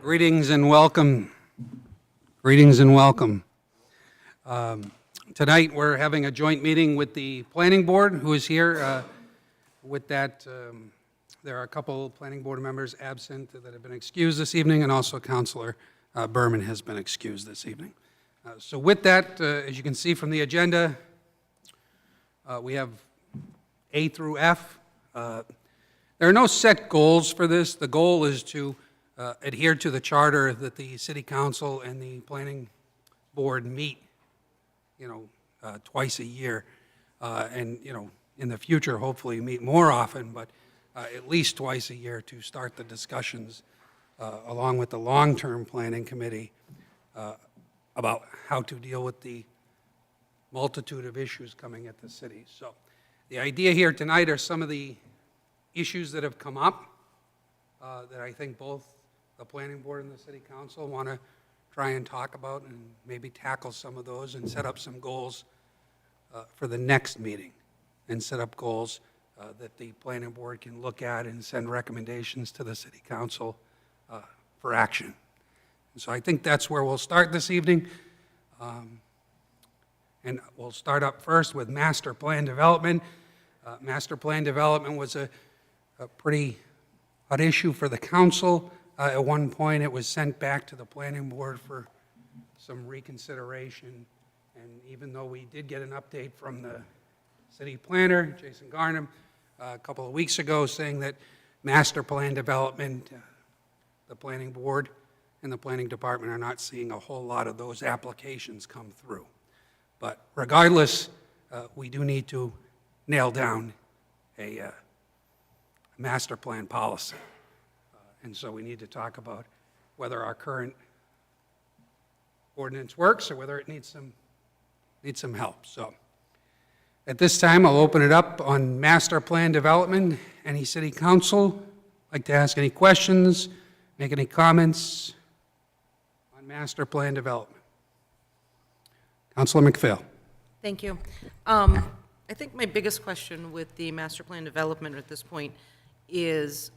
Greetings and welcome. Greetings and welcome. Tonight, we're having a joint meeting with the Planning Board, who is here. With that, there are a couple Planning Board members absent that have been excused this evening, and also Councilor Berman has been excused this evening. So with that, as you can see from the agenda, we have A through F. There are no set goals for this. The goal is to adhere to the charter that the City Council and the Planning Board meet, twice a year, and in the future hopefully meet more often, but at least twice a year to start the discussions along with the long-term planning committee about how to deal with the multitude of issues coming at the city. So the idea here tonight are some of the issues that have come up that I think both the Planning Board and the City Council want to try and talk about and maybe tackle some of those and set up some goals for the next meeting, and set up goals that the Planning Board can look at and send recommendations to the City Council for action. And so I think that's where we'll start this evening. And we'll start up first with master plan development. Master plan development was a pretty hot issue for the council. At one point, it was sent back to the Planning Board for some reconsideration. And even though we did get an update from the city planner, Jason Garnham, a couple of weeks ago saying that master plan development, the Planning Board and the Planning Department are not seeing a whole lot of those applications come through. But regardless, we do need to nail down a master plan policy. And so we need to talk about whether our current ordinance works or whether it needs some help. So at this time, I'll open it up on master plan development. Any city council like to ask any questions, make any comments on master plan development? Councilor McPhail. Thank you. I think my biggest question with the master plan development at this point is,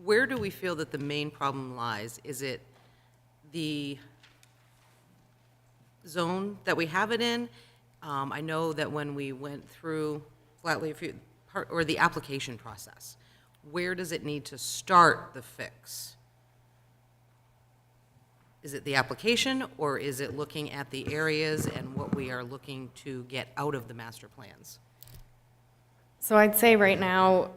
where do we feel that the main problem lies? Is it the zone that we have it in? I know that when we went through flatly or the application process, where does it need to start the fix? Is it the application, or is it looking at the areas and what we are looking to get out of the master plans? So I'd say right now,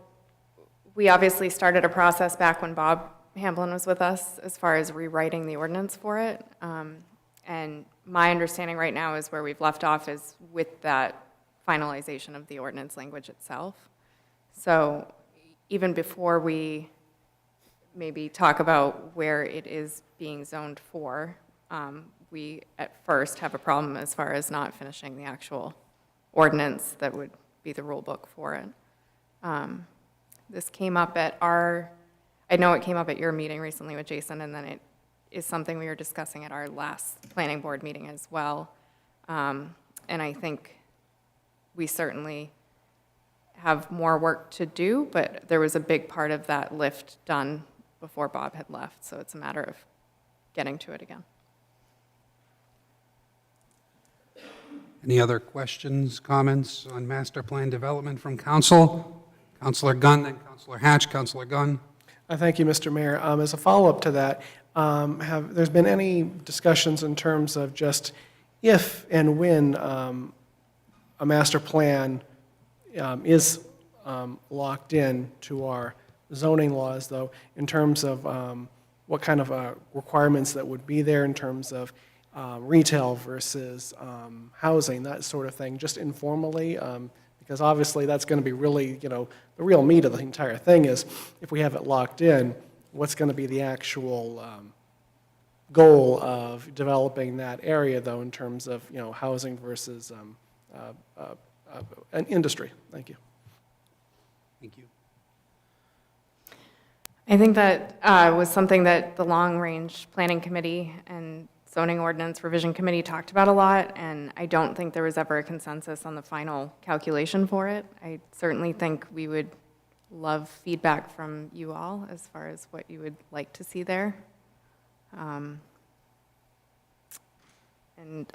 we obviously started a process back when Bob Hamblin was with us as far as rewriting the ordinance for it. And my understanding right now is where we've left off is with that finalization of the ordinance language itself. So even before we maybe talk about where it is being zoned for, we at first have a problem as far as not finishing the actual ordinance that would be the rule book for it. This came up at I know it came up at your meeting recently with Jason, and then it is something we were discussing at our last planning board meeting as well. And I think we certainly have more work to do, but there was a big part of that lift done before Bob had left, so it's a matter of getting to it again. Any other questions, comments on master plan development from council? Councilor Gunn, then Councilor Hatch. Councilor Gunn. Thank you, Mr. Mayor. As a follow-up to that, have there's been any discussions in terms of just if and when a master plan is locked in to our zoning laws, though, in terms of what kind of requirements that would be there in terms of retail versus housing, that sort of thing, just informally, because obviously that's going to be really, the real meat of the entire thing is if we have it locked in, what's going to be the actual goal of developing that area, though, in terms of, housing versus an industry. Thank you. Thank you. I think that was something that the long-range planning committee and zoning ordinance revision committee talked about a lot, and I don't think there was ever a consensus on the final calculation for it. I certainly think we would love feedback from you all as far as what you would like to see there. And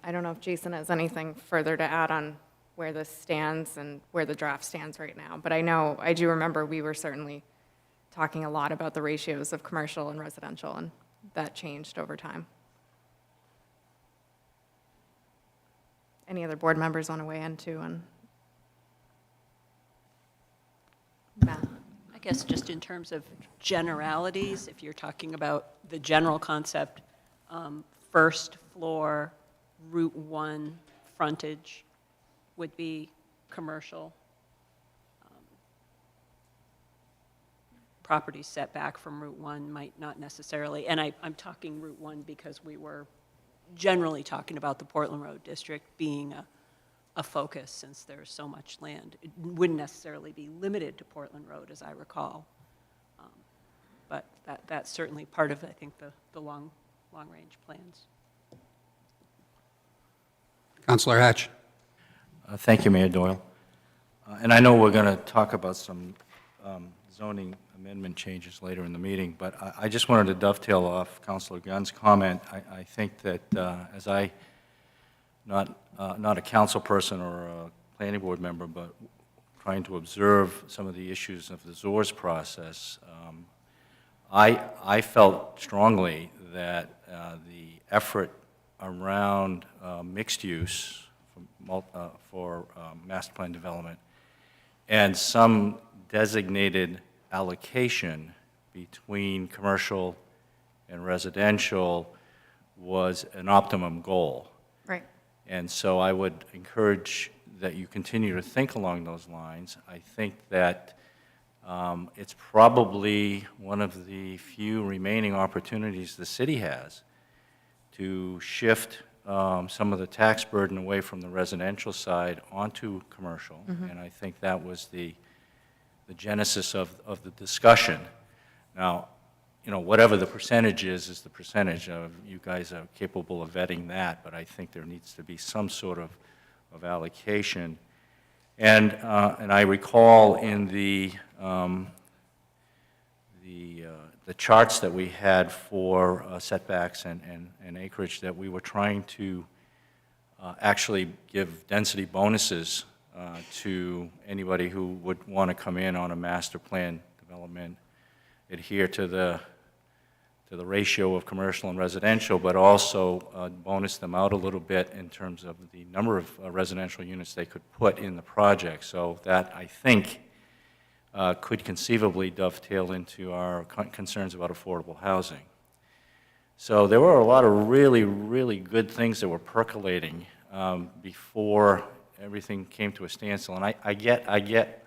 I don't know if Jason has anything further to add on where this stands and where the draft stands right now, but I do remember we were certainly talking a lot about the ratios of commercial and residential, and that changed over time. Any other board members want to weigh in too? And Matt? I guess just in terms of generalities, if you're talking about the general concept, first floor, Route 1 frontage would be commercial. Properties set back from Route 1 might not necessarily, and I'm talking Route 1 because we were generally talking about the Portland Road District being a focus since there's so much land. It wouldn't necessarily be limited to Portland Road, as I recall. But that's certainly part of, I think, the long-range plans. Councillor Hatch. Thank you, Mayor Doyle. And I know we're going to talk about some zoning amendment changes later in the meeting, but I just wanted to dovetail off Councillor Gunn's comment. I think that as not a council person or a planning board member, but trying to observe some of the issues of the ZORS process, I felt strongly that the effort around mixed use for master plan development and some designated allocation between commercial and residential was an optimum goal. Right. And so I would encourage that you continue to think along those lines. I think that it's probably one of the few remaining opportunities the city has to shift some of the tax burden away from the residential side onto commercial. And I think that was the genesis of the discussion. Now, you know, whatever the percentage is the percentage. You guys are capable of vetting that, but I think there needs to be some sort of allocation. And I recall in the charts that we had for setbacks and acreage that we were trying to actually give density bonuses to anybody who would want to come in on a master plan development, adhere to the ratio of commercial and residential, but also bonus them out a little bit in terms of the number of residential units they could put in the project. So that, I think, could conceivably dovetail into our concerns about affordable housing. So there were a lot of really, really good things that were percolating before everything came to a standstill. And I get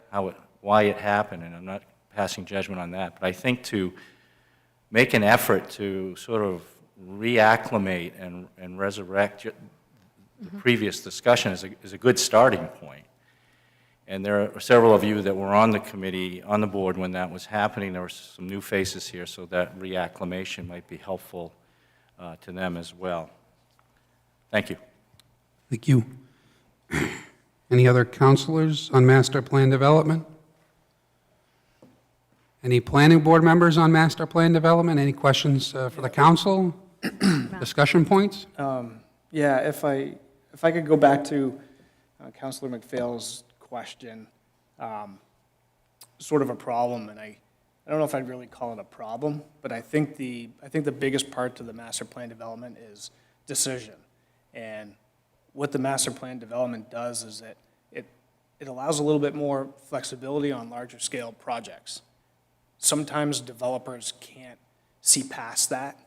why it happened, and I'm not passing judgment on that. But I think to make an effort to sort of reacclimate and resurrect the previous discussion is a good starting point. And there are several of you that were on the committee, on the board when that was happening. There were some new faces here, so that reacclimation might be helpful to them as well. Thank you. Thank you. Any other councilors on master plan development? Any planning board members on master plan development? Any questions for the council? Discussion points? Yeah, if I could go back to Councilor McPhail's question, sort of a problem, and I don't know if I'd really call it a problem, but I think the biggest part to the master plan development is decision. And what the master plan development does is that it allows a little bit more flexibility on larger scale projects. Sometimes developers can't see past that,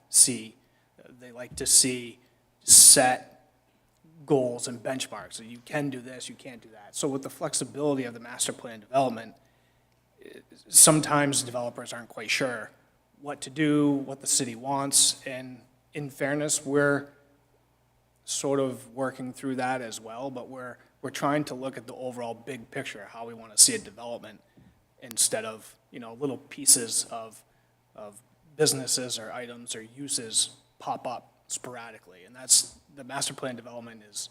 they like to see set goals and benchmarks. So you can do this, you can't do that. So with the flexibility of the master plan development, sometimes developers aren't quite sure what to do, what the city wants, and in fairness, we're sort of working through that as well, but we're trying to look at the overall big picture, how we want to see a development, instead of, little pieces of businesses or items or uses pop up sporadically. And that's, the master plan development is,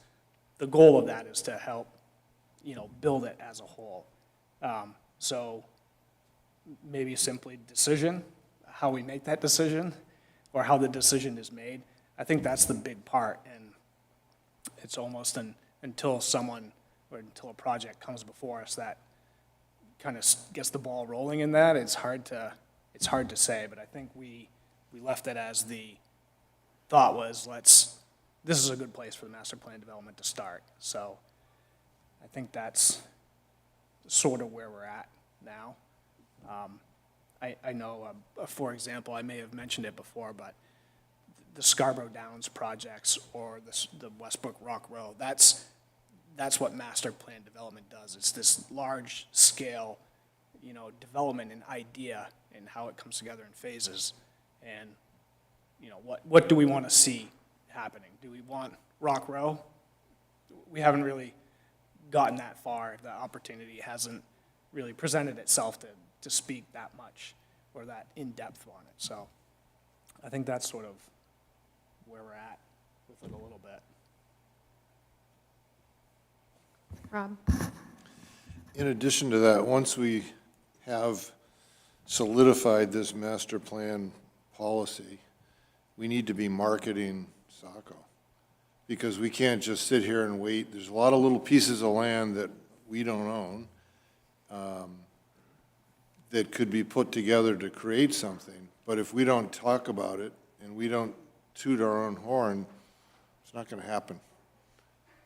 the goal of that is to help, build it as a whole. So maybe simply decision, how we make that decision, or how the decision is made. I think that's the big part, and it's almost until someone, or until a project comes before us that kind of gets the ball rolling in that, it's hard to say, but I think we left it as the thought was, this is a good place for the master plan development to start. So I think that's sort of where we're at now. I know, for example, I may have mentioned it before, but the Scarborough Downs projects or the Westbrook Rock Row, that's what master plan development does. It's this large scale, development and idea and how it comes together in phases. And, what do we want to see happening? Do we want Rock Row? We haven't really gotten that far. The opportunity hasn't really presented itself to speak that much or that in-depth on it. So I think that's sort of where we're at with it a little bit. Rob? In addition to that, once we have solidified this master plan policy, we need to be marketing Saco, because we can't just sit here and wait. There's a lot of little pieces of land that we don't own that could be put together to create something, but if we don't talk about it and we don't toot our own horn, it's not going to happen.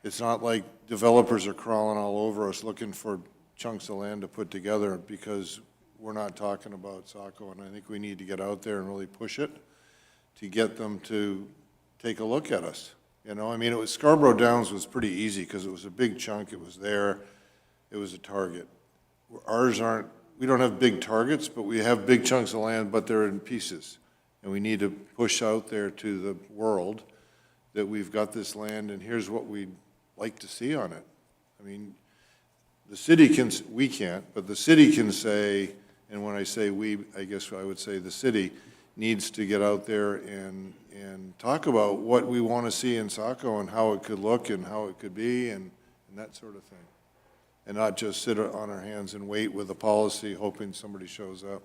It's not like developers are crawling all over us looking for chunks of land to put together because we're not talking about Saco, and I think we need to get out there and really push it to get them to take a look at us. Scarborough Downs was pretty easy because it was a big chunk, it was there, it was a target. We don't have big targets, but we have big chunks of land, but they're in pieces. And we need to push out there to the world that we've got this land and here's what we'd like to see on it. The city we can't, but the city can say, and when I say we, I guess I would say the city needs to get out there and talk about what we want to see in Saco and how it could look and how it could be and that sort of thing. And not just sit on our hands and wait with a policy hoping somebody shows up.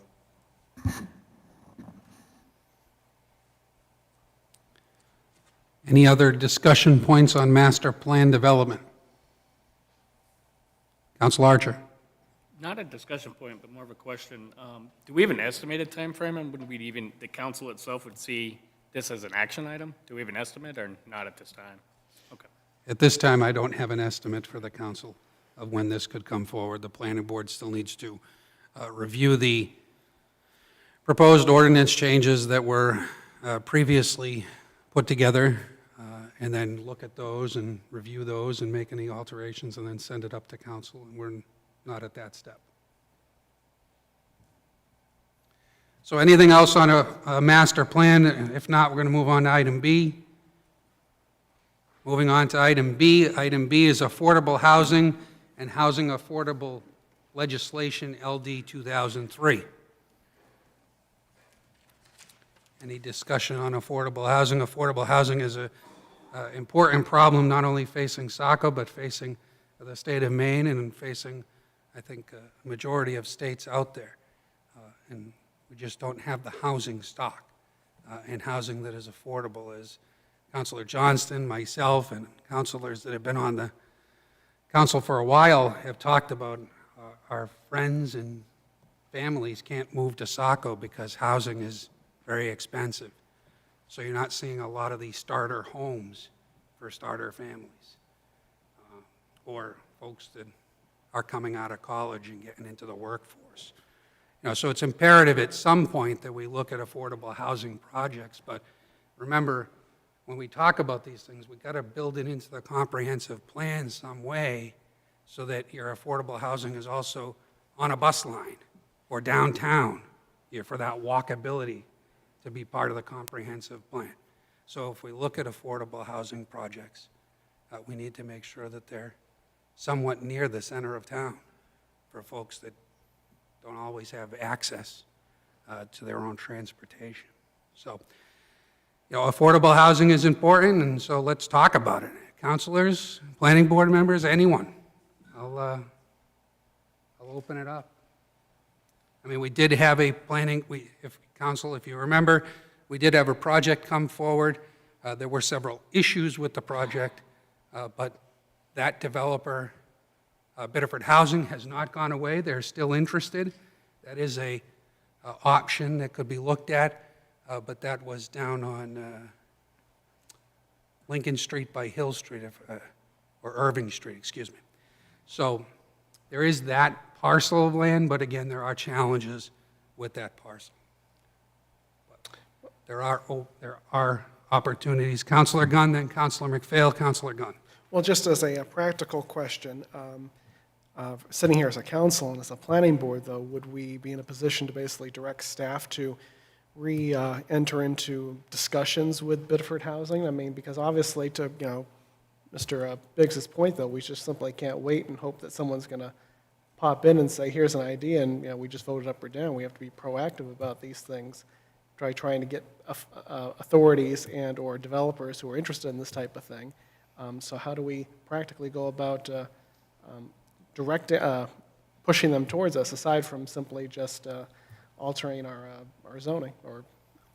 Any other discussion points on master plan development? Council Archer. Not a discussion point, but more of a question. Do we have an estimated time frame, and would the council itself would see this as an action item? Do we have an estimate or not at this time? Okay. At this time, I don't have an estimate for the council of when this could come forward. The planning board still needs to review the proposed ordinance changes that were previously put together, and then look at those and review those and make any alterations and then send it up to council, and we're not at that step. So anything else on a master plan? If not, we're going to move on to item B. Moving on to item B. Item B is affordable housing and housing affordable legislation, LD 2003. Any discussion on affordable housing? Affordable housing is an important problem not only facing Saco, but facing the state of Maine and facing, I think, a majority of states out there. And we just don't have the housing stock and housing that is affordable. As Councilor Johnston, myself, and councilors that have been on the council for a while have talked about, our friends and families can't move to Saco because housing is very expensive. So you're not seeing a lot of these starter homes for starter families or folks that are coming out of college and getting into the workforce. So it's imperative at some point that we look at affordable housing projects, but remember, when we talk about these things, we've got to build it into the comprehensive plan some way so that your affordable housing is also on a bus line or downtown for that walkability to be part of the comprehensive plan. So if we look at affordable housing projects, we need to make sure that they're somewhat near the center of town for folks that don't always have access to their own transportation. So, affordable housing is important, and so let's talk about it. Councilors, planning board members, anyone. I'll open it up. We did have a planning, if you remember, we did have a project come forward. There were several issues with the project, but that developer, Biddeford Housing, has not gone away. They're still interested. That is a option that could be looked at, but that was down on Lincoln Street by Hill Street, or Irving Street, excuse me. So there is that parcel of land, but again, there are challenges with that parcel. But there are opportunities. Councilor Gunn, then Councilor McPhail, Councilor Gunn. Well, just as a practical question, sitting here as a council and as a planning board, though, would we be in a position to basically direct staff to enter into discussions with Biddeford Housing? I mean, because obviously, to, Mr. Biggs's point, though, we just simply can't wait and hope that someone's going to pop in and say, here's an idea, and, we just vote it up or down. We have to be proactive about these things, trying to get authorities and/or developers who are interested in this type of thing. So how do we practically go about pushing them towards us, aside from simply just altering our zoning or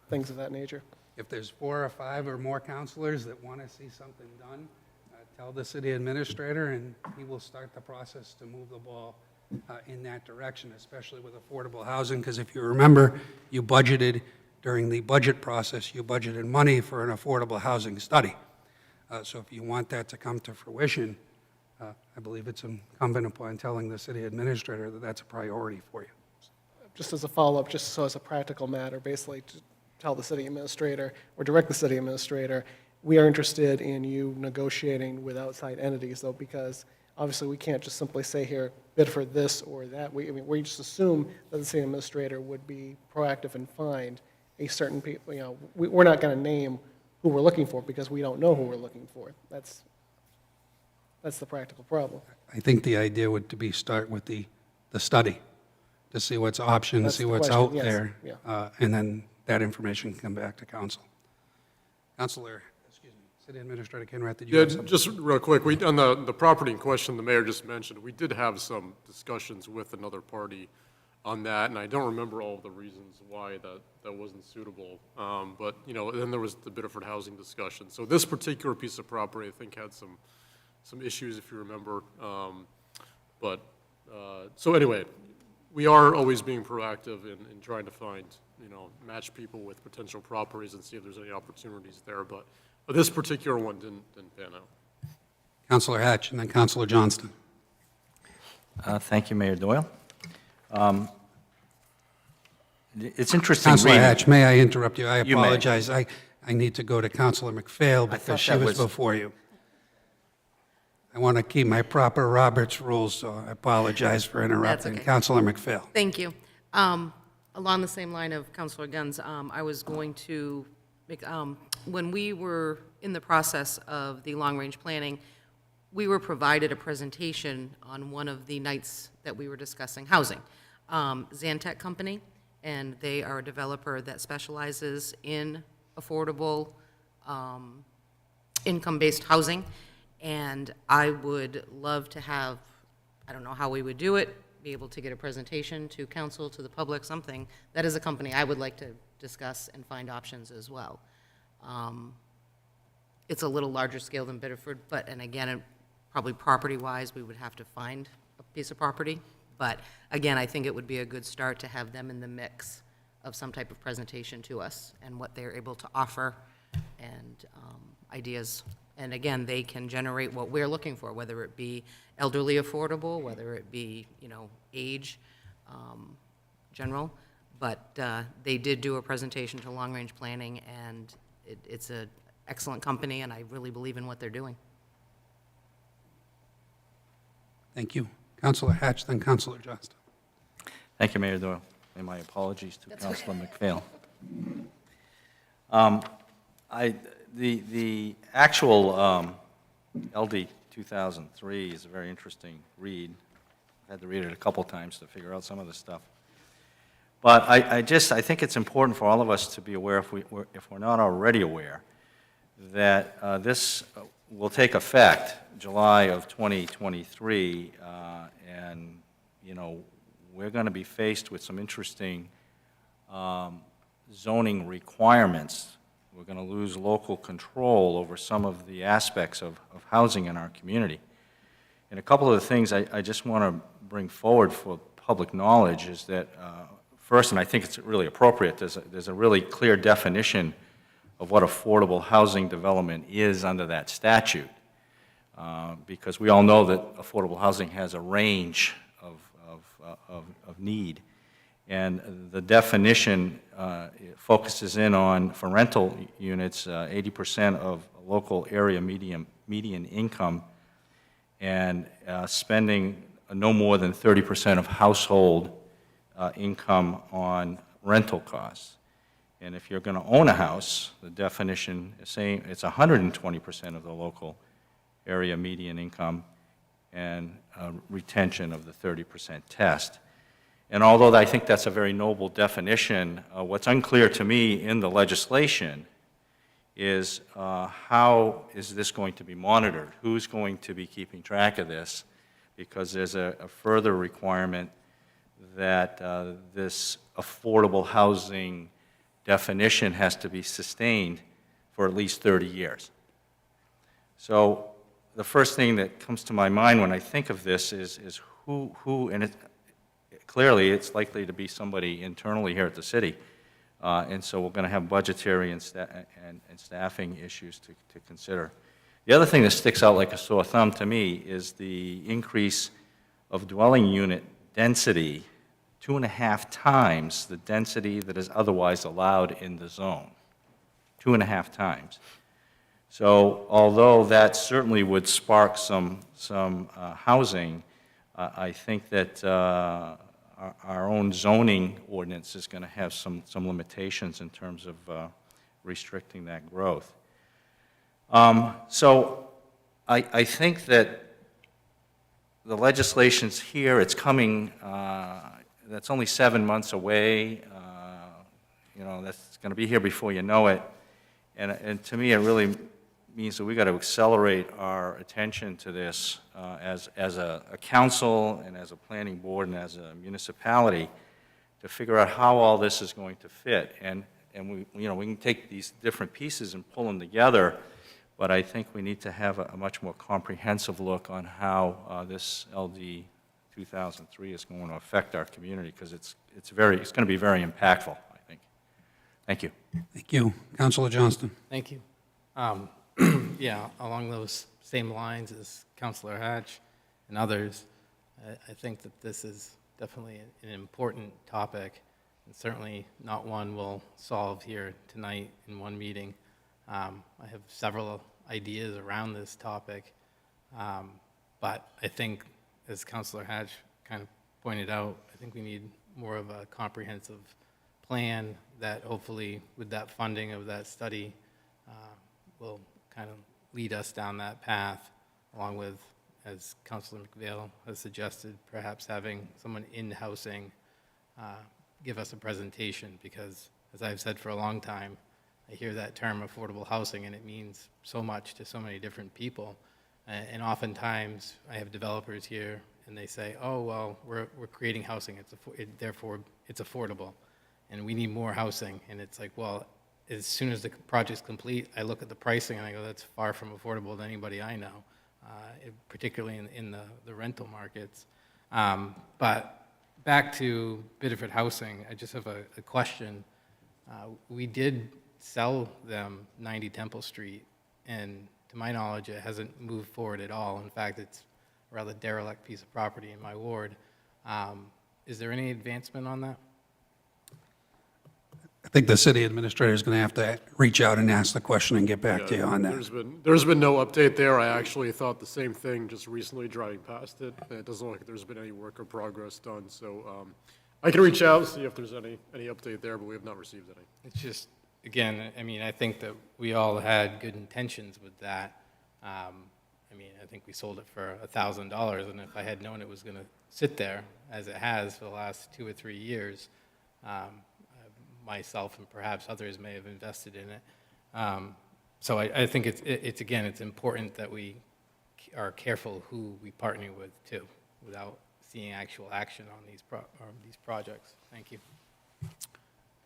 things of that nature? If there's 4 or 5 or more counselors that want to see something done, tell the city administrator, and he will start the process to move the ball in that direction, especially with affordable housing, because if you remember, you budgeted, during the budget process, you budgeted money for an affordable housing study. So if you want that to come to fruition, I believe it's incumbent upon telling the city administrator that that's a priority for you. Just as a follow-up, just so as a practical matter, basically to tell the city administrator or direct the city administrator, we are interested in you negotiating with outside entities, though, because obviously we can't just simply say here, bid for this or that. We just assume that the city administrator would be proactive and find a certain people, we're not going to name who we're looking for because we don't know who we're looking for. That's the practical problem. I think the idea would to be start with the study, to see what's options, That's see the what's question, out yes, there, yeah. and then that information can come back to council. Councilor, excuse me, City Administrator Kenrath, did you Yeah, have something? just real quick, on the property in question the mayor just mentioned, we did have some discussions with another party on that, and I don't remember all of the reasons why that wasn't suitable. But, then there was the Biddeford housing discussion. So this particular piece of property, I think, had some issues, if you remember. So anyway, we are always being proactive in trying to find, match people with potential properties and see if there's any opportunities there. But this particular one didn't pan out. Councilor Hatch, and then Councilor Johnston. Thank you, Mayor Doyle. It's interesting Councilor reading. Hatch, may I interrupt you? I You may. apologize. I need to go to Councilor McPhail thought because she that was was- before you. I want to keep my proper Roberts rules, so I apologize for interrupting. okay. Councilor McPhail. Thank you. Along the same line of Councilor Gunn's, I was going to make, when we were in the process of the long-range planning, we were provided a presentation on one of the nights that we were discussing housing. Zantec Company, and they are a developer that specializes in affordable, income-based housing. And I would love to have, I don't know how we would do it, be able to get a presentation to council, to the public, something. That is a company I would like to discuss and find options as well. It's a little larger scale than Biddeford, but, and again, probably property-wise, we would have to find a piece of property. But again, I think it would be a good start to have them in the mix of some type of presentation to us and what they're able to offer and ideas. And again, they can generate what we're looking for, whether it be elderly affordable, whether it be, age, general. But they did do a presentation to long-range planning, and it's an excellent company, and I really believe in what they're doing. Thank you. Councilor Hatch, then Councilor Johnston. Thank you, Mayor Doyle, and my apologies to Councilor McPhail. The actual LD 2003 is a very interesting read. I've had to read it a couple times to figure out some of the stuff. But I think it's important for all of us to be aware, if we're not already aware, that this will take effect July of 2023, and we're going to be faced with some interesting zoning requirements. We're going to lose local control over some of the aspects of housing in our community. And a couple of the things I just want to bring forward for public knowledge is that, first, and I think it's really appropriate, there's a really clear definition of what affordable housing development is under that statute. Because we all know that affordable housing has a range of need. And the definition focuses in on, for rental units, 80% of local area median income, and spending no more than 30% of household income on rental costs. And if you're going to own a house, the definition is saying it's 120% of the local area median income and retention of the 30% test. And although I think that's a very noble definition, what's unclear to me in the legislation is how is this going to be monitored? Who's going to be keeping track of this? Because there's a further requirement that this affordable housing definition has to be sustained for at least 30 years. So the first thing that comes to my mind when I think of this is who, and clearly it's likely to be somebody internally here at the city, and so we're going to have budgetary and staffing issues to consider. The other thing that sticks out like a sore thumb to me is the increase of dwelling unit density, 2.5 times the density that is otherwise allowed in the zone, 2.5 times. So although that certainly would spark some housing, I think that our own zoning ordinance is going to have some limitations in terms of restricting that growth. So I think that the legislation's here, it's coming, that's only 7 months away, you know, that's going to be here before you know it, and to me it really means that we've got to accelerate our attention to this as a council and as a planning board and as a municipality to figure out how all this is going to fit. And we, you know, we can take these different pieces and pull them together, but I think we need to have a much more comprehensive look on how this LD 2003 is going to affect our community, because it's going to be very impactful, I think. Thank you. Thank you. Councilor Johnston. Thank you. Yeah, along those same lines as Councilor Hatch and others, I think that this is definitely an important topic, and certainly not one we'll solve here tonight in one meeting. I have several ideas around this topic, but I think, as Councilor Hatch kind of pointed out, I think we need more of a comprehensive plan that hopefully, with that funding of that study, will kind of lead us down that path, along with, as Councilor McVeigh has suggested, perhaps having someone in housing give us a presentation, because, as I've said for a long time, I hear that term affordable housing and it means so much to so many different people. And oftentimes I have developers here and they say, oh, well, we're creating housing, therefore it's affordable and we need more housing. And it's like, well, as soon as the project's complete, I look at the pricing and I go, that's far from affordable to anybody I know, particularly in the rental markets. But back to Biddeford Housing, I just have a question. We did sell them 90 Temple Street, and to my knowledge, it hasn't moved forward at all. In fact, it's a rather derelict piece of property in my ward. Is there any advancement on that? I think the city administrator is going to have to reach out and ask the question and get back to you on that. There's been no update there. I actually thought the same thing just recently driving past it. And it doesn't look like there's been any work or progress done. So I can reach out and see if there's any update there, but we have not received any. It's just, again, I mean, I think that we all had good intentions with that. I mean, I think we sold it for $1,000, and if I had known it was going to sit there, as it has for the last 2 or 3 years, myself and perhaps others may have invested in it. So I think it's again, it's important that we are careful who we partner with too, without seeing actual action on these projects. Thank you.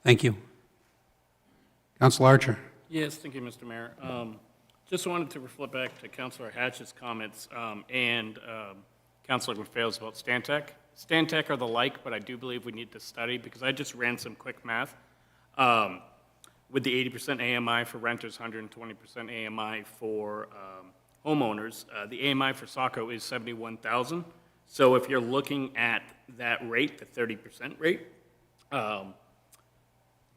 Thank you. Council Archer. Yes, thank you, Mr. Mayor. Just wanted to reflect back to Councilor Hatch's comments and Councilor McPhail's about Stantec. Stantec are the like, but I do believe we need to study, because I just ran some quick math. With the 80% AMI for renters, 120% AMI for homeowners, the AMI for Saco is 71,000. So if you're looking at that rate, the 30% rate,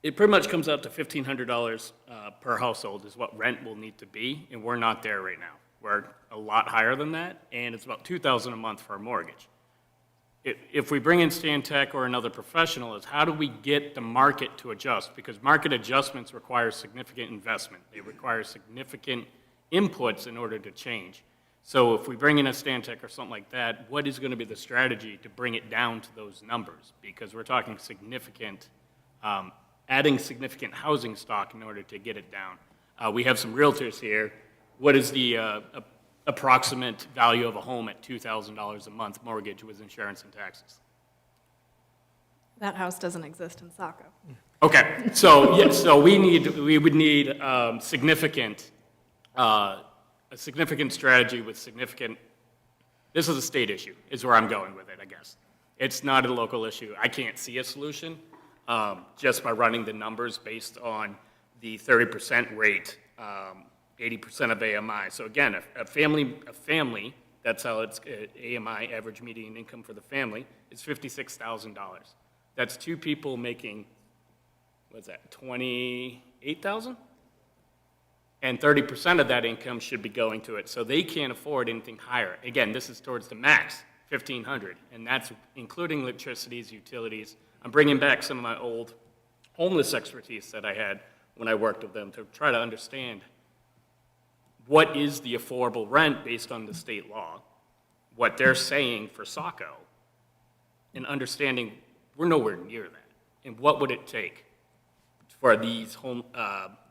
it pretty much comes out to $1,500 per household is what rent will need to be, and we're not there right now. We're a lot higher than that, and it's about $2,000 a month for a mortgage. If we bring in Stantec or another professional, is how do we get the market to adjust? Because market adjustments require significant investment. They require significant inputs in order to change. So if we bring in a Stantec or something like that, what is going to be the strategy to bring it down to those numbers? Because we're talking significant, adding significant housing stock in order to get it down. We have some realtors here. What is the approximate value of a home at $2,000 a month mortgage with insurance and taxes? That house doesn't exist in Saco. Okay, so yes, so we would need a significant strategy with significant. This is a state issue, is where I'm going with it, I guess. It's not a local issue. I can't see a solution just by running the numbers based on the 30% rate. 80% of AMI. So again, a family, that's how it's AMI, average median income for the family, is $56,000. That's two people making, what's that, $28,000? And 30% of that income should be going to it. So they can't afford anything higher. Again, this is towards the max, $1,500, and that's including electricities, utilities. I'm bringing back some of my old homeless expertise that I had when I worked with them to try to understand what is the affordable rent based on the state law, what they're saying for Saco, and understanding we're nowhere near that. And what would it take for these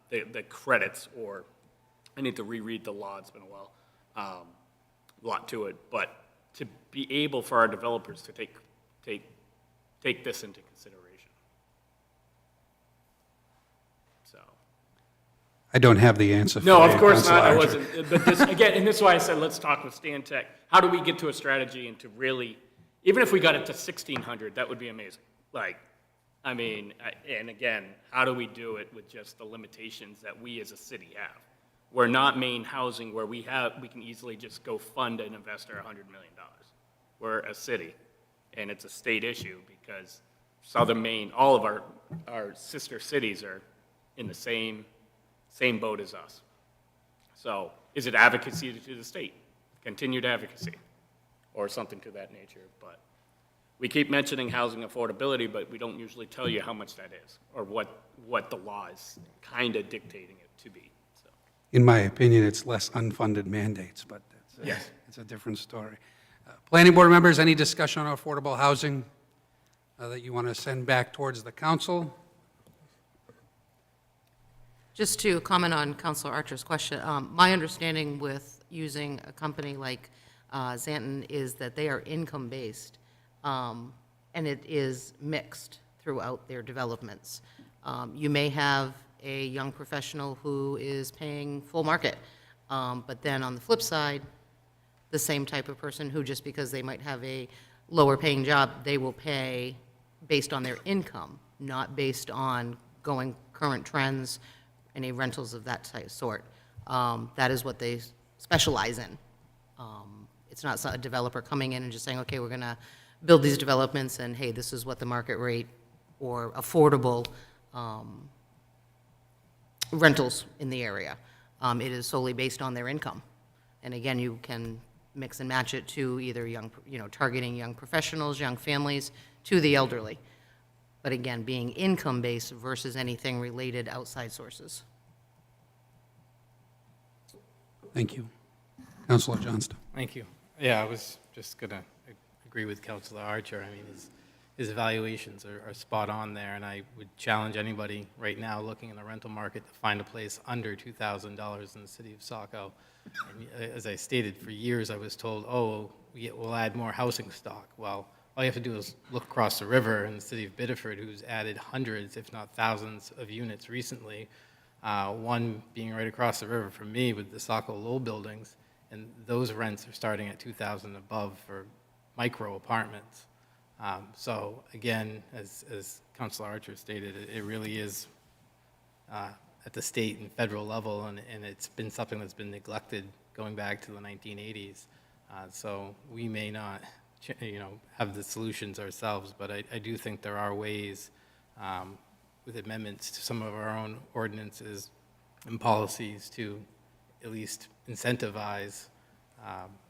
the credits, or I need to reread the law, it's been a while, a lot to it, but to be able for our developers to take this into consideration. So. I don't have the answer for No, you, of course Councilor not, I Archer. wasn't. But this, again, and this is why I said, let's talk with Stantec. How do we get to a strategy and to really, even if we got it to 1,600, that would be amazing. Like, I mean, and again, how do we do it with just the limitations that we as a city have? We're not main housing where we can easily just go fund an investor $100 million. We're a city, and it's a state issue because Southern Maine, all of our sister cities are in the same boat as us. So is it advocacy to the state, continued advocacy, or something to that nature? But we keep mentioning housing affordability, but we don't usually tell you how much that is, or what the law is kind of dictating it to be. So. In my opinion, it's less unfunded mandates, but it's a different story. Planning board members, any discussion on affordable housing that you want to send back towards the council? Just to comment on Councilor Archer's question, my understanding with using a company like Xanton is that they are income-based, and it is mixed throughout their developments. You may have a young professional who is paying full market, but then on the flip side, the same type of person who, just because they might have a lower-paying job, they will pay based on their income, not based on going current trends, any rentals of that sort. That is what they specialize in. It's not a developer coming in and just saying, okay, we're going to build these developments, and hey, this is what the market rate or affordable rentals in the area. It is solely based on their income. And again, you can mix and match it to either young, targeting young professionals, young families, to the elderly. But again, being income-based versus anything related outside sources. Thank you. Councilor Johnston. Thank you. Yeah, I was just going to agree with Councilor Archer. I mean, his evaluations are spot on there, and I would challenge anybody right now looking in the rental market to find a place under $2,000 in the city of Saco. And as I stated, for years I was told, oh, we'll add more housing stock. Well, all you have to do is look across the river in the city of Biddeford, who's added hundreds, if not thousands, of units recently, One being right across the river from me with the Saco Lowell buildings, and those rents are starting at 2,000 above for micro apartments. So again, as Councilor Archer stated, it really is at the state and federal level, and it's been something that's been neglected going back to the 1980s. So we may not, have the solutions ourselves, but I do think there are ways with amendments to some of our own ordinances and policies to at least incentivize,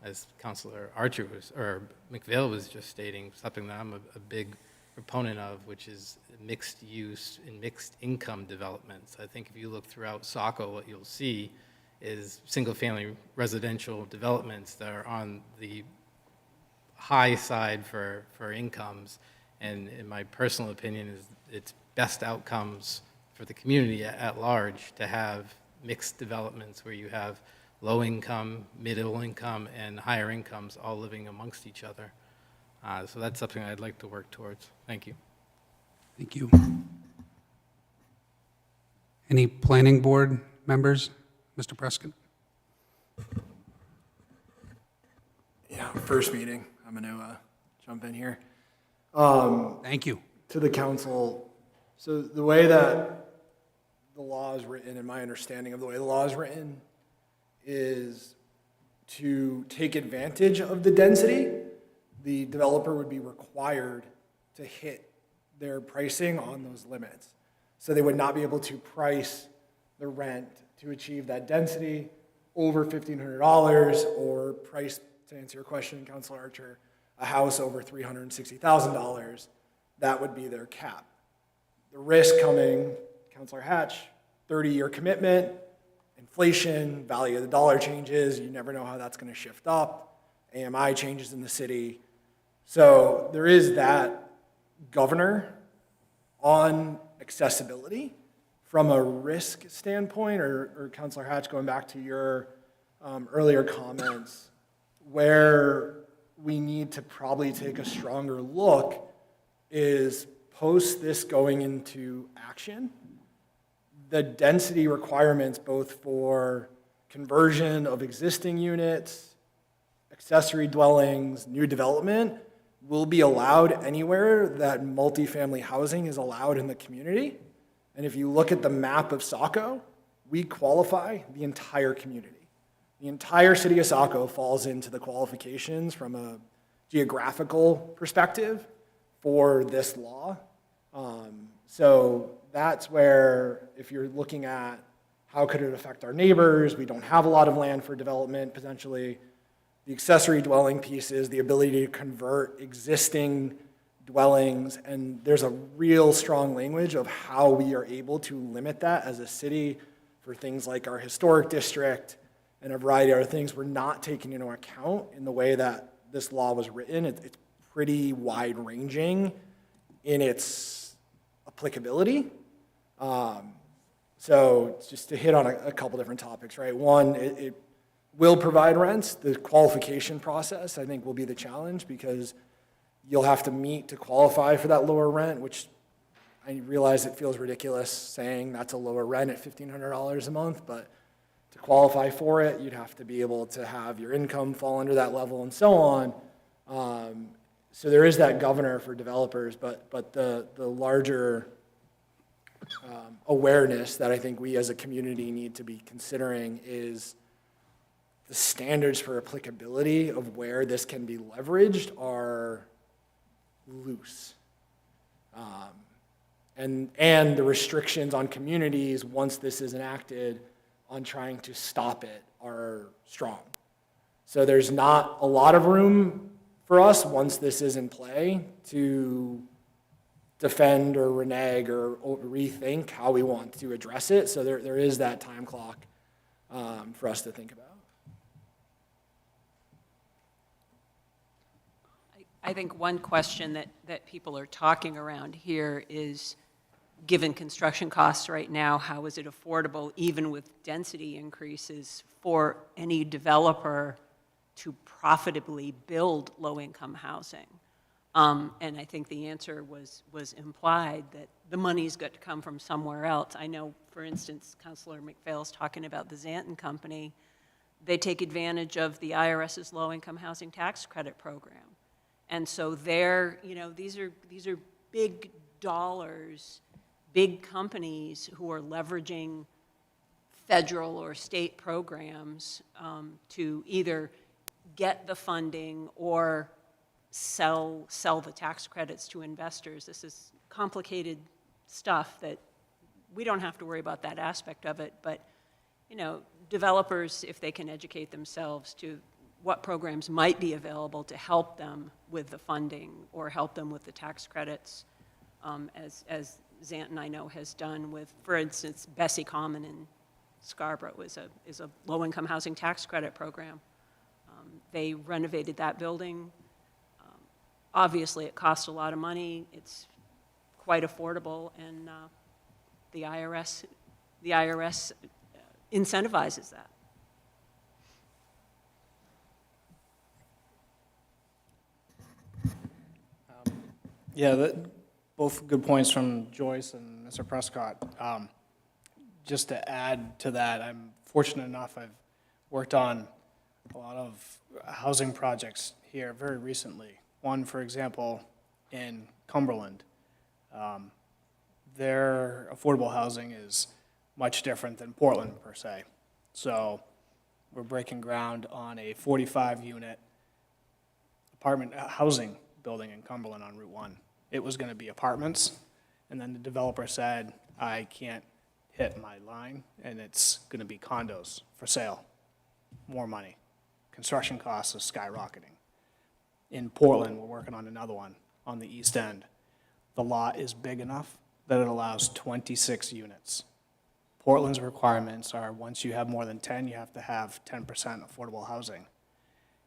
as Councilor Archer or McVeigh was just stating, something that I'm a big proponent of, which is mixed use and mixed income developments. I think if you look throughout Saco, what you'll see is single-family residential developments that are on the high side for incomes. And in my personal opinion, is it's best outcomes for the community at large to have mixed developments where you have low income, middle income, and higher incomes all living amongst each other. So that's something I'd like to work towards. Thank you. Thank you. Any planning board members? Mr. Prescott? Yeah, first meeting. I'm going to jump in here. Thank you. To the council, so the way that the law is written, and my understanding of the way the law is written, is to take advantage of the density, the developer would be required to hit their pricing on those limits. So they would not be able to price the rent to achieve that density over $1,500 or price, to answer your question, Councilor Archer, a house over $360,000. That would be their cap. The risk coming, Councilor Hatch, 30-year commitment, inflation, value of the dollar changes, you never know how that's going to shift up, AMI changes in the city. So there is that governor on accessibility. From a risk standpoint, or Councilor Hatch, going back to your earlier comments, where we need to probably take a stronger look is post this going into action, the density requirements both for conversion of existing units, accessory dwellings, new development, will be allowed anywhere that multifamily housing is allowed in the community. And if you look at the map of Saco, we qualify the entire community. The entire city of Saco falls into the qualifications from a geographical perspective for this law. So that's where, if you're looking at how could it affect our neighbors, we don't have a lot of land for development potentially. The accessory dwelling pieces, the ability to convert existing dwellings, and there's a real strong language of how we are able to limit that as a city for things like our historic district and a variety of other things we're not taking into account in the way that this law was written. It's pretty wide-ranging in its applicability. So just to hit on a couple different topics, right? One, it will provide rents. The qualification process, I think, will be the challenge because you'll have to meet to qualify for that lower rent, which I realize it feels ridiculous saying that's a lower rent at $1,500 a month, but to qualify for it, you'd have to be able to have your income fall under that level and so on. So there is that governor for developers, but the larger awareness that I think we as a community need to be considering is the standards for applicability of where this can be leveraged are loose. And the restrictions on communities, once this is enacted, on trying to stop it are strong. So there's not a lot of room for us, once this is in play, to defend or renege or rethink how we want to address it. So there is that time clock for us to think about. I think one question that people are talking around here is, given construction costs right now, how is it affordable, even with density increases, for any developer to profitably build low-income housing? And I think the answer was implied that the money's got to come from somewhere else. I know for instance, Councilor McPhail's talking about the Zanton Company, they take advantage of the IRS's low-income housing tax credit program. And so they're, these are big dollars, big companies who are leveraging federal or state programs to either get the funding or sell the tax credits to investors. This is complicated stuff that we don't have to worry about that aspect of it, but developers, if they can educate themselves to what programs might be available to help them with the funding or help them with the tax credits, as Zanton, I know, has done with, for instance, Bessie Common in Scarborough is a low-income housing tax credit program. They renovated that building. Obviously, it cost a lot of money. It's quite affordable, and the IRS incentivizes that. Yeah, both good points from Joyce and Mr. Prescott. Just to add to that, I'm fortunate enough, I've worked on a lot of housing projects here very recently. One, for example, in Cumberland. Their affordable housing is much different than Portland, per se. So we're breaking ground on a 45-unit apartment housing building in Cumberland on Route 1. It was going to be apartments, and then the developer said, I can't hit my line, and it's going to be condos for sale. More money. Construction costs are skyrocketing. In Portland, we're working on another one on the east end. The lot is big enough that it allows 26 units. Portland's requirements are once you have more than 10, you have to have 10% affordable housing.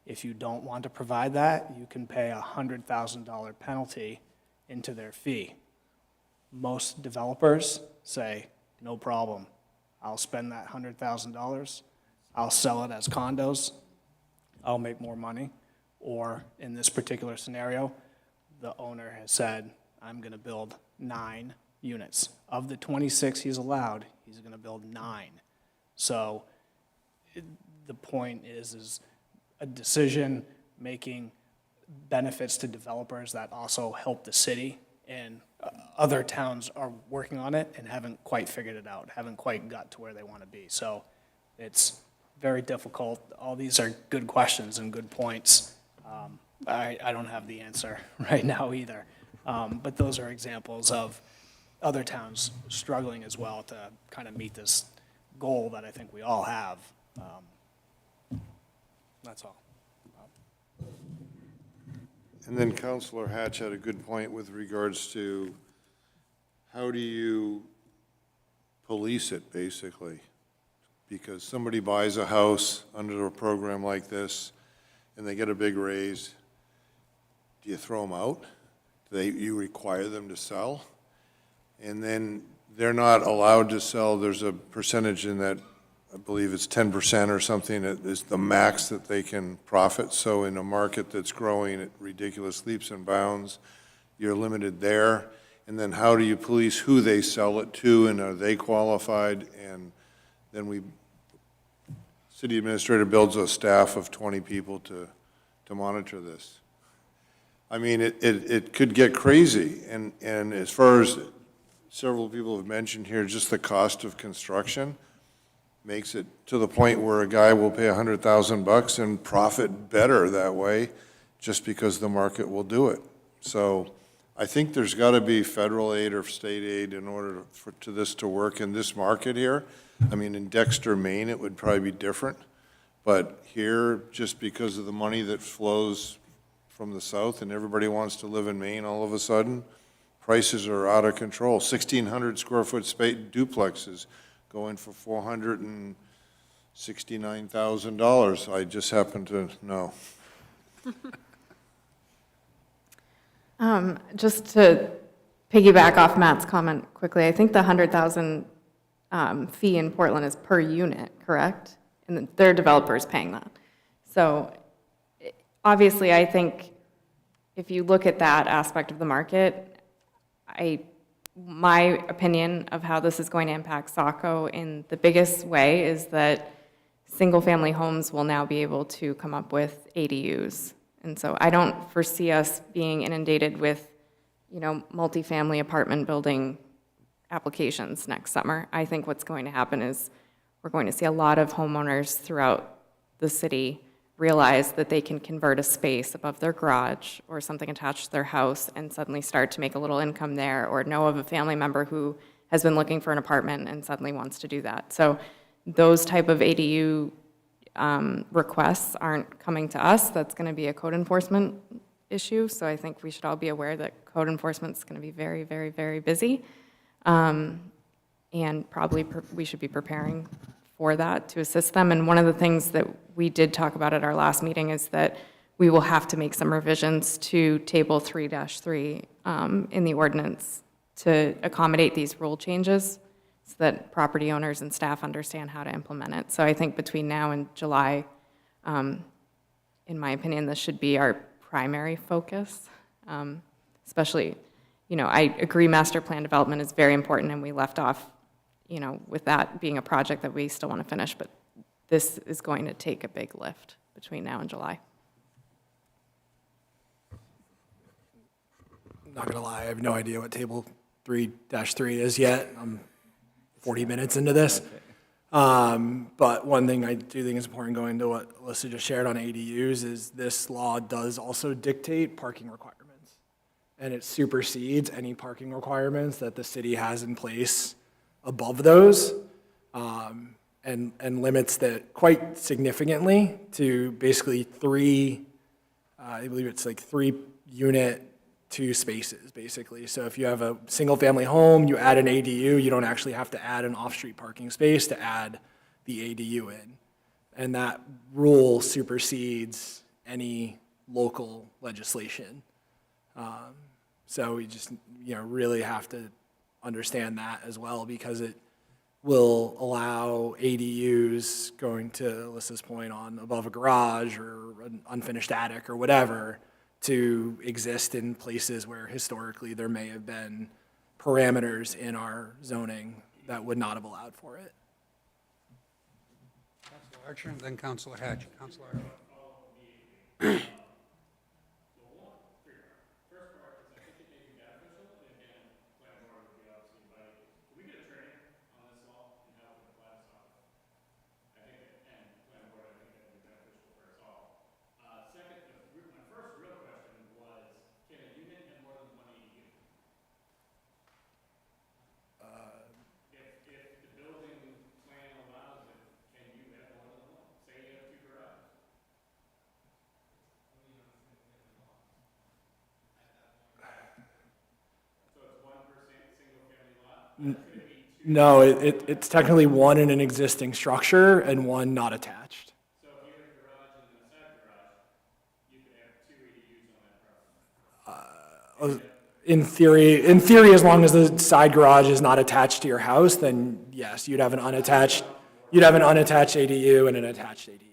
If you don't want to provide that, you can pay a $100,000 penalty into their fee. Most developers say, no problem. I'll spend that $100,000. I'll sell it as condos. I'll make more money. Or in this particular scenario, the owner has said, I'm going to build 9 units. Of the 26 he's allowed, he's going to build 9. So the point is a decision making benefits to developers that also help the city, and other towns are working on it and haven't quite figured it out, haven't quite got to where they want to be. So it's very difficult. All these are good questions and good points. I don't have the answer right now either. But those are examples of other towns struggling as well to kind of meet this goal that I think we all have. That's all. And then Counselor Hatch had a good point with regards to how do you police it, basically? Because somebody buys a house under a program like this, and they get a big raise. Do you throw them out? You require them to sell? And then they're not allowed to sell. There's a percentage in that, I believe it's 10% or something, that is the max that they can profit. So in a market that's growing at ridiculous leaps and bounds, you're limited there. And then how do you police who they sell it to, and are they qualified? And then city administrator builds a staff of 20 people to monitor this. I mean, it could get crazy. And as far as several people have mentioned here, just the cost of construction makes it to the point where a guy will pay $100,000 and profit better that way just because the market will do it. So I think there's got to be federal aid or state aid in order for this to work in this market here. I mean, in Dexter, Maine, it would probably be different. But here, just because of the money that flows from the south and everybody wants to live in Maine all of a sudden, prices are out of control. 1,600 square foot duplexes going for $469,000. I just happen to know. Just to piggyback off Matt's comment quickly, I think the 100,000 fee in Portland is per unit, correct? And their developers paying that. So obviously, I think if you look at that aspect of the market, I my opinion of how this is going to impact Saco in the biggest way is that single-family homes will now be able to come up with ADUs. And so I don't foresee us being inundated with, multifamily apartment building applications next summer. I think what's going to happen is we're going to see a lot of homeowners throughout the city realize that they can convert a space above their garage or something attached to their house and suddenly start to make a little income there, or know of a family member who has been looking for an apartment and suddenly wants to do that. So those type of ADU requests aren't coming to us. That's going to be a code enforcement issue. So I think we should all be aware that code enforcement is going to be very, very, very busy. And probably we should be preparing for that to assist them. And one of the things that we did talk about at our last meeting is that we will have to make some revisions to Table 3-3 in the ordinance to accommodate these rule changes so that property owners and staff understand how to implement it. So I think between now and July, in my opinion, this should be our primary focus, especially, I agree master plan development is very important, and we left off, with that being a project that we still want to finish, but this is going to take a big lift between now and July. Not gonna lie, I have no idea what table 3-3 is yet. I'm 40 minutes into this. But one thing I do think is important, going to what Alyssa just shared on ADUs, is this law does also dictate parking requirements. And it supersedes any parking requirements that the city has in place above those, and limits that quite significantly to basically I believe it's like 3-unit, 2 spaces, basically. So if you have a single-family home, you add an ADU, you don't actually have to add an off-street parking space to add the ADU in. And that rule supersedes any local legislation. So we just, really have to understand that as well, because it will allow ADUs, going to Alyssa's point on above a garage or an unfinished attic or whatever, to exist in places where historically there may have been parameters in our zoning that would not have allowed for it. Councilor Archer, and then Councilor Hatch. Councilor Archer. No, it's technically one in an existing structure and one not attached. So if you have a garage and then a side garage, you could have 2 ADUs on that property. In theory, as long as the side garage is not attached to your house, then yes, you'd have an unattached ADU and an attached ADU.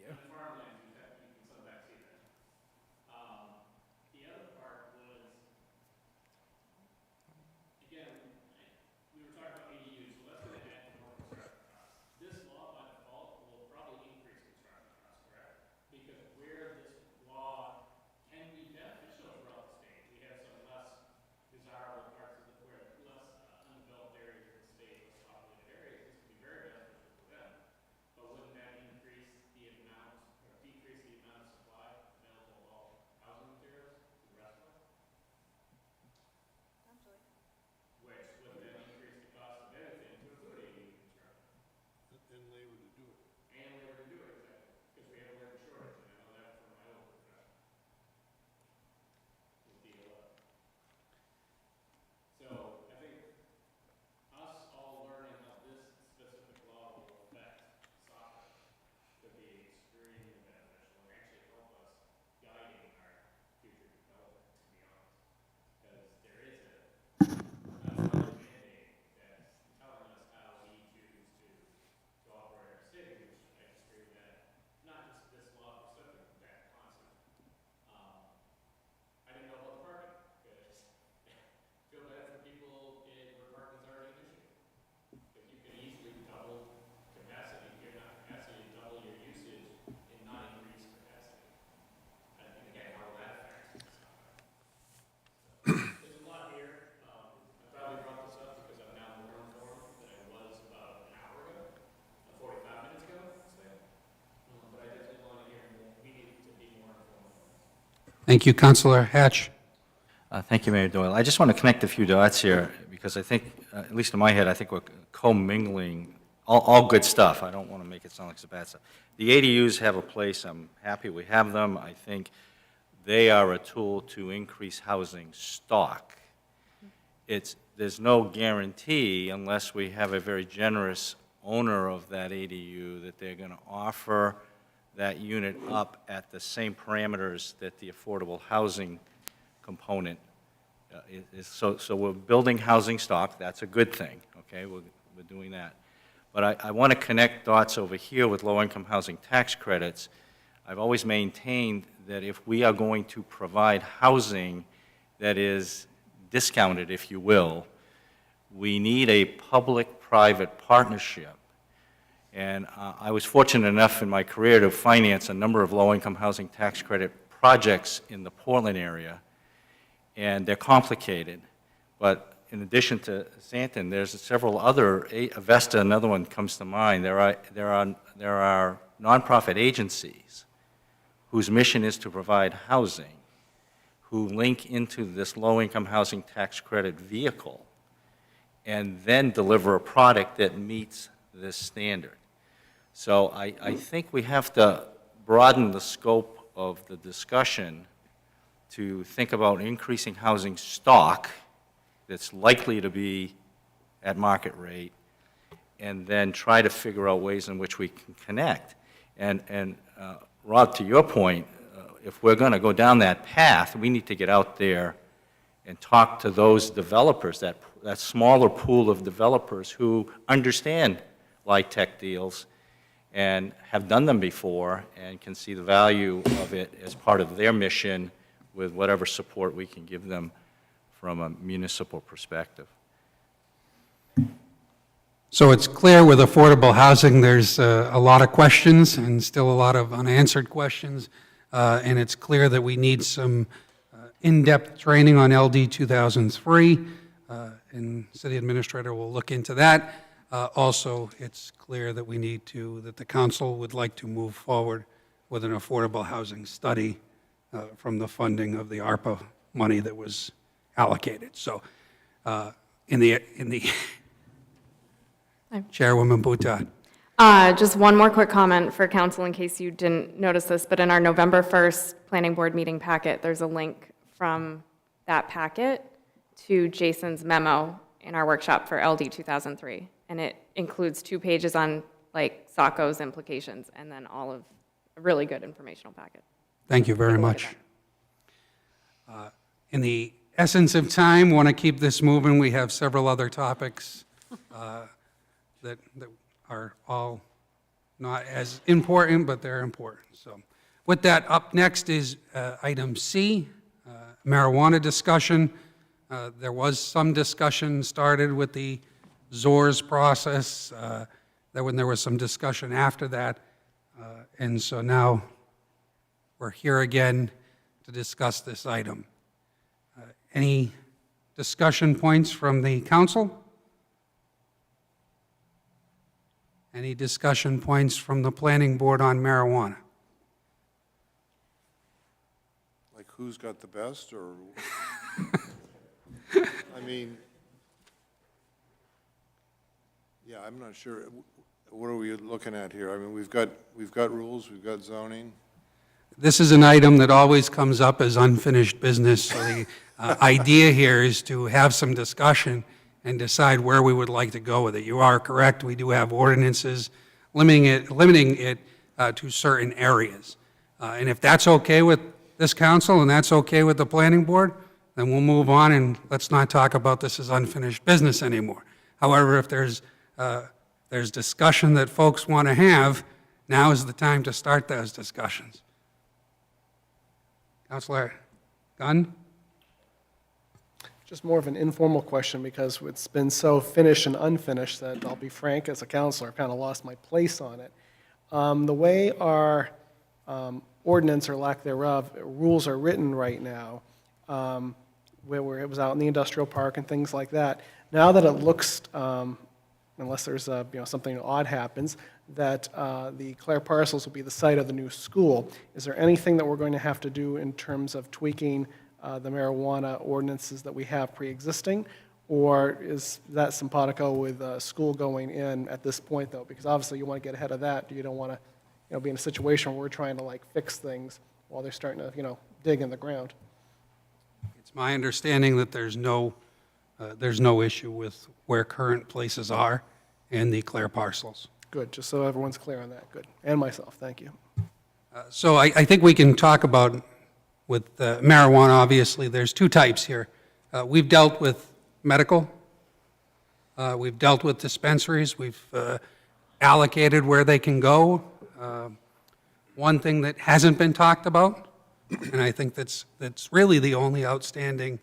Thank you, Councilor Hatch. Thank you, Mayor Doyle. I just want to connect a few dots here, because I think, at least in my head, I think we're commingling all good stuff. I don't want to make it sound like it's a bad stuff. The ADUs have a place. I'm happy we have them. I think they are a tool to increase housing stock. There's no guarantee, unless we have a very generous owner of that ADU, that they're going to offer that unit up at the same parameters that the affordable housing component is. So we're building housing stock. That's a good thing, okay? We're doing that. But I want to connect dots over here with low-income housing tax credits. I've always maintained that if we are going to provide housing that is discounted, if you will, we need a public-private partnership. And I was fortunate enough in my career to finance a number of low-income housing tax credit projects in the Portland area, and they're complicated. But in addition to Santon, there's several other, Avesta, another one comes to mind. There are nonprofit agencies whose mission is to provide housing, who link into this low-income housing tax credit vehicle, and then deliver a product that meets this standard. So I think we have to broaden the scope of the discussion to think about increasing housing stock that's likely to be at market rate, and then try to figure out ways in which we can connect. And Rob, to your point, if we're going to go down that path, we need to get out there and talk to those developers, that smaller pool of developers who understand LIHTC deals and have done them before and can see the value of it as part of their mission with whatever support we can give them from a municipal perspective. So it's clear with affordable housing, there's a lot of questions and still a lot of unanswered questions. And it's clear that we need some in-depth training on LD 2003, and City Administrator will look into that. Also, it's clear that we need to, that the council would like to move forward with an affordable housing study from the funding of the ARPA money that was allocated. So, in the Chairwoman Boutot. Just one more quick comment for council in case you didn't notice this, but in our November 1st Planning Board meeting packet, there's a link from that packet to Jason's memo in our workshop for LD 2003. And it includes 2 pages on like Saco's implications and then all of a really good informational packet. Thank you very much. In the essence of time, want to keep this moving. We have several other topics that are all not as important, but they're important. So with that, up next is item C, marijuana discussion. There was some discussion started with the ZORS process, when there was some discussion after that. And so now we're here again to discuss this item. Any discussion points from the council? Any discussion points from the planning board on marijuana? Like who's got the best, or? I mean, yeah, I'm not sure. What are we looking at here? I mean, we've got rules, we've got zoning. This is an item that always comes up as unfinished business, so the idea here is to have some discussion and decide where we would like to go with it. You are correct, we do have ordinances limiting it to certain areas. And if that's okay with this council and that's okay with the planning board, then we'll move on and let's not talk about this as unfinished business anymore. However, if there's discussion that folks want to have, now is the time to start those discussions. Councilor Gunn? Just more of an informal question, because it's been so finished and unfinished that, I'll be frank, as a counselor, I've kind of lost my place on it. The way our ordinance, or lack thereof, rules are written right now, where it was out in the industrial park and things like that, now that it looks, unless there's something odd happens, that the Clare parcels will be the site of the new school. Is there anything that we're going to have to do in terms of tweaking the marijuana ordinances that we have pre-existing? Or is that simpatico with school going in at this point, though? Because obviously you want to get ahead of that. You don't want to, be in a situation where we're trying to like fix things while they're starting to, dig in the ground. It's my understanding that there's no issue with where current places are and the Clare parcels. Good, just so everyone's clear on that. Good. And myself, thank you. So I think we can talk about, with marijuana, obviously, there's two types here. We've dealt with medical, we've dealt with dispensaries, we've allocated where they can go. One thing that hasn't been talked about, and I think that's really the only outstanding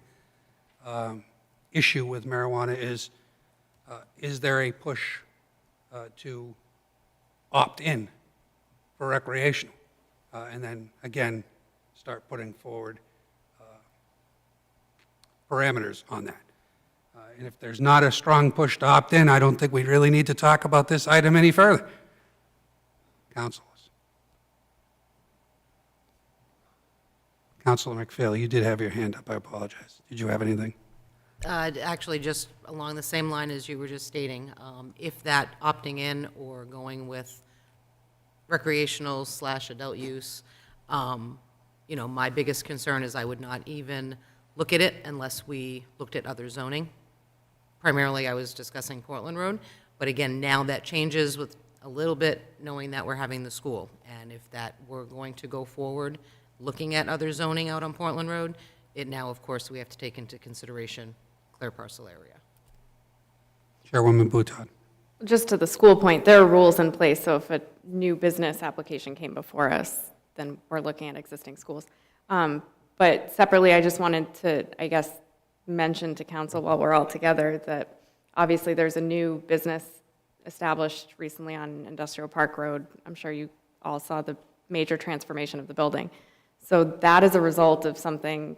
issue with marijuana is there a push to opt in for recreational? And then, again, start putting forward parameters on that. And if there's not a strong push to opt in, I don't think we really need to talk about this item any further. Councilors. Councilor McPhail, you did have your hand up. I apologize. Did you have anything? Actually, just along the same line as you were just stating, if that opting in or going with recreational / adult use, my biggest concern is I would not even look at it unless we looked at other zoning. Primarily, I was discussing Portland Road, but again, now that changes with a little bit knowing that we're having the school. And if that we're going to go forward looking at other zoning out on Portland Road, it now, of course, we have to take into consideration Clare parcel area. Chairwoman Bouton. Just to the school point, there are rules in place, so if a new business application came before us, then we're looking at existing schools. But separately, I just wanted to, mention to council while we're all together that obviously there's a new business established recently on Industrial Park Road. I'm sure you all saw the major transformation of the building. So that is a result of something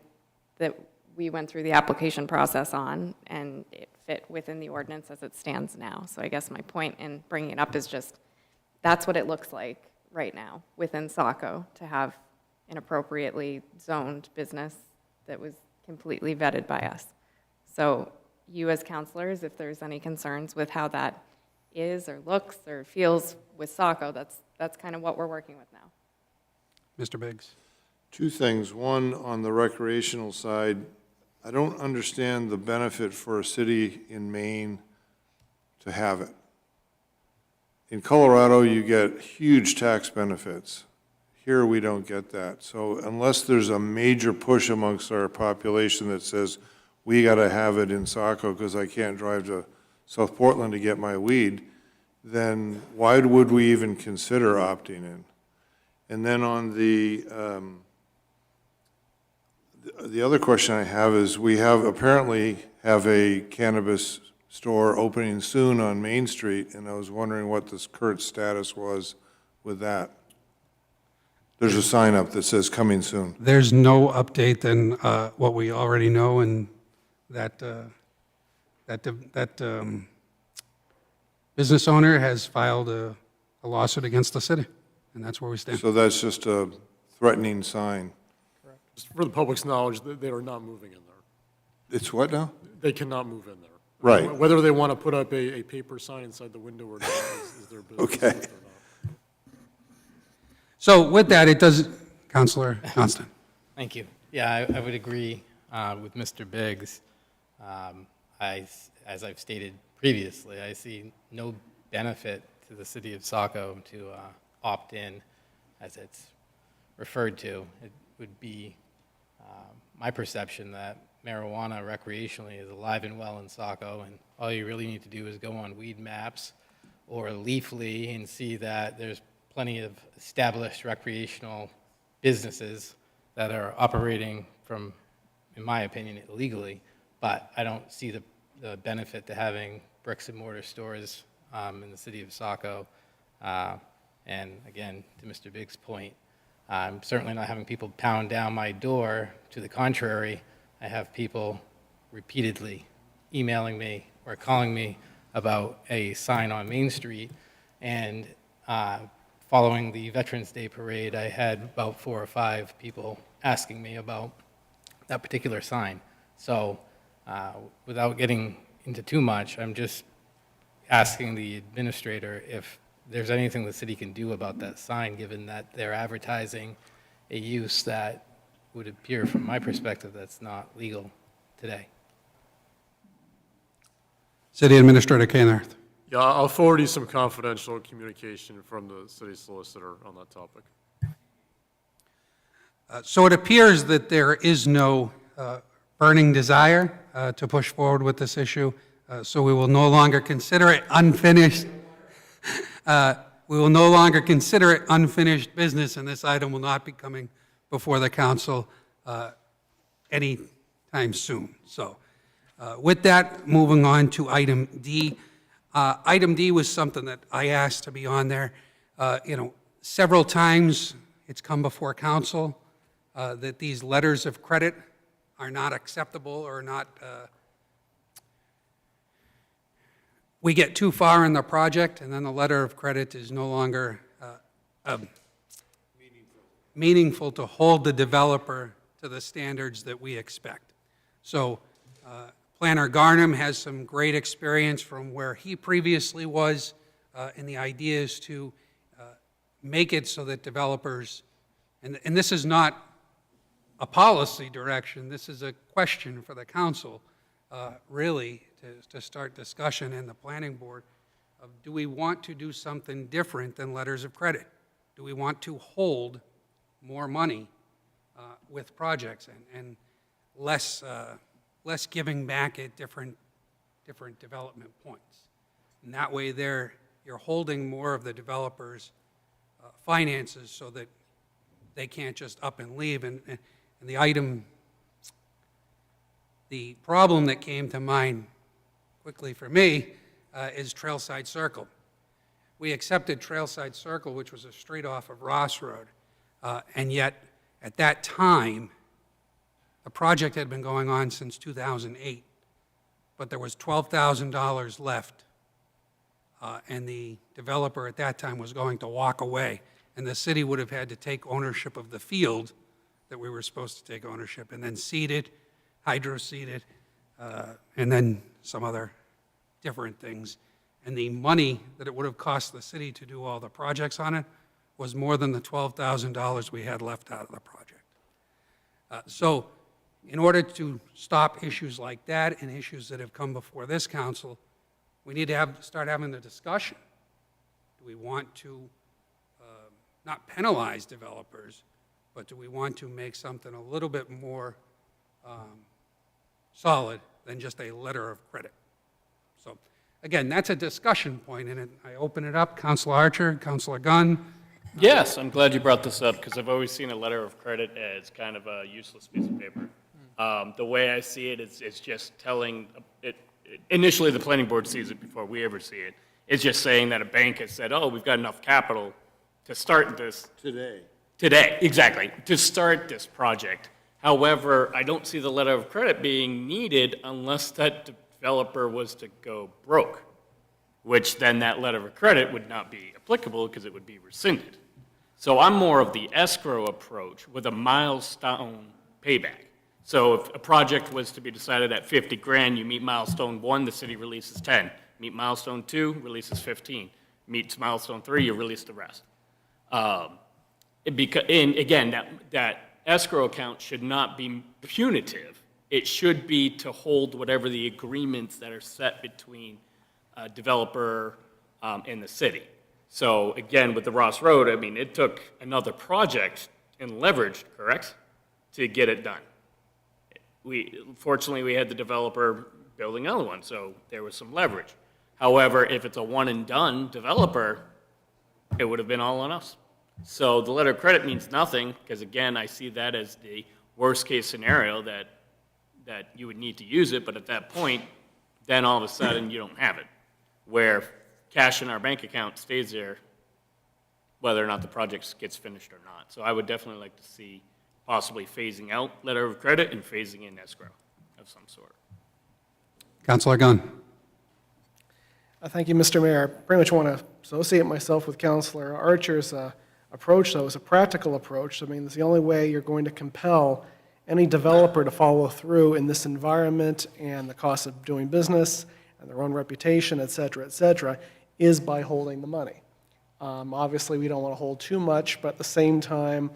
that we went through the application process on, and it fit within the ordinance as it stands now. So I guess my point in bringing it up is just, that's what it looks like right now within Saco, to have an appropriately zoned business that was completely vetted by us. So you as counselors, if there's any concerns with how that is or looks or feels with Saco, that's kind of what we're working with now. Mr. Biggs. Two things. One, on the recreational side, I don't understand the benefit for a city in Maine to have it. In Colorado, you get huge tax benefits. Here, we don't get that. So unless there's a major push amongst our population that says, we got to have it in Saco because I can't drive to South Portland to get my weed, then why would we even consider opting in? And then on the other question I have is, we apparently have a cannabis store opening soon on Main Street, and I was wondering what the current status was with that. There's a sign up that says coming soon. There's no update than what we already know, and that business owner has filed a lawsuit against the city, and that's where we stand. So that's just a threatening sign. Just for the public's knowledge, they are not moving in there. It's what now? They cannot move in there. Right. Whether they want to put up a paper sign inside the window or not is their business. Okay. If they're not. So with that, it does, Councilor Johnston. Thank you. Yeah, I would agree with Mr. Biggs. As I've stated previously, I see no benefit to the city of Saco to opt in, as it's referred to. It would be my perception that marijuana recreationally is alive and well in Saco, and all you really need to do is go on Weed Maps or Leafly and see that there's plenty of established recreational businesses that are operating from, in my opinion, illegally, but I don't see the benefit to having bricks and mortar stores in the city of Saco. And again, to Mr. Biggs' point, I'm certainly not having people pound down my door. To the contrary, I have people repeatedly emailing me or calling me about a sign on Main Street, and following the Veterans Day Parade, I had about 4 or 5 people asking me about that particular sign. So without getting into too much, I'm just asking the administrator if there's anything the city can do about that sign, given that they're advertising a use that would appear, from my perspective, that's not legal today. City Administrator Kahnarth. Yeah, I'll forward you some confidential communication from the city solicitor on that topic. So it appears that there is no burning desire to push forward with this issue, so we will no longer consider it unfinished. We will no longer consider it unfinished business, and this item will not be coming before the council anytime soon. So with that, moving on to item D. Item D was something that I asked to be on there. Several times it's come before council that these letters of credit are not acceptable or not, we get too far in the project and then the letter of credit is no longer meaningful to hold the developer to the standards that we expect. So Planner Garnham has some great experience from where he previously was, and the idea is to make it so that developers, and this is not a policy direction, this is a question for the council, really, to start discussion in the planning board of, do we want to do something different than letters of credit? Do we want to hold more money with projects and less giving back at different development points? And that way you're holding more of the developer's finances so that they can't just up and leave. And the problem that came to mind quickly for me is Trailside Circle. We accepted Trailside Circle, which was a street off of Ross Road, and yet at that time, the project had been going on since 2008, but there was $12,000 left, and the developer at that time was going to walk away, and the city would have had to take ownership of the field that we were supposed to take ownership, and then seed it, hydro-seed it, and then some other different things. And the money that it would have cost the city to do all the projects on it was more than the $12,000 we had left out of the project. So in order to stop issues like that and issues that have come before this council, we need to start having the discussion. Do we want to not penalize developers, but do we want to make something a little bit more solid than just a letter of credit? So again, that's a discussion point, and I open it up. Councilor Archer, Councilor Gunn. Yes, I'm glad you brought this up, because I've always seen a letter of credit as kind of a useless piece of paper. The way I see it is it's just telling, initially the planning board sees it before we ever see it. It's just saying that a bank has said, oh, we've got enough capital to start this. Today, exactly, to start this project. However, I don't see the letter of credit being needed unless that developer was to go broke, which then that letter of credit would not be applicable because it would be rescinded. So I'm more of the escrow approach with a milestone payback. So if a project was to be decided at 50 grand, you meet milestone 1, the city releases 10. Meet milestone 2, releases 15. Meets milestone 3, you release the rest. And again, that escrow account should not be punitive. It should be to hold whatever the agreements that are set between a developer and the city. So again, with the Ross Road, I mean, it took another project and leveraged, correct, to get it done. Fortunately, we had the developer building another one, so there was some leverage. However, if it's a one-and-done developer, it would have been all on us. So the letter of credit means nothing, because again, I see that as the worst-case scenario that you would need to use it, but at that point, then all of a sudden, you don't have it, where cash in our bank account stays there, whether or not the project gets finished or not. So I would definitely like to see possibly phasing out letter of credit and phasing in escrow of some sort. Councilor Gunn. Thank you, Mr. Mayor. I pretty much want to associate myself with Counselor Archer's approach, though, is a practical approach. I mean, it's the only way you're going to compel any developer to follow through in this environment and the cost of doing business and their own reputation, et cetera, is by holding the money. Obviously, we don't want to hold too much, but at the same time,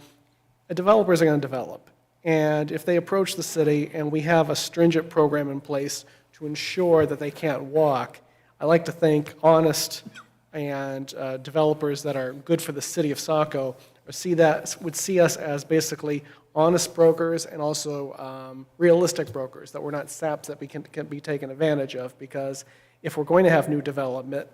developers are going to develop. And if they approach the city and we have a stringent program in place to ensure that they can't walk, I like to think honest and developers that are good for the city of Saco would see us as basically honest brokers and also realistic brokers, that we're not saps that can be taken advantage of, because if we're going to have new development,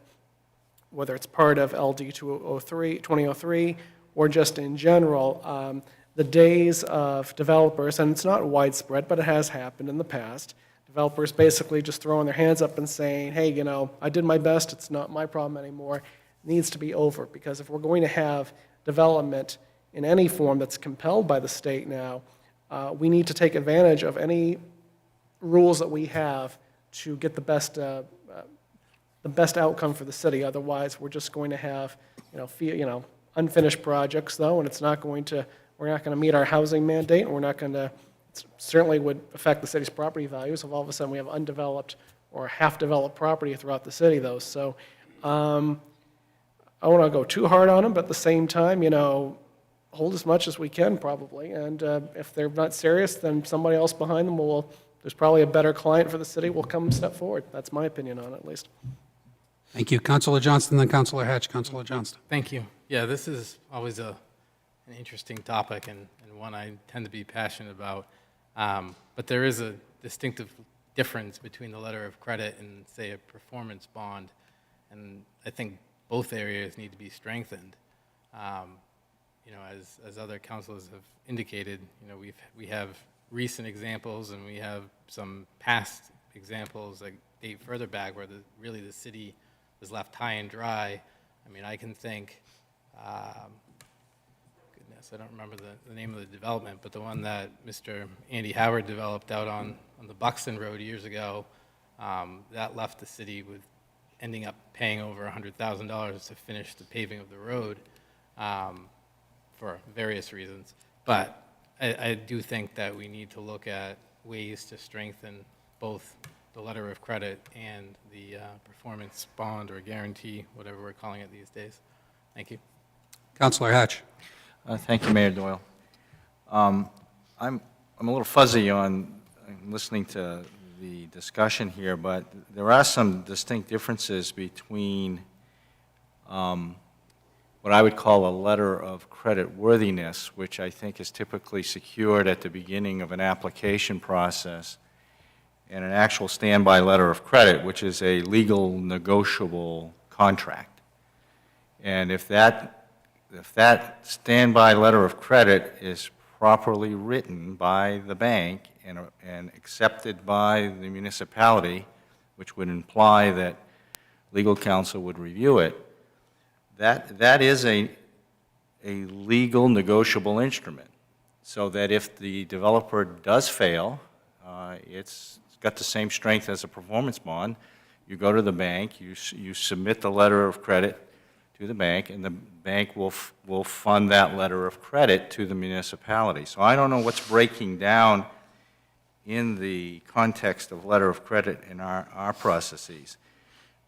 whether it's part of LD 2003 or just in general, the days of developers, and it's not widespread, but it has happened in the past, developers basically just throwing their hands up and saying, hey, you know, I did my best, it's not my problem anymore, needs to be over. Because if we're going to have development in any form that's compelled by the state now, we need to take advantage of any rules that we have to get the best outcome for the city. Otherwise, we're just going to have, unfinished projects, though, and we're not going to meet our housing mandate, and we're not going to, it certainly would affect the city's property values if all of a sudden we have undeveloped or half-developed property throughout the city, though. So I don't want to go too hard on them, but at the same time, hold as much as we can, probably. And if they're not serious, then somebody else behind them there's probably a better client for the city, will come step forward. That's my opinion on it, at least. Thank you. Councilor Johnston, then Councilor Hatch. Councilor Johnston. Thank you. Yeah, this is always an interesting topic and one I tend to be passionate about. But there is a distinctive difference between the letter of credit and, say, a performance bond. And I think both areas need to be strengthened. As other councilors have indicated, we have recent examples and we have some past examples that date further back where really the city was left high and dry. I mean, I can think, goodness, I don't remember the name of the development, but the one that Mr. Andy Howard developed out on the Buxton Road years ago, that left the city with ending up paying over $100,000 to finish the paving of the road for various reasons. But I do think that we need to look at ways to strengthen both the letter of credit and the performance bond or guarantee, whatever we're calling it these days. Thank you. Councilor Hatch. Thank you, Mayor Doyle. I'm a little fuzzy on listening to the discussion here, but there are some distinct differences between what I would call a letter of credit worthiness, which I think is typically secured at the beginning of an application process, and an actual standby letter of credit, which is a legal negotiable contract. And if that standby letter of credit is properly written by the bank and accepted by the municipality, which would imply that legal counsel would review it, that is a legal negotiable instrument, so that if the developer does fail, it's got the same strength as a performance bond. You go to the bank, you submit the letter of credit to the bank, and the bank will fund that letter of credit to the municipality. So I don't know what's breaking down in the context of letter of credit in our processes.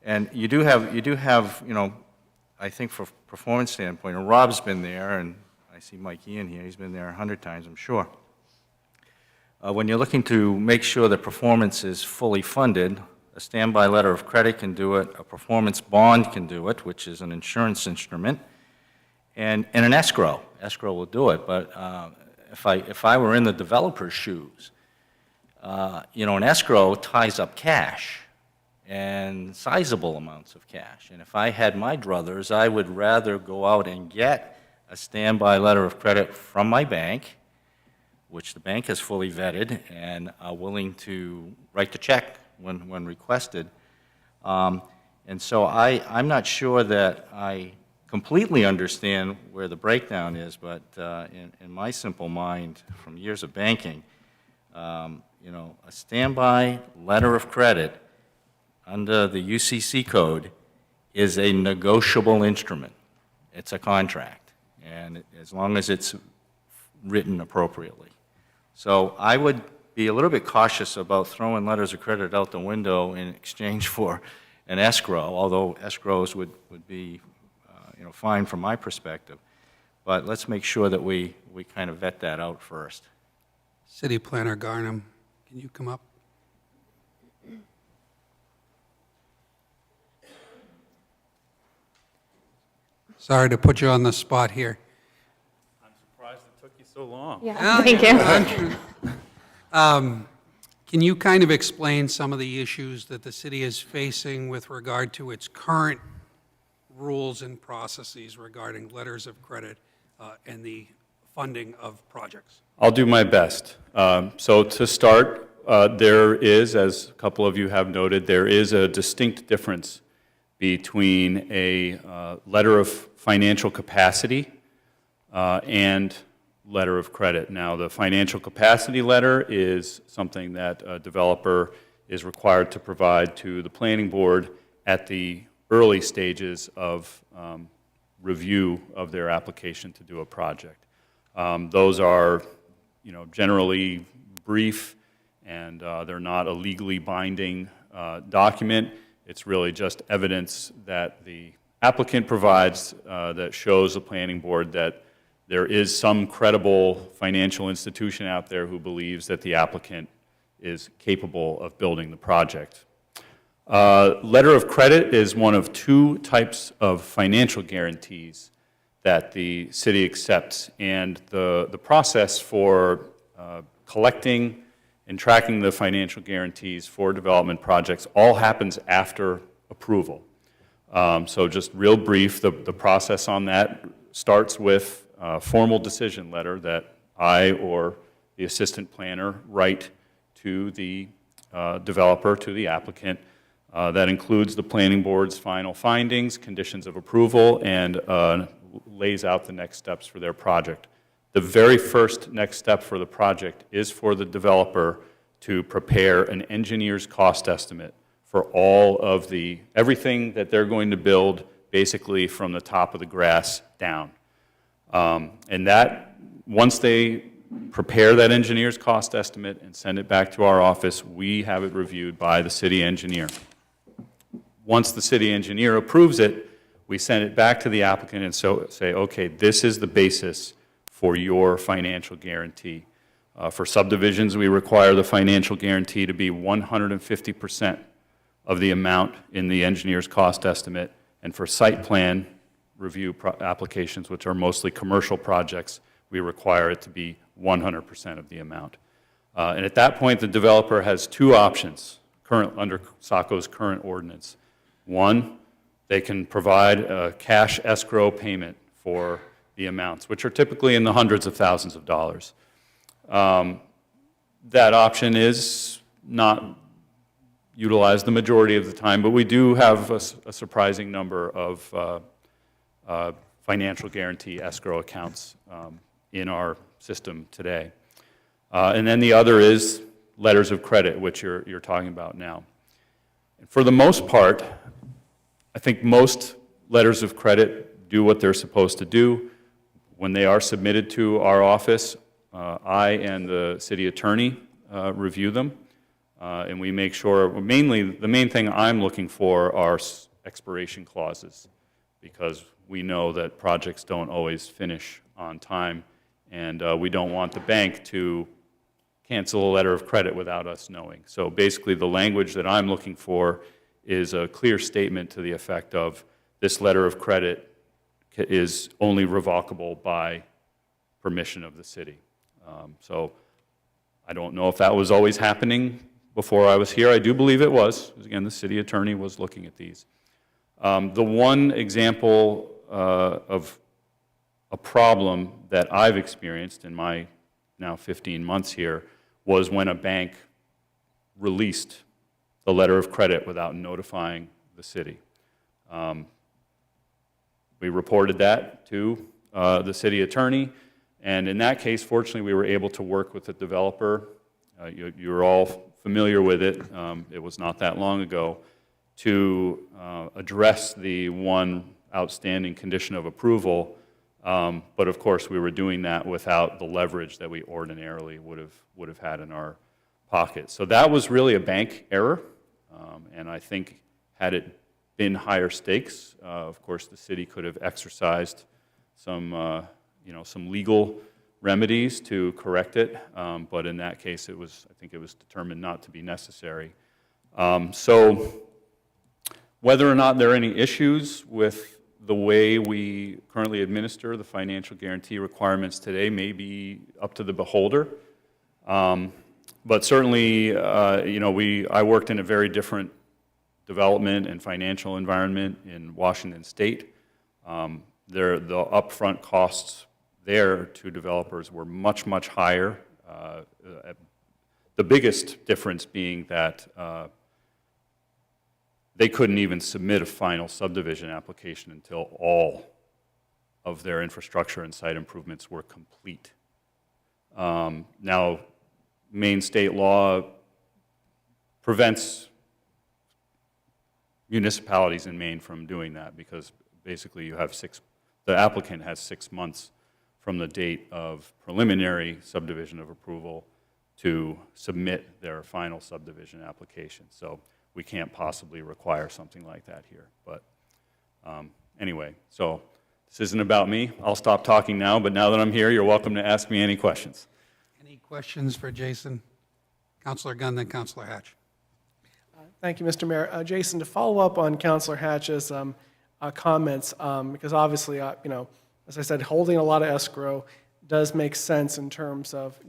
And you do have, I think from a performance standpoint, and Rob's been there, and I see Mike Ian here, he's been there 100 times, I'm sure. When you're looking to make sure that performance is fully funded, a standby letter of credit can do it, a performance bond can do it, which is an insurance instrument, and an escrow. Escrow will do it, but if I were in the developer's shoes, an escrow ties up cash, and sizable amounts of cash. And if I had my druthers, I would rather go out and get a standby letter of credit from my bank, which the bank has fully vetted and are willing to write the check when requested. And so I'm not sure that I completely understand where the breakdown is, but in my simple mind, from years of banking, a standby letter of credit under the UCC code is a negotiable instrument. It's a contract, and as long as it's written appropriately. So I would be a little bit cautious about throwing letters of credit out the window in exchange for an escrow, although escrows would be, fine from my perspective. But let's make sure that we kind of vet that out first. City Planner Garnham, can you come up? Sorry to put you on the spot here. I'm surprised it took you so long. Yeah, thank you. Can you kind of explain some of the issues that the city is facing with regard to its current rules and processes regarding letters of credit and the funding of projects? I'll do my best. So to start, there is, as a couple of you have noted, there is a distinct difference between a letter of financial capacity and letter of credit. Now, the financial capacity letter is something that a developer is required to provide to the planning board at the early stages of review of their application to do a project. Those are, generally brief, and they're not a legally binding document. It's really just evidence that the applicant provides that shows the planning board that there is some credible financial institution out there who believes that the applicant is capable of building the project. Letter of credit is one of two types of financial guarantees that the city accepts, and the process for collecting and tracking the financial guarantees for development projects all happens after approval. So just real brief, the process on that starts with a formal decision letter that I or the assistant planner write to the developer, to the applicant. That includes the planning board's final findings, conditions of approval, and lays out the next steps for their project. The very first next step for the project is for the developer to prepare an engineer's cost estimate for all of everything that they're going to build, basically from the top of the grass down. And that, once they prepare that engineer's cost estimate and send it back to our office, we have it reviewed by the city engineer. Once the city engineer approves it, we send it back to the applicant and say, okay, this is the basis for your financial guarantee. For subdivisions, we require the financial guarantee to be 150% of the amount in the engineer's cost estimate, and for site plan review applications, which are mostly commercial projects, we require it to be 100% of the amount. And at that point, the developer has two options under Saco's current ordinance. One, they can provide a cash escrow payment for the amounts, which are typically in the hundreds of thousands of dollars. That option is not utilized the majority of the time, but we do have a surprising number of financial guarantee escrow accounts in our system today. And then the other is letters of credit, which you're talking about now. And for the most part, I think most letters of credit do what they're supposed to do. When they are submitted to our office, I and the city attorney review them, and we make sure, mainly, the main thing I'm looking for are expiration clauses, because we know that projects don't always finish on time, and we don't want the bank to cancel a letter of credit without us knowing. So basically, the language that I'm looking for is a clear statement to the effect of this letter of credit is only revocable by permission of the city. So I don't know if that was always happening before I was here. I do believe it was, because again, the city attorney was looking at these. The one example of a problem that I've experienced in my now 15 months here was when a bank released the letter of credit without notifying the city. We reported that to the city attorney, and in that case, fortunately, we were able to work with the developer. You're all familiar with it. It was not that long ago. to address the one outstanding condition of approval, but of course, we were doing that without the leverage that we ordinarily would have had in our pocket. So that was really a bank error, and I think had it been higher stakes, of course, the city could have exercised some, some legal remedies to correct it, but in that case, I think it was determined not to be necessary. So whether or not there are any issues with the way we currently administer the financial guarantee requirements today may be up to the beholder. But certainly, I worked in a very different development and financial environment in Washington State. The upfront costs there to developers were much, much higher. The biggest difference being that they couldn't even submit a final subdivision application until all of their infrastructure and site improvements were complete. Now, Maine state law prevents municipalities in Maine from doing that because basically the applicant has 6 months from the date of preliminary subdivision of approval to submit their final subdivision application. So we can't possibly require something like that here. But anyway, so this isn't about me. I'll stop talking now, but now that I'm here, you're welcome to ask me any questions. Any questions for Jason? Councilor Gunn, then Councilor Hatch. Thank you, Mr. Mayor. Jason, to follow up on Councilor Hatch's comments, because obviously, as I said, holding a lot of escrow does make sense in terms of,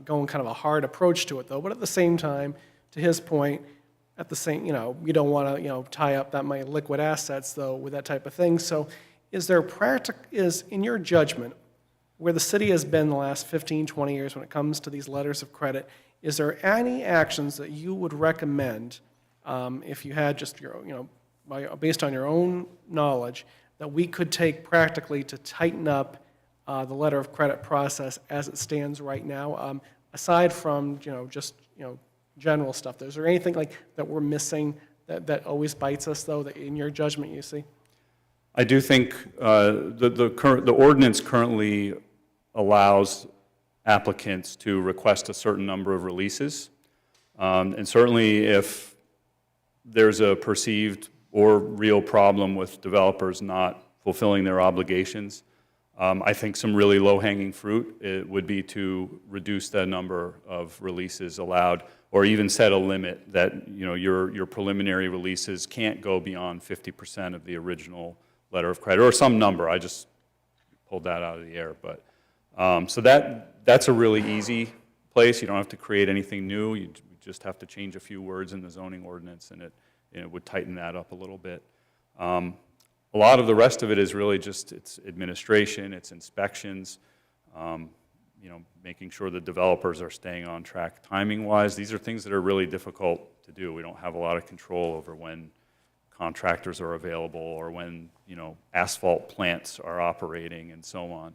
going kind of a hard approach to it, though. But at the same time, to his point, you don't want to, tie up that many liquid assets, though, with that type of thing. So is in your judgment, where the city has been the last 15, 20 years when it comes to these letters of credit, is there any actions that you would recommend, if you had just based on your own knowledge, that we could take practically to tighten up the letter of credit process as it stands right now, aside from general stuff? Is there anything like that we're missing that always bites us, though, that in your judgment you see? I do think the ordinance currently allows applicants to request a certain number of releases. And certainly if there's a perceived or real problem with developers not fulfilling their obligations, I think some really low-hanging fruit it would be to reduce the number of releases allowed, or even set a limit that your preliminary releases can't go beyond 50% of the original letter of credit, or some number. I just pulled that out of the air, but so that's a really easy place. You don't have to create anything new. You just have to change a few words in the zoning ordinance, and it would tighten that up a little bit. A lot of the rest of it is really just its administration, its inspections, making sure the developers are staying on track timing-wise. These are things that are really difficult to do. We don't have a lot of control over when contractors are available or when asphalt plants are operating and so on.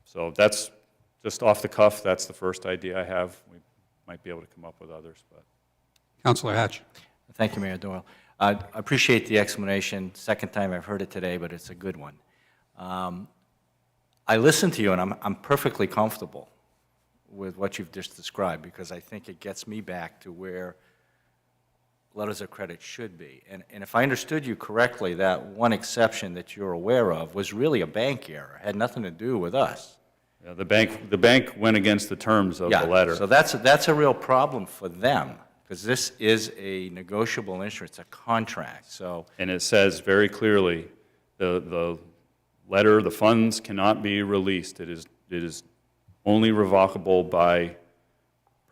So that's just off the cuff. That's the first idea I have. We might be able to come up with others, but. Councilor Hatch. Thank you, Mayor Doyle. I appreciate the explanation. Second time I've heard it today, but it's a good one. I listened to you, and I'm perfectly comfortable with what you've just described, because I think it gets me back to where letters of credit should be. And if I understood you correctly, that one exception that you're aware of was really a bank error. It had nothing to do with us. Yeah, the bank went against the terms of the letter. So that's a real problem for them, because this is a negotiable instrument, it's a contract, so. And it says very clearly, the letter, the funds cannot be released. It is only revocable by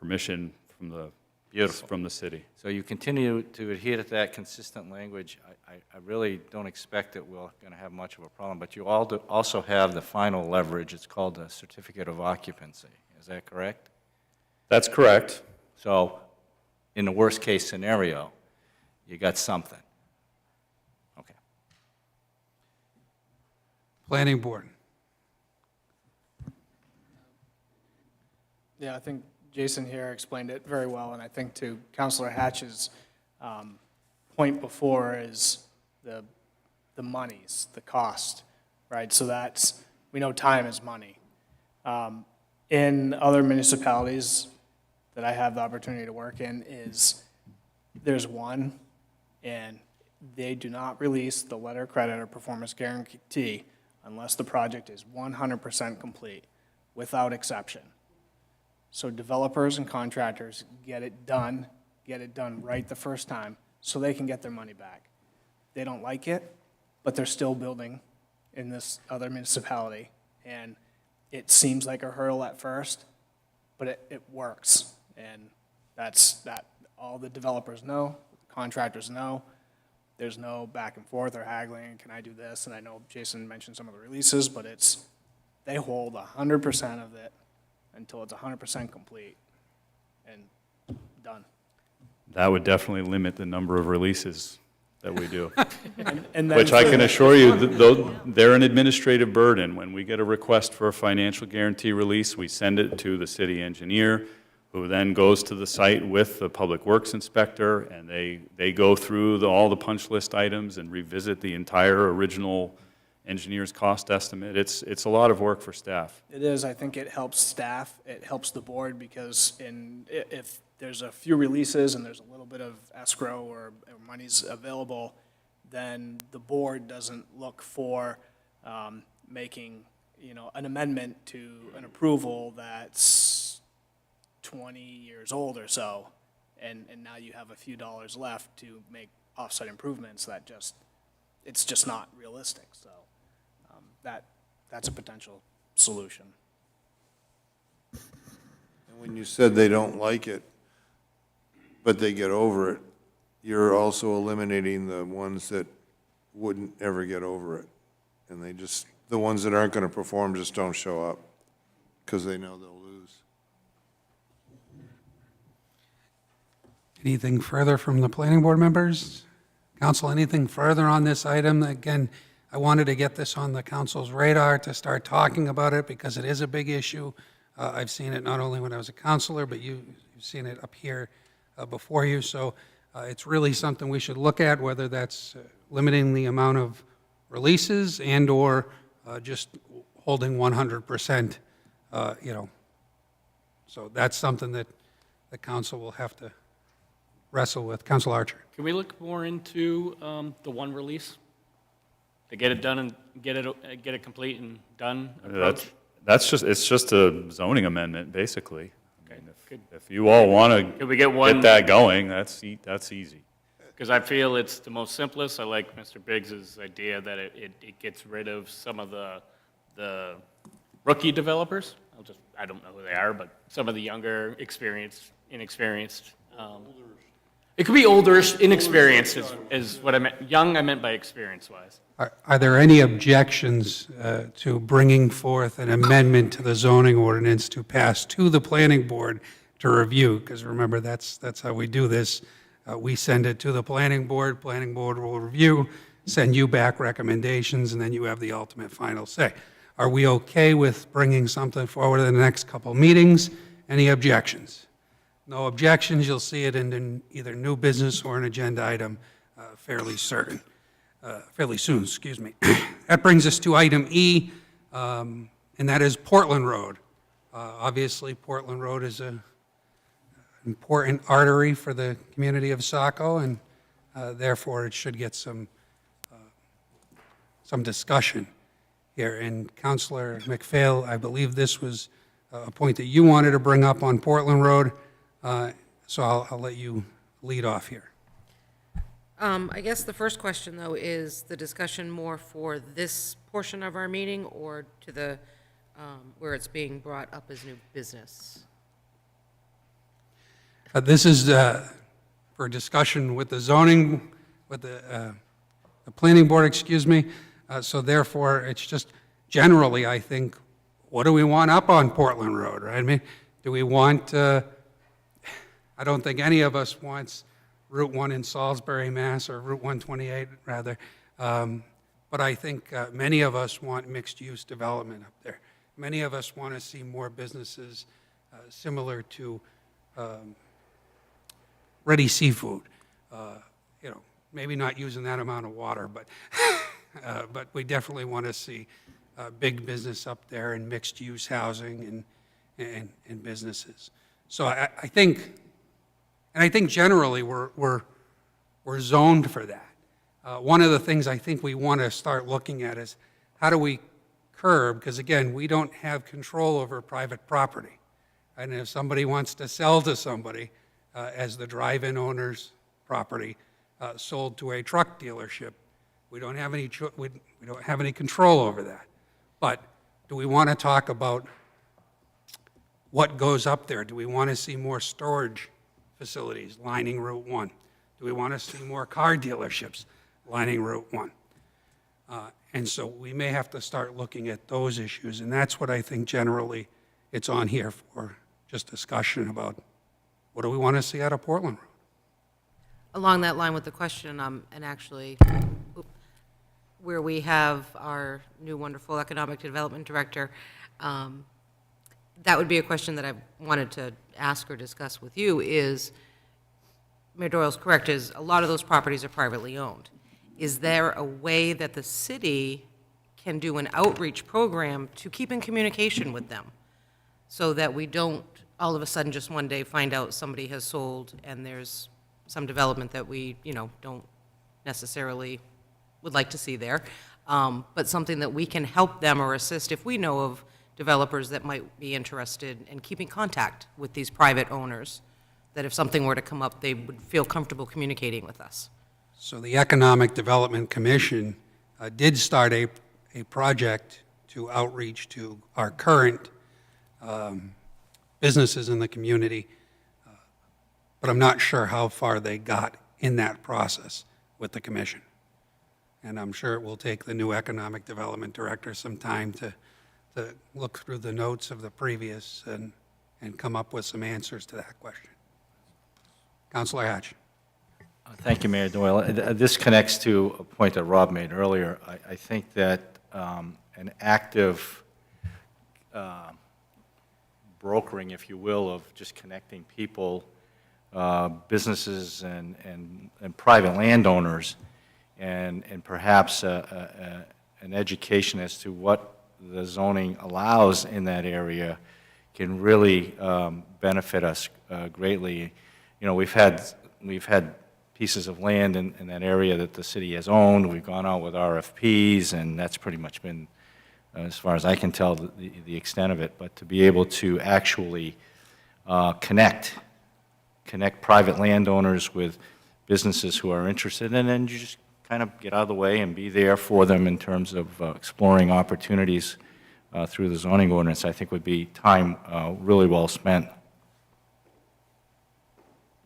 permission from the Beautiful. From the city. So you continue to adhere to that consistent language. I really don't expect that we're going to have much of a problem, but you also have the final leverage. It's called a certificate of occupancy. Is that correct? That's correct. So in the worst-case scenario, you got something. Okay. Planning Board. Yeah, I think Jason here explained it very well, and I think to Councilor Hatch's point before is the monies, the cost, right? So that's, we know time is money. In other municipalities that I have the opportunity to work in there's one, and they do not release the letter of credit or performance guarantee unless the project is 100% complete, without exception. So developers and contractors get it done right the first time, so they can get their money back. They don't like it, but they're still building in this other municipality, and it seems like a hurdle at first, but it works, and that all the developers know, contractors know. There's no back and forth or haggling, can I do this? And I know Jason mentioned some of the releases, but they hold 100% of it until it's 100% complete and done. That would definitely limit the number of releases that we do. And then Which I for can the- assure you, they're an administrative burden. When we get a request for a financial guarantee release, we send it to the city engineer, who then goes to the site with the public works inspector, and they go through all the punch list items and revisit the entire original engineer's cost estimate. It's a lot of work for staff. It is, I think it helps staff, it helps the board, because if there's a few releases and there's a little bit of escrow or money's available, then the board doesn't look for making, an amendment to an approval that's 20 years old or so, and now you have a few dollars left to make offsite improvements it's just not realistic, so that's a potential solution. And when you said they don't like it, but they get over it, you're also eliminating the ones that wouldn't ever get over it. And the ones that aren't going to perform just don't show up because they know they'll lose. Anything further from the planning board members? Council, anything further on this item? Again, I wanted to get this on the council's radar to start talking about it because it is a big issue. I've seen it not only when I was a councilor, but you've seen it up here before you. So it's really something we should look at, whether that's limiting the amount of releases and/or just holding 100%, So that's something that the council will have to wrestle with. Council Archer. Can we look more into the one release? To get it done and get it complete and done approach? It's just a zoning amendment, basically. I mean, Good. if you all want Could we get to one? get that going, that's easy. Because I feel it's the most simplest. I like Mr. Biggs's idea that it gets rid of some of the rookie developers. I don't know who they are, but some of the younger, inexperienced. It could be older, inexperienced is what I meant. Young, I meant by experience-wise. Are there any objections to bringing forth an amendment to the zoning ordinance to pass to the planning board to review? Because remember, that's how we do this. We send it to the planning board will review, send you back recommendations, and then you have the ultimate final say. Are we okay with bringing something forward in the next couple meetings? Any objections? No objections, you'll see it in either new business or an agenda item fairly soon, excuse me. That brings us to item E, and that is Portland Road. Obviously, Portland Road is an important artery for the community of Saco, and therefore it should get some discussion here. And Councilor McPhail, I believe this was a point that you wanted to bring up on Portland Road. So I'll let you lead off here. I guess the first question, though, is the discussion more for this portion of our meeting or to the, where it's being brought up as new business? This is for discussion with the zoning, with the planning board, excuse me. So therefore, it's just generally, I think, what do we want up on Portland Road, right? I mean, do we want, I don't think any of us wants Route 1 in Salisbury, Mass., or Route 128, rather. But I think many of us want mixed-use development up there. Many of us want to see more businesses similar to Ready Seafood, maybe not using that amount of water, but, but we definitely want to see big business up there and mixed-use housing and businesses. So I think, and I think generally we're zoned for that. One of the things I think we want to start looking at is how do we curb, because again, we don't have control over private property. And if somebody wants to sell to somebody, as the drive-in owner's property sold to a truck dealership, we don't have any, we don't have any control over that. But do we want to talk about what goes up there? Do we want to see more storage facilities lining Route 1? Do we want to see more car dealerships lining Route 1? And so we may have to start looking at those issues, and that's what I think generally it's on here for, just discussion about what do we want to see out of Portland Road? Along that line with the question, and actually, where we have our new wonderful economic development director, that would be a question that I wanted to ask or discuss with you is, Mayor Doyle's correct, is a lot of those properties are privately owned. Is there a way that the city can do an outreach program to keep in communication with them so that we don't all of a sudden just one day find out somebody has sold and there's some development that we, don't necessarily would like to see there, but something that we can help them or assist if we know of developers that might be interested in keeping contact with these private owners, that if something were to come up, they would feel comfortable communicating with us. So the Economic Development Commission did start a project to outreach to our current businesses in the community, but I'm not sure how far they got in that process with the commission. And I'm sure it will take the new Economic Development Director some time to look through the notes of the previous and come up with some answers to that question. Councilor Hatch. Thank you, Mayor Doyle. This connects to a point that Rob made earlier. I think that an active brokering, if you will, of just connecting people, businesses, and private landowners, and perhaps an education as to what the zoning allows in that area can really benefit us greatly. We've had pieces of land in that area that the city has owned. We've gone out with RFPs, and that's pretty much been, as far as I can tell, the extent of it. But to be able to actually connect private landowners with businesses who are interested, and then you just kind of get out of the way and be there for them in terms of exploring opportunities through the zoning ordinance, I think would be time really well spent.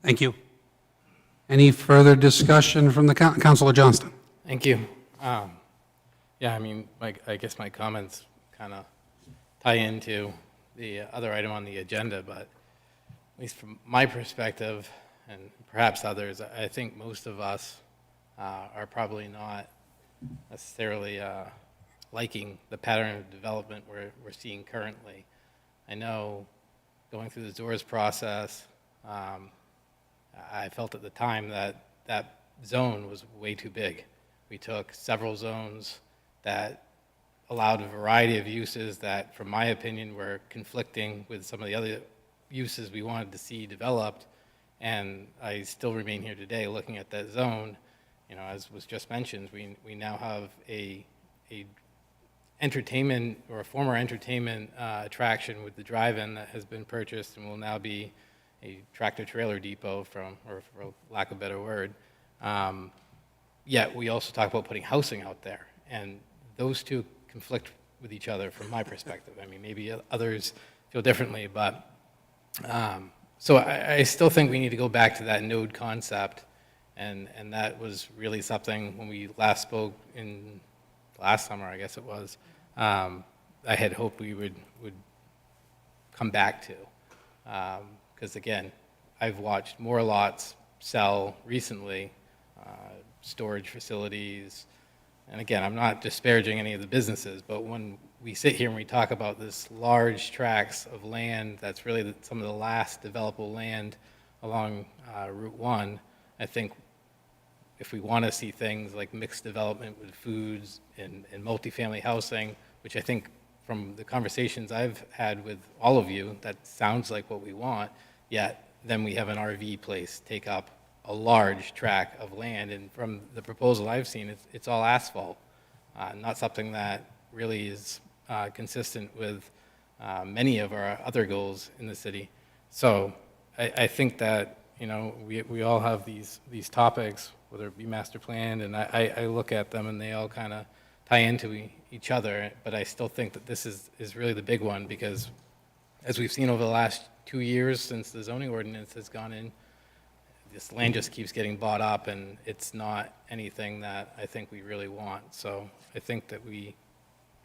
Thank you. Any further discussion from the Councilor Johnston? Thank you. Yeah, I guess my comments kind of tie into the other item on the agenda, but at least from my perspective, and perhaps others, I think most of us are probably not necessarily liking the pattern of development we're seeing currently. I know going through the ZORS process, I felt at the time that that zone was way too big. We took several zones that allowed a variety of uses that, from my opinion, were conflicting with some of the other uses we wanted to see developed, and I still remain here today looking at that zone. As was just mentioned, we now have a entertainment, or a former entertainment attraction with the drive-in that has been purchased and will now be a tractor-trailer depot, for lack of a better word. Yet we also talk about putting housing out there, and those two conflict with each other from my perspective. Maybe others feel differently, but so I still think we need to go back to that node concept, and that was really something when we last spoke in last summer, I guess it was. I had hoped we would come back to. Because again, I've watched more lots sell recently, storage facilities, and again, I'm not disparaging any of the businesses, but when we sit here and we talk about this large tracts of land that's really some of the last developable land along Route 1, I think if we want to see things like mixed development with foods and multifamily housing, which I think from the conversations I've had with all of you, that sounds like what we want, yet then we have an RV place take up a large tract of land, and from the proposal I've seen, it's all asphalt, not something that really is consistent with many of our other goals in the city. So I think that, you know, we all have these topics, whether it be master plan, and I look at them and they all kind of tie into each other, but I still think that this is really the big one, because as we've seen over the last 2 years since the zoning ordinance has gone in, this land just keeps getting bought up, and it's not anything that I think we really want. So I think that we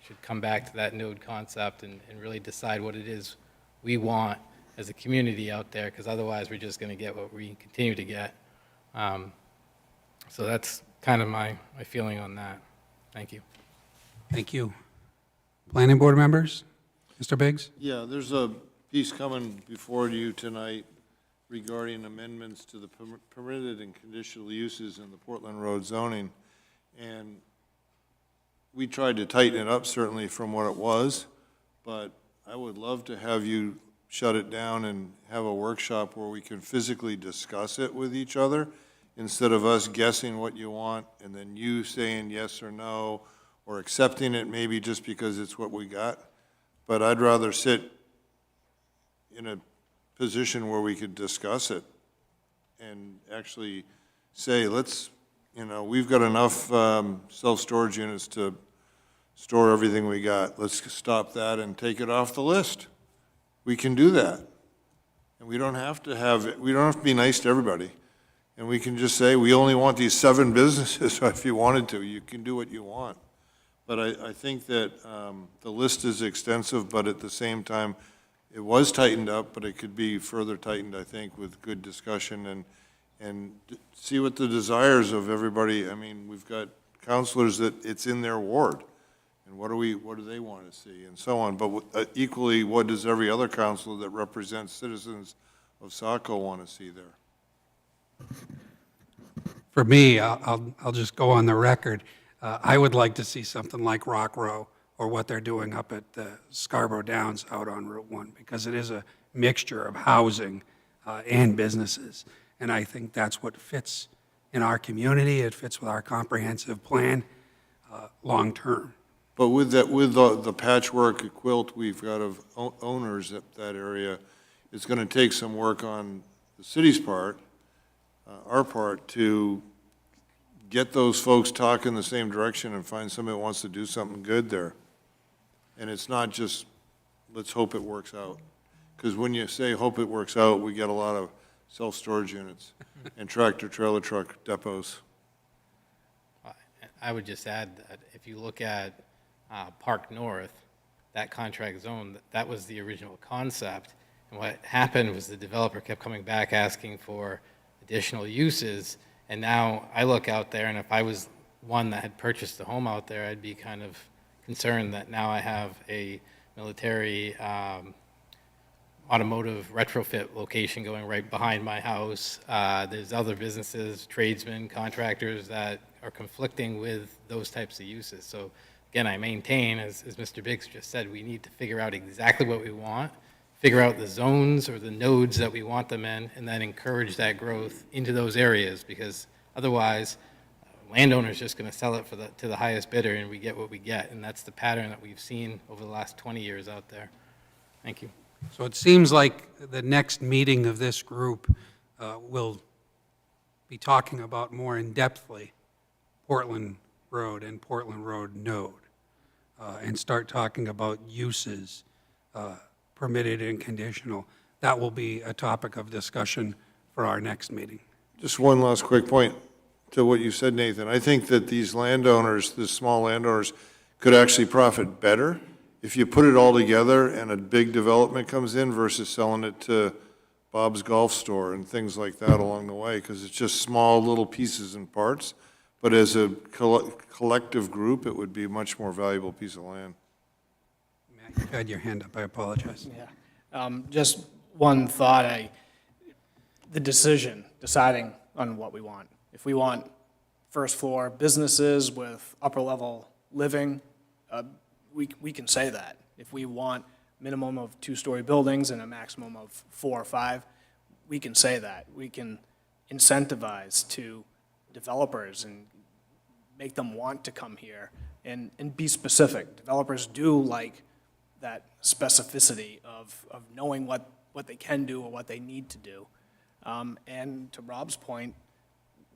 should come back to that node concept and really decide what it is we want as a community out there, because otherwise we're just going to get what we continue to get. So that's kind of my feeling on that. Thank you. Thank you. Planning board members? Mr. Biggs? Yeah, there's a piece coming before you tonight regarding amendments to the permitted and conditional uses in the Portland Road zoning. And we tried to tighten it up certainly from what it was, but I would love to have you shut it down and have a workshop where we can physically discuss it with each other, instead of us guessing what you want and then you saying yes or no, or accepting it maybe just because it's what we got. But I'd rather sit in a position where we could discuss it and actually say, let's, you know, we've got enough self-storage units to store everything we got. Let's stop that and take it off the list. We can do that. And we don't have to be nice to everybody. And we can just say, we only want these 7 businesses. If you wanted to, you can do what you want. But I think that the list is extensive, but at the same time, it was tightened up, but it could be further tightened, I think, with good discussion and see what the desires of everybody. I mean, we've got counselors that it's in their ward, and what do they want to see, and so on. But equally, what does every other counselor that represents citizens of Saco want to see there? For me, I'll just go on the record. I would like to see something like Rock Row or what they're doing up at Scarborough Downs out on Route 1, because it is a mixture of housing and businesses. And I think that's what fits in our community. It fits with our comprehensive plan long-term. But with that, with the patchwork quilt we've got of owners at that area, it's going to take some work on the city's part, our part, to get those folks talking the same direction and find somebody that wants to do something good there. And it's not just, let's hope it works out. Because when you say hope it works out, we get a lot of self-storage units and tractor-trailer truck depots. I would just add that if you look at Park North, that contract zone, that was the original concept. And what happened was the developer kept coming back asking for additional uses. And now I look out there, and if I was one that had purchased a home out there, I'd be kind of concerned that now I have a military automotive retrofit location going right behind my house. There's other businesses, tradesmen, contractors that are conflicting with those types of uses. So again, I maintain, as Mr. Biggs just said, we need to figure out exactly what we want, figure out the zones or the nodes that we want them in, and then encourage that growth into those areas, because otherwise, landowner's just going to sell it to the highest bidder, and we get what we get, and that's the pattern that we've seen over the last 20 years out there. Thank you. So it seems like the next meeting of this group will be talking about more in-depthly Portland Road and Portland Road node, and start talking about uses, permitted and conditional. That will be a topic of discussion for our next meeting. Just one last quick point to what you said, Nathan. I think that these landowners, the small landowners, could actually profit better if you put it all together and a big development comes in versus selling it to Bob's Golf Store and things like that along the way, because it's just small little pieces and parts. But as a collective group, it would be a much more valuable piece of land. Matt, you've had your hand up. I apologize. Yeah. Just one thought, deciding on what we want. If we want first floor businesses with upper level living, we can say that. If we want minimum of 2-story buildings and a maximum of 4 or 5, we can say that. We can incentivize to developers and make them want to come here and be specific. Developers do like that specificity of knowing what they can do or what they need to do. And to Rob's point,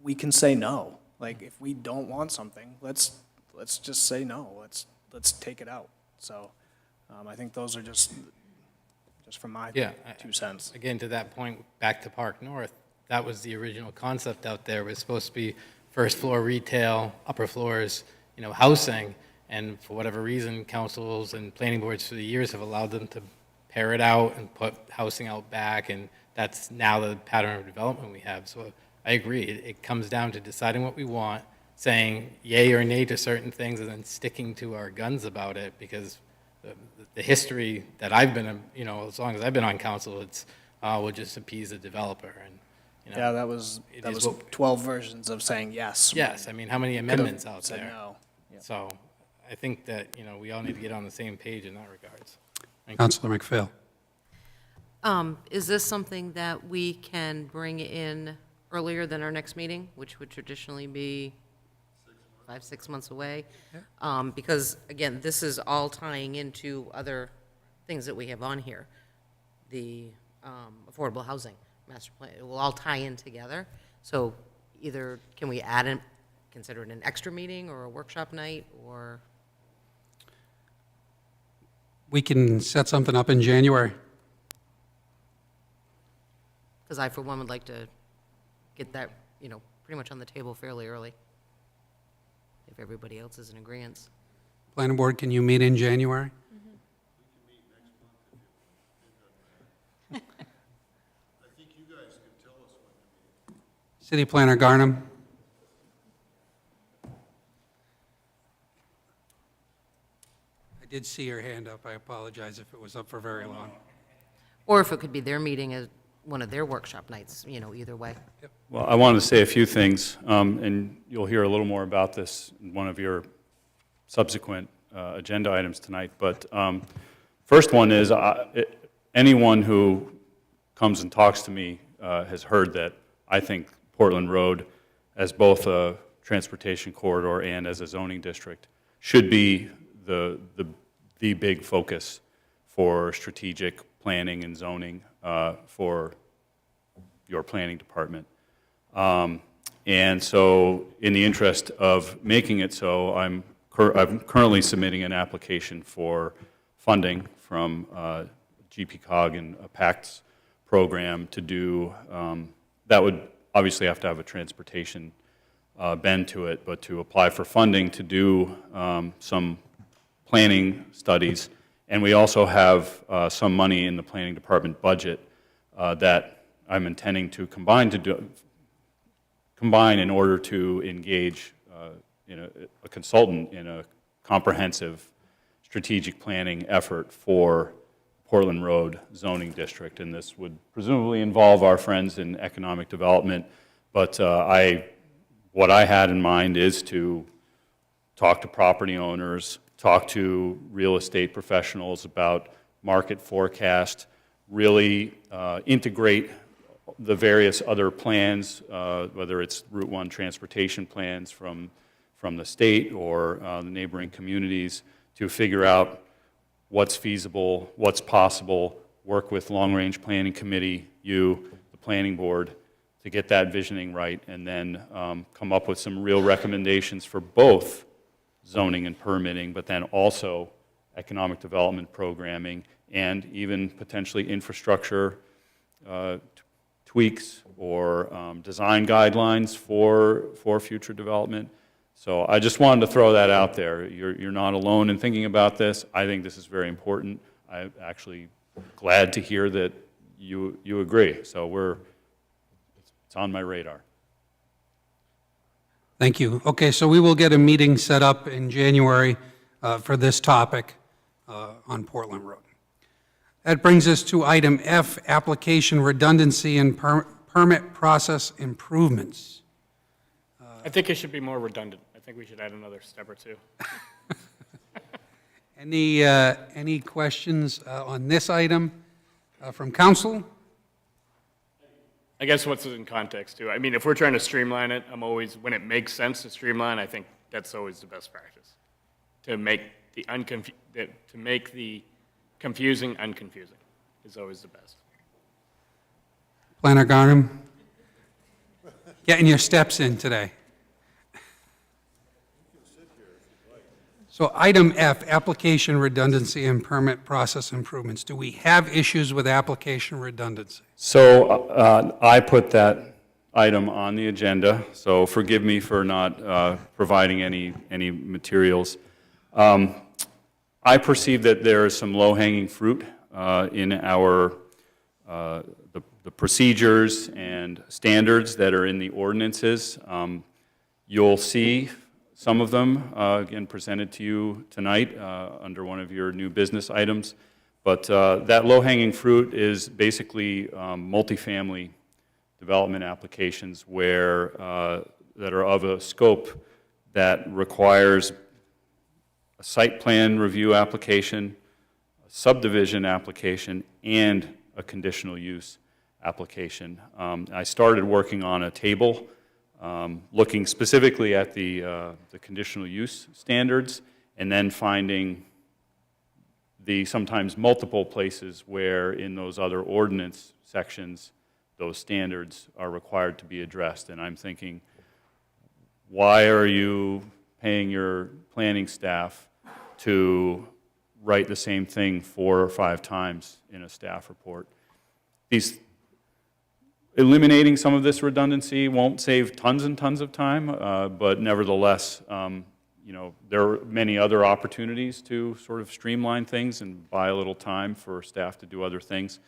we can say no. Like, if we don't want something, let's just say no. Let's take it out. So I think those are just from my Yeah, 2 cents. Again, to that point, back to Park North, that was the original concept out there. It was supposed to be first floor retail, upper floors, housing. And for whatever reason, councils and planning boards through the years have allowed them to pare it out and put housing out back. And that's now the pattern of development we have. So I agree. It comes down to deciding what we want, saying yay or nay to certain things, and then sticking to our guns about it, because the history that I've been, as long as I've been on council, it's, we'll just appease the developer. And, Yeah, that was it is 12 versions of saying yes. yes, I mean, how many amendments out said there? no. Yeah. So I think that, we all need to get on the same page in that regards. Thank you. Councilor McPhail. Is this something that we can bring in earlier than our next meeting, which would traditionally be 5-6 months away? Because, again, this is all tying into other things that we have on here. The affordable housing master plan, it will all tie in together. So either can we consider it an extra meeting or a workshop night, or? We can set something up in January. Because I, for one, would like to get that, pretty much on the table fairly early, if everybody else is in agreement. Planning board, can you meet in January? City Planner Garnham? I did see your hand up. I apologize if it was up for very long. Or if it could be their meeting as one of their workshop nights, either way. Well, I wanted to say a few things, and you'll hear a little more about this in one of your subsequent agenda items tonight. But first one is, anyone who comes and talks to me has heard that I think Portland Road, as both a transportation corridor and as a zoning district, should be the big focus for strategic planning and zoning for your planning department. And so in the interest of making it so, I'm currently submitting an application for funding from GPCOG and a PACTS program to do, that would obviously have to have a transportation bend to it, but to apply for funding to do some planning studies. And we also have some money in the planning department budget that I'm intending to combine in order to engage a consultant in a comprehensive strategic planning effort for Portland Road zoning district. And this would presumably involve our friends in economic development. But what I had in mind is to talk to property owners, talk to real estate professionals about market forecast, really integrate the various other plans, whether it's Route 1 transportation plans from the state or the neighboring communities, to figure out what's feasible, what's possible, work with long-range planning committee, the planning board, to get that visioning right, and then come up with some real recommendations for both zoning and permitting, but then also economic development programming, and even potentially infrastructure tweaks or design guidelines for future development. So I just wanted to throw that out there. You're not alone in thinking about this. I think this is very important. I'm actually glad to hear that you agree. So it's on my radar. Thank you. Okay, so we will get a meeting set up in January for this topic on Portland Road. That brings us to item F, application redundancy and permit process improvements. I think it should be more redundant. I think we should add another step or two. Any questions on this item from council? I guess what's in context too. I mean, if we're trying to streamline it, I'm always, when it makes sense to streamline, I think that's always the best practice. To make the confusing unconfusing is always the best. Planner Garnham? Getting your steps in today. So item F, application redundancy and permit process improvements. Do we have issues with application redundancy? So I put that item on the agenda, so forgive me for not providing any materials. I perceive that there is some low-hanging fruit in our the procedures and standards that are in the ordinances. You'll see some of them, again, presented to you tonight under one of your new business items. But that low-hanging fruit is basically multifamily development applications where, that are of a scope that requires a site plan review application, a subdivision application, and a conditional use application. I started working on a table looking specifically at the conditional use standards, and then finding the sometimes multiple places where in those other ordinance sections those standards are required to be addressed. And I'm thinking, why are you paying your planning staff to write the same thing 4 or 5 times in a staff report? Eliminating some of this redundancy won't save tons and tons of time, but nevertheless, you know, there are many other opportunities to sort of streamline things and buy a little time for staff to do other things.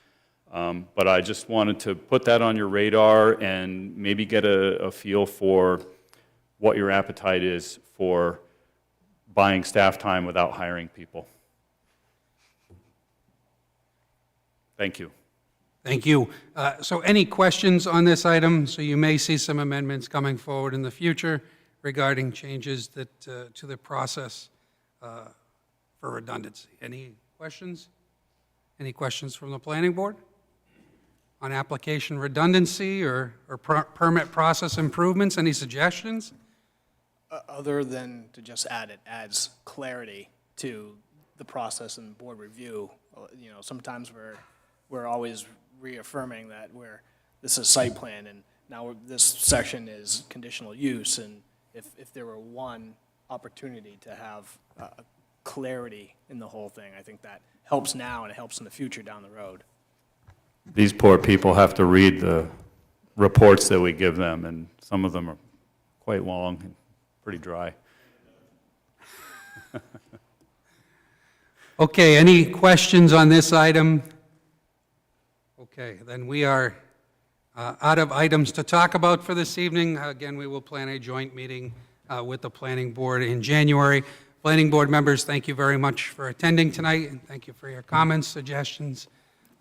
But I just wanted to put that on your radar and maybe get a feel for what your appetite is for buying staff time without hiring people. Thank you. Thank you. So any questions on this item? So you may see some amendments coming forward in the future regarding changes that, to the process for redundancy. Any questions? Any questions from the planning board on application redundancy or permit process improvements? Any suggestions? Other than to just add, it adds clarity to the process and board review. You know, sometimes we're always reaffirming that this is site plan, and now this section is conditional use, and if there were one opportunity to have clarity in the whole thing, I think that helps now and it helps in the future down the road. These poor people have to read the reports that we give them, and some of them are quite long and pretty dry. Okay, any questions on this item? Okay, then we are out of items to talk about for this evening. Again, we will plan a joint meeting with the planning board in January. Planning board members, thank you very much for attending tonight, and thank you for your comments, suggestions,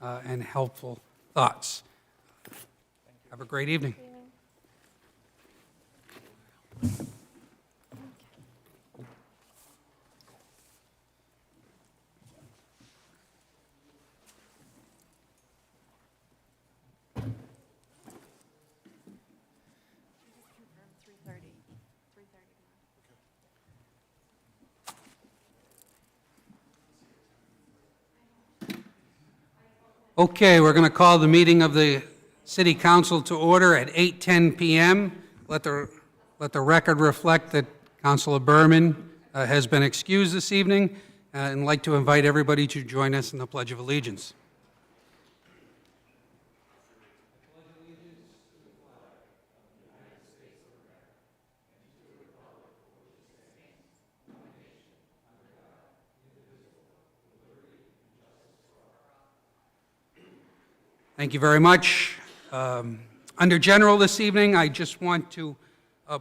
and helpful thoughts. Have a great evening. Okay, we're going to call the meeting of the City Council to order at 8:10 p.m. Let the record reflect that Councilor Berman has been excused this evening, and I'd like to invite everybody to join us in the Pledge of Allegiance. Thank you very much. Under general this evening, I just want to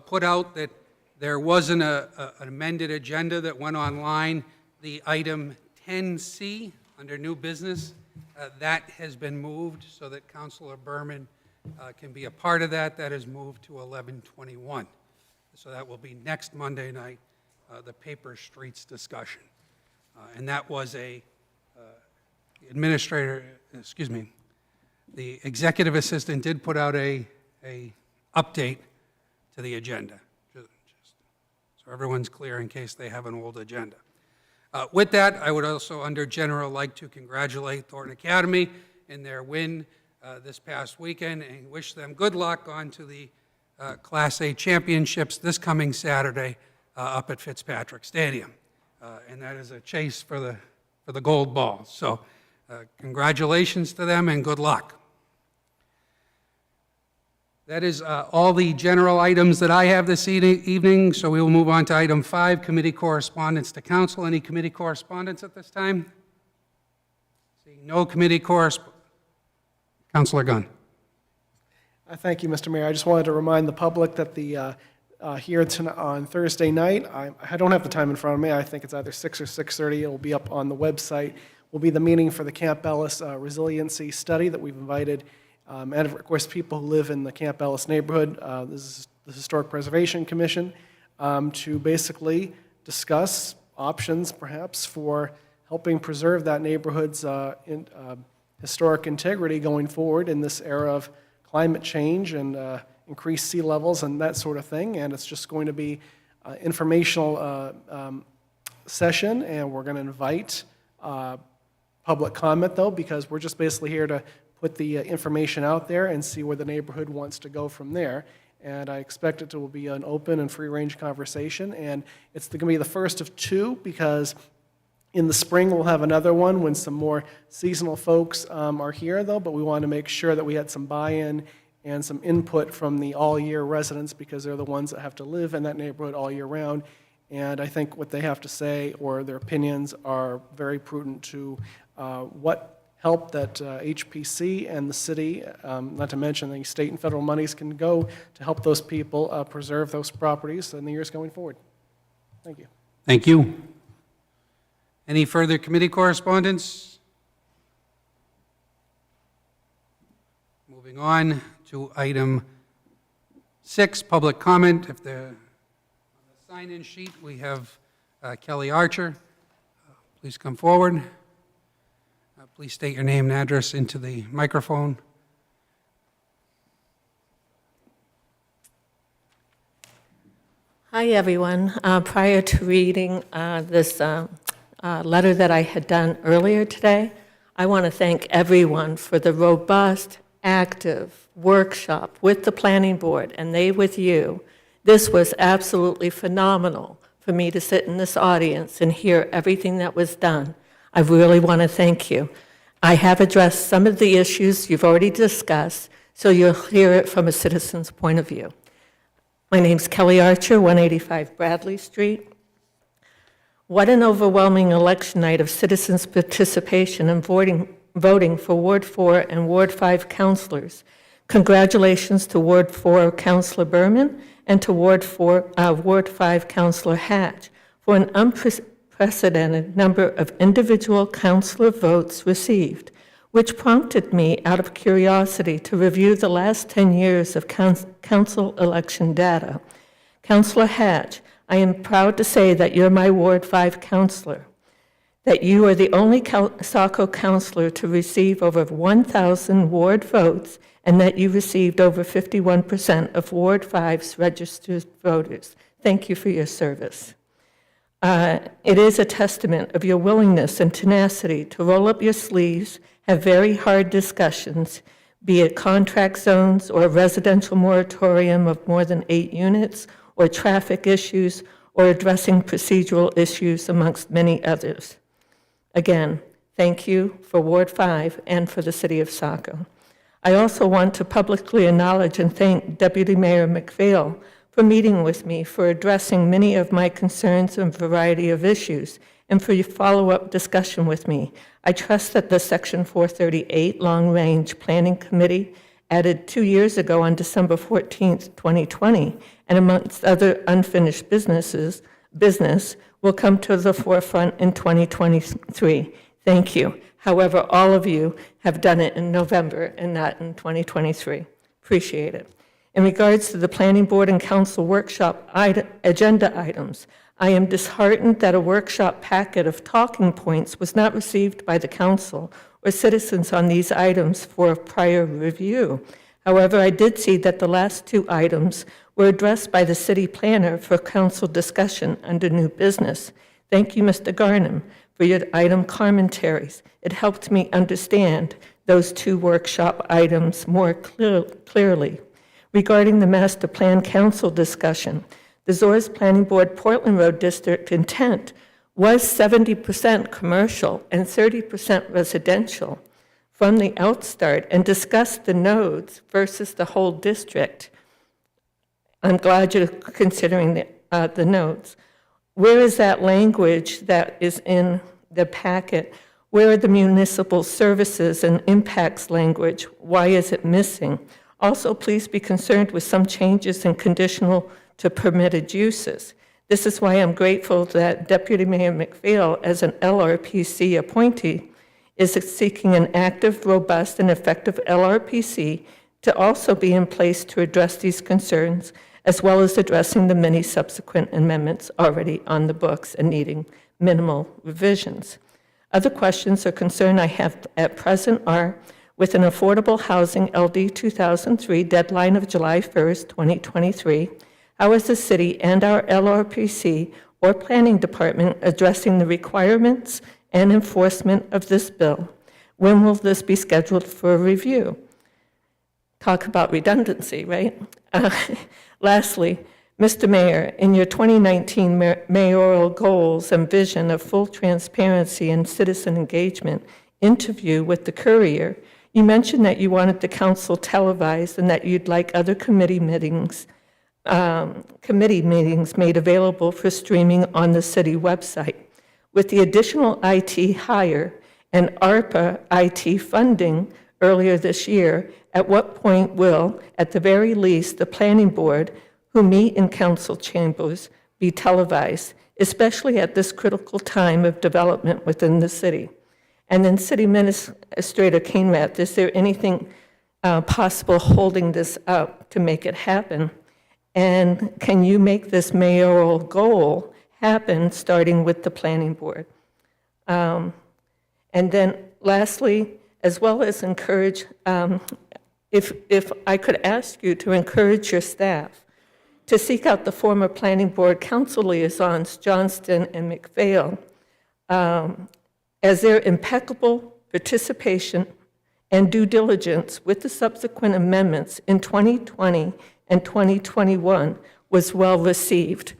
put out that there wasn't an amended agenda that went online. The item 10C under new business, that has been moved so that Councilor Berman can be a part of that. That is moved to 11:21. So that will be next Monday night, the paper streets discussion. And that was the executive assistant did put out a update to the agenda, just so everyone's clear in case they have an old agenda. With that, I would also, under general, like to congratulate Thornton Academy in their win this past weekend and wish them good luck on to the Class A championships this coming Saturday up at Fitzpatrick Stadium. And that is a chase for the gold ball. So congratulations to them and good luck. That is all the general items that I have this evening, so we will move on to item 5, committee correspondence to council. Any committee correspondence at this time? Seeing no committee correspondence. Councilor Gunn. Thank you, Mr. Mayor. I just wanted to remind the public that here on Thursday night, I don't have the time in front of me, I think it's either 6 or 6:30, it'll be up on the website, will be the meeting for the Camp Ellis Resiliency Study that we've invited, and of course, people who live in the Camp Ellis neighborhood, this is the Historic Preservation Commission, to basically discuss options perhaps for helping preserve that neighborhood's historic integrity going forward in this era of climate change and increased sea levels and that sort of thing. And it's just going to be an informational session, and we're going to invite public comment, though, because we're just basically here to put the information out there and see where the neighborhood wants to go from there. And I expect it to be an open and free-range conversation, and it's going to be the first of 2, because in the spring, we'll have another one when some more seasonal folks are here, though, but we want to make sure that we had some buy-in and some input from the all-year residents, because they're the ones that have to live in that neighborhood all year round. And I think what they have to say, or their opinions, are very prudent to what help that HPC and the city, not to mention the state and federal monies, can go to help those people preserve those properties in the years going forward. Thank you. Thank you. Any further committee correspondence? Moving on to item 6, public comment. If on the sign-in sheet, we have Kelly Archer. Please come forward. Please state your name and address into the microphone. Hi, everyone. Prior to reading this letter that I had done earlier today, I want to thank everyone for the robust, active workshop with the planning board, and they with you. This was absolutely phenomenal for me to sit in this audience and hear everything that was done. I really want to thank you. I have addressed some of the issues you've already discussed, so you'll hear it from a citizen's point of view. My name's Kelly Archer, 185 Bradley Street. What an overwhelming election night of citizens' participation and voting for Ward 4 and Ward 5 councilors. Congratulations to Ward 4 Councilor Berman and to Ward 5 Councilor Hatch for an unprecedented number of individual councilor votes received, which prompted me, out of curiosity, to review the last 10 years of council election data. Councilor Hatch, I am proud to say that you're my Ward 5 councilor, that you are the only Saco councilor to receive over 1,000 ward votes, and that you received over 51% of Ward 5's registered voters. Thank you for your service. It is a testament of your willingness and tenacity to roll up your sleeves, have very hard discussions, be it contract zones or a residential moratorium of more than 8 units, or traffic issues, or addressing procedural issues, amongst many others. Again, thank you for Ward 5 and for the City of Saco. I also want to publicly acknowledge and thank Deputy Mayor McPhail for meeting with me, for addressing many of my concerns and variety of issues, and for your follow-up discussion with me. I trust that the Section 438 Long Range Planning Committee, added 2 years ago on December 14th, 2020, and amongst other unfinished business, will come to the forefront in 2023. Thank you. However, all of you have done it in November and not in 2023. Appreciate it. In regards to the Planning Board and Council workshop agenda items, I am disheartened that a workshop packet of talking points was not received by the council or citizens on these items for prior review. However, I did see that the last two items were addressed by the city planner for council discussion under new business. Thank you, Mr. Garnham, for your item commentaries. It helped me understand those two workshop items more clearly. Regarding the master plan council discussion, the Zores Planning Board Portland Road District intent was 70% commercial and 30% residential from the outstart, and discussed the nodes versus the whole district. I'm glad you're considering the nodes. Where is that language that is in the packet? Where are the municipal services and impacts language? Why is it missing? Also, please be concerned with some changes in conditional to permitted uses. This is why I'm grateful that Deputy Mayor McPhail, as an LRPC appointee, is seeking an active, robust, and effective LRPC to also be in place to address these concerns, as well as addressing the many subsequent amendments already on the books and needing minimal revisions. Other questions or concern I have at present are, with an affordable housing LD 2003 deadline of July 1st, 2023, how is the city and our LRPC or planning department addressing the requirements and enforcement of this bill? When will this be scheduled for a review? Talk about redundancy, right? Lastly, Mr. Mayor, in your 2019 mayoral goals and vision of full transparency and citizen engagement interview with the Courier, you mentioned that you wanted the council televised and that you'd like other committee meetings made available for streaming on the city website. With the additional IT hire and ARPA IT funding earlier this year, at what point will, at the very least, the planning board, who meet in council chambers, be televised, especially at this critical time of development within the city? And then City Administrator Kainrath, is there anything possible holding this up to make it happen? And can you make this mayoral goal happen, starting with the planning board? And then lastly, as well as encourage, if I could ask you to encourage your staff to seek out the former planning board council liaisons, Johnston and McPhail, as their impeccable participation and due diligence with the subsequent amendments in 2020 and 2021 was well received.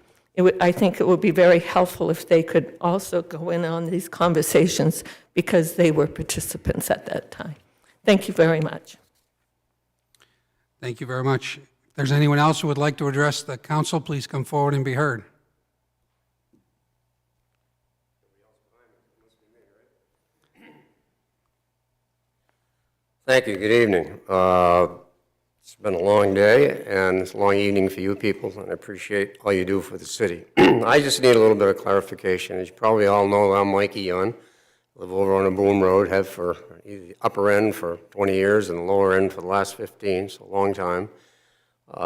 I think it would be very helpful if they could also go in on these conversations because they were participants at that time. Thank you very much. Thank you very much. If there's anyone else who would like to address the council, please come forward and be heard. Thank you. Good evening. It's been a long day, and it's a long evening for you people, and I appreciate all you do for the city. I just need a little bit of clarification. As you probably all know, I'm Mikey Young. Live over on a Boom Road, have for the upper end for 20 years and the lower end for the last 15, so a long time.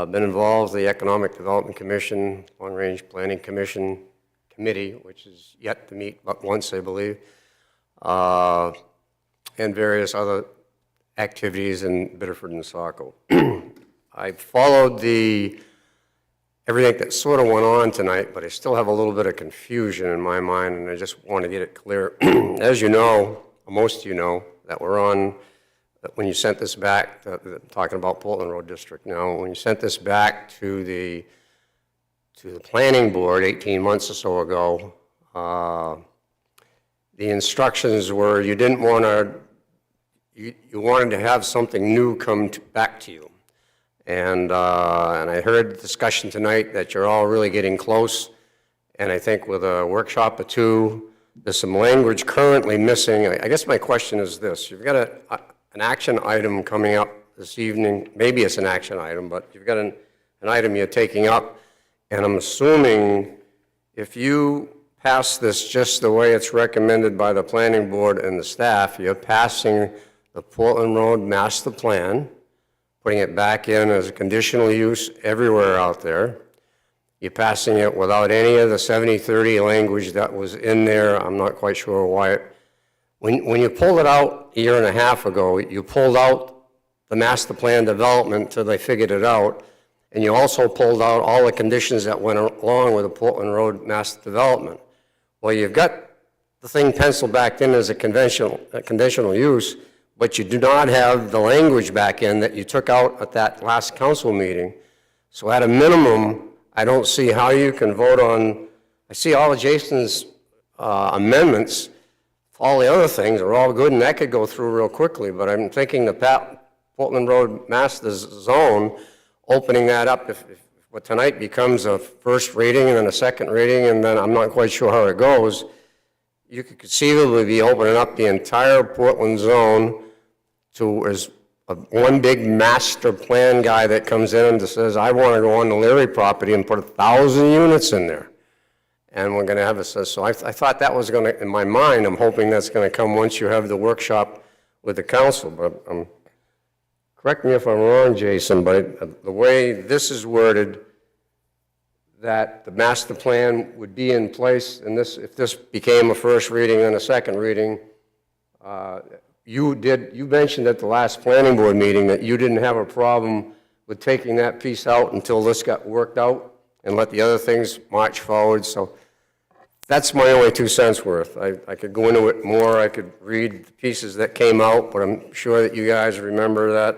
Been involved in the Economic Development Commission, Long Range Planning Commission Committee, which is yet to meet but once, I believe, and various other activities in Biddeford and Saco. I followed everything that sort of went on tonight, but I still have a little bit of confusion in my mind, and I just want to get it clear. As you know, most of you know, that we're on, that when you sent this back, talking about Portland Road District now, when you sent this back to the planning board 18 months or so ago, the instructions were you didn't want to, you wanted to have something new come back to you. And I heard the discussion tonight that you're all really getting close, and I think with a workshop or two, there's some language currently missing. I guess my question is this. You've got an action item coming up this evening. Maybe it's an action item, but you've got an item you're taking up, and I'm assuming if you pass this just the way it's recommended by the planning board and the staff, you're passing the Portland Road Master Plan putting it back in as a conditional use everywhere out there. You're passing it without any of the 70-30 language that was in there. I'm not quite sure why it, when you pulled it out a year and a half ago, you pulled out the master plan development till they figured it out, and you also pulled out all the conditions that went along with the Portland Road master development. Well, you've got the thing penciled back in as a conditional use, but you do not have the language back in that you took out at that last council meeting. So at a minimum, I don't see how you can vote on, I see all of Jason's amendments, all the other things are all good, and that could go through real quickly, but I'm thinking the Portland Road Master Zone, opening that up, if what tonight becomes a first reading and then a second reading, and then I'm not quite sure how it goes, you could conceivably be opening up the entire Portland zone to as one big master plan guy that comes in and says, I want to go on the Leary property and put 1,000 units in there. And we're going to have a, so I thought that was going to, in my mind, I'm hoping that's going to come once you have the workshop with the council. But correct me if I'm wrong, Jason, but the way this is worded, that the master plan would be in place, and this, if this became a first reading and a second reading, you mentioned at the last planning board meeting that you didn't have a problem with taking that piece out until this got worked out and let the other things march forward. So that's my only 2 cents worth. I could go into it more. I could read the pieces that came out, but I'm sure that you guys remember that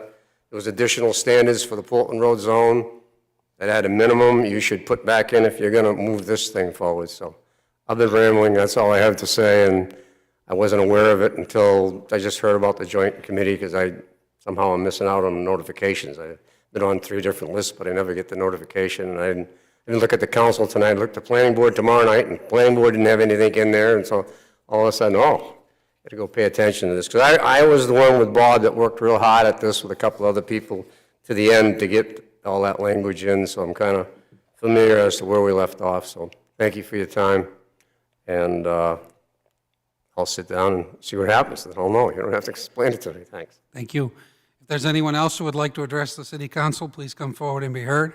there was additional standards for the Portland Road Zone that at a minimum you should put back in if you're going to move this thing forward. So other than rambling, that's all I have to say, and I wasn't aware of it until I just heard about the joint committee because somehow I'm missing out on notifications. I've been on 3 different lists, but I never get the notification, and I didn't look at the council tonight. I looked at the planning board tomorrow night, and the planning board didn't have anything in there, and so all of a sudden, got to go pay attention to this. Because I was the one with Bob that worked real hard at this with a couple other people to the end to get all that language in, so I'm kind of familiar as to where we left off. So thank you for your time, and I'll sit down and see what happens. Then I'll know. You don't have to explain it to me. Thanks. Thank you. If there's anyone else who would like to address the city council, please come forward and be heard.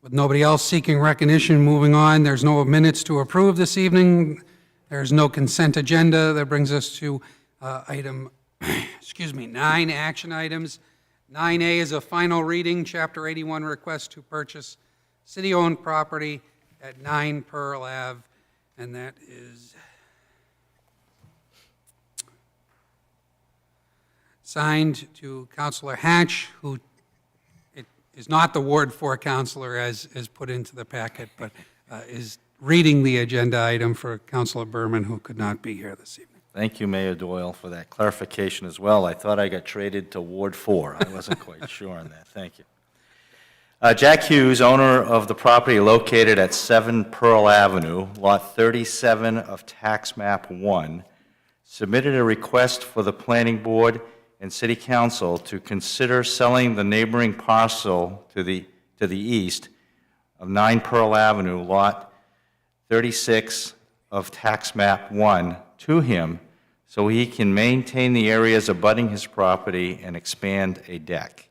With nobody else seeking recognition, moving on, there's no minutes to approve this evening. There's no consent agenda. That brings us to item, 9 action items. 9A is a final reading, Chapter 81 request to purchase city-owned property at 9 Pearl Ave, and that is signed to Councilor Hatch, who is not the Ward 4 councilor as put into the packet, but is reading the agenda item for Councilor Berman, who could not be here this evening. Thank you, Mayor Doyle, for that clarification as well. I thought I got traded to Ward 4. I wasn't quite sure on that. Thank you. Jack Hughes, owner of the property located at 7 Pearl Avenue, Lot 37 of Tax Map 1, submitted a request for the Planning Board and City Council to consider selling the neighboring parcel to the east of 9 Pearl Avenue, Lot 36 of Tax Map 1, to him so he can maintain the areas abutting his property and expand a deck.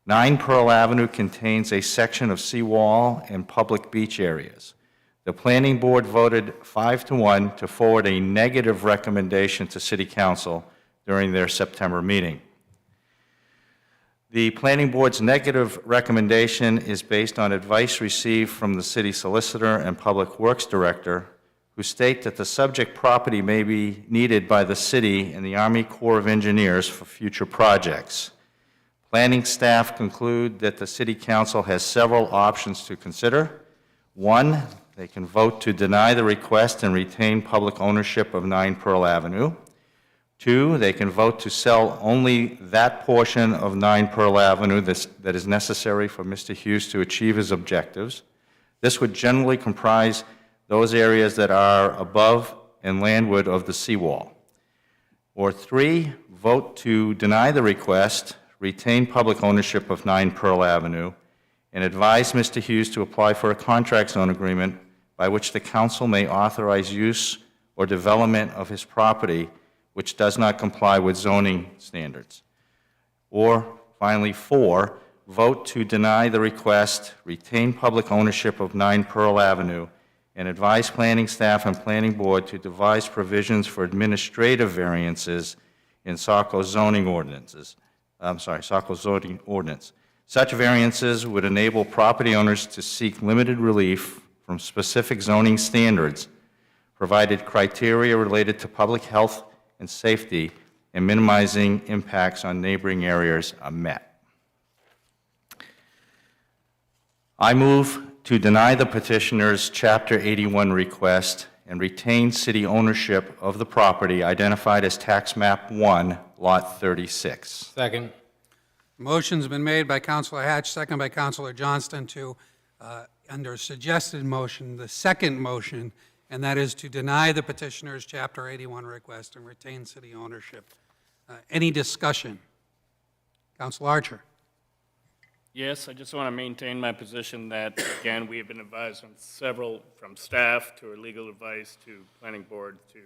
9 Pearl Avenue contains a section of seawall and public beach areas. The Planning Board voted 5-1 to forward a negative recommendation to City Council during their September meeting. The Planning Board's negative recommendation is based on advice received from the City Solicitor and Public Works Director, who state that the subject property may be needed by the City and the Army Corps of Engineers for future projects. Planning staff conclude that the City Council has several options to consider. 1, they can vote to deny the request and retain public ownership of 9 Pearl Avenue. 2, they can vote to sell only that portion of 9 Pearl Avenue that is necessary for Mr. Hughes to achieve his objectives. This would generally comprise those areas that are above and landward of the seawall. Or 3, vote to deny the request, retain public ownership of 9 Pearl Avenue, and advise Mr. Hughes to apply for a contract zone agreement by which the council may authorize use or development of his property which does not comply with zoning standards. Or finally, 4, vote to deny the request, retain public ownership of 9 Pearl Avenue, and advise planning staff and planning board to devise provisions for administrative variances in Saco zoning ordinances. Saco zoning ordinance. Such variances would enable property owners to seek limited relief from specific zoning standards, provided criteria related to public health and safety and minimizing impacts on neighboring areas are met. I move to deny the petitioner's Chapter 81 request and retain city ownership of the property identified as Tax Map 1, Lot 36. Second. Motion's been made by Councilor Hatch, second by Councilor Johnston to, under suggested motion, the second motion, and that is to deny the petitioner's Chapter 81 request and retain city ownership. Any discussion? Councilor Archer. Yes, I just want to maintain my position that, again, we have been advised from staff to our legal advice to planning board to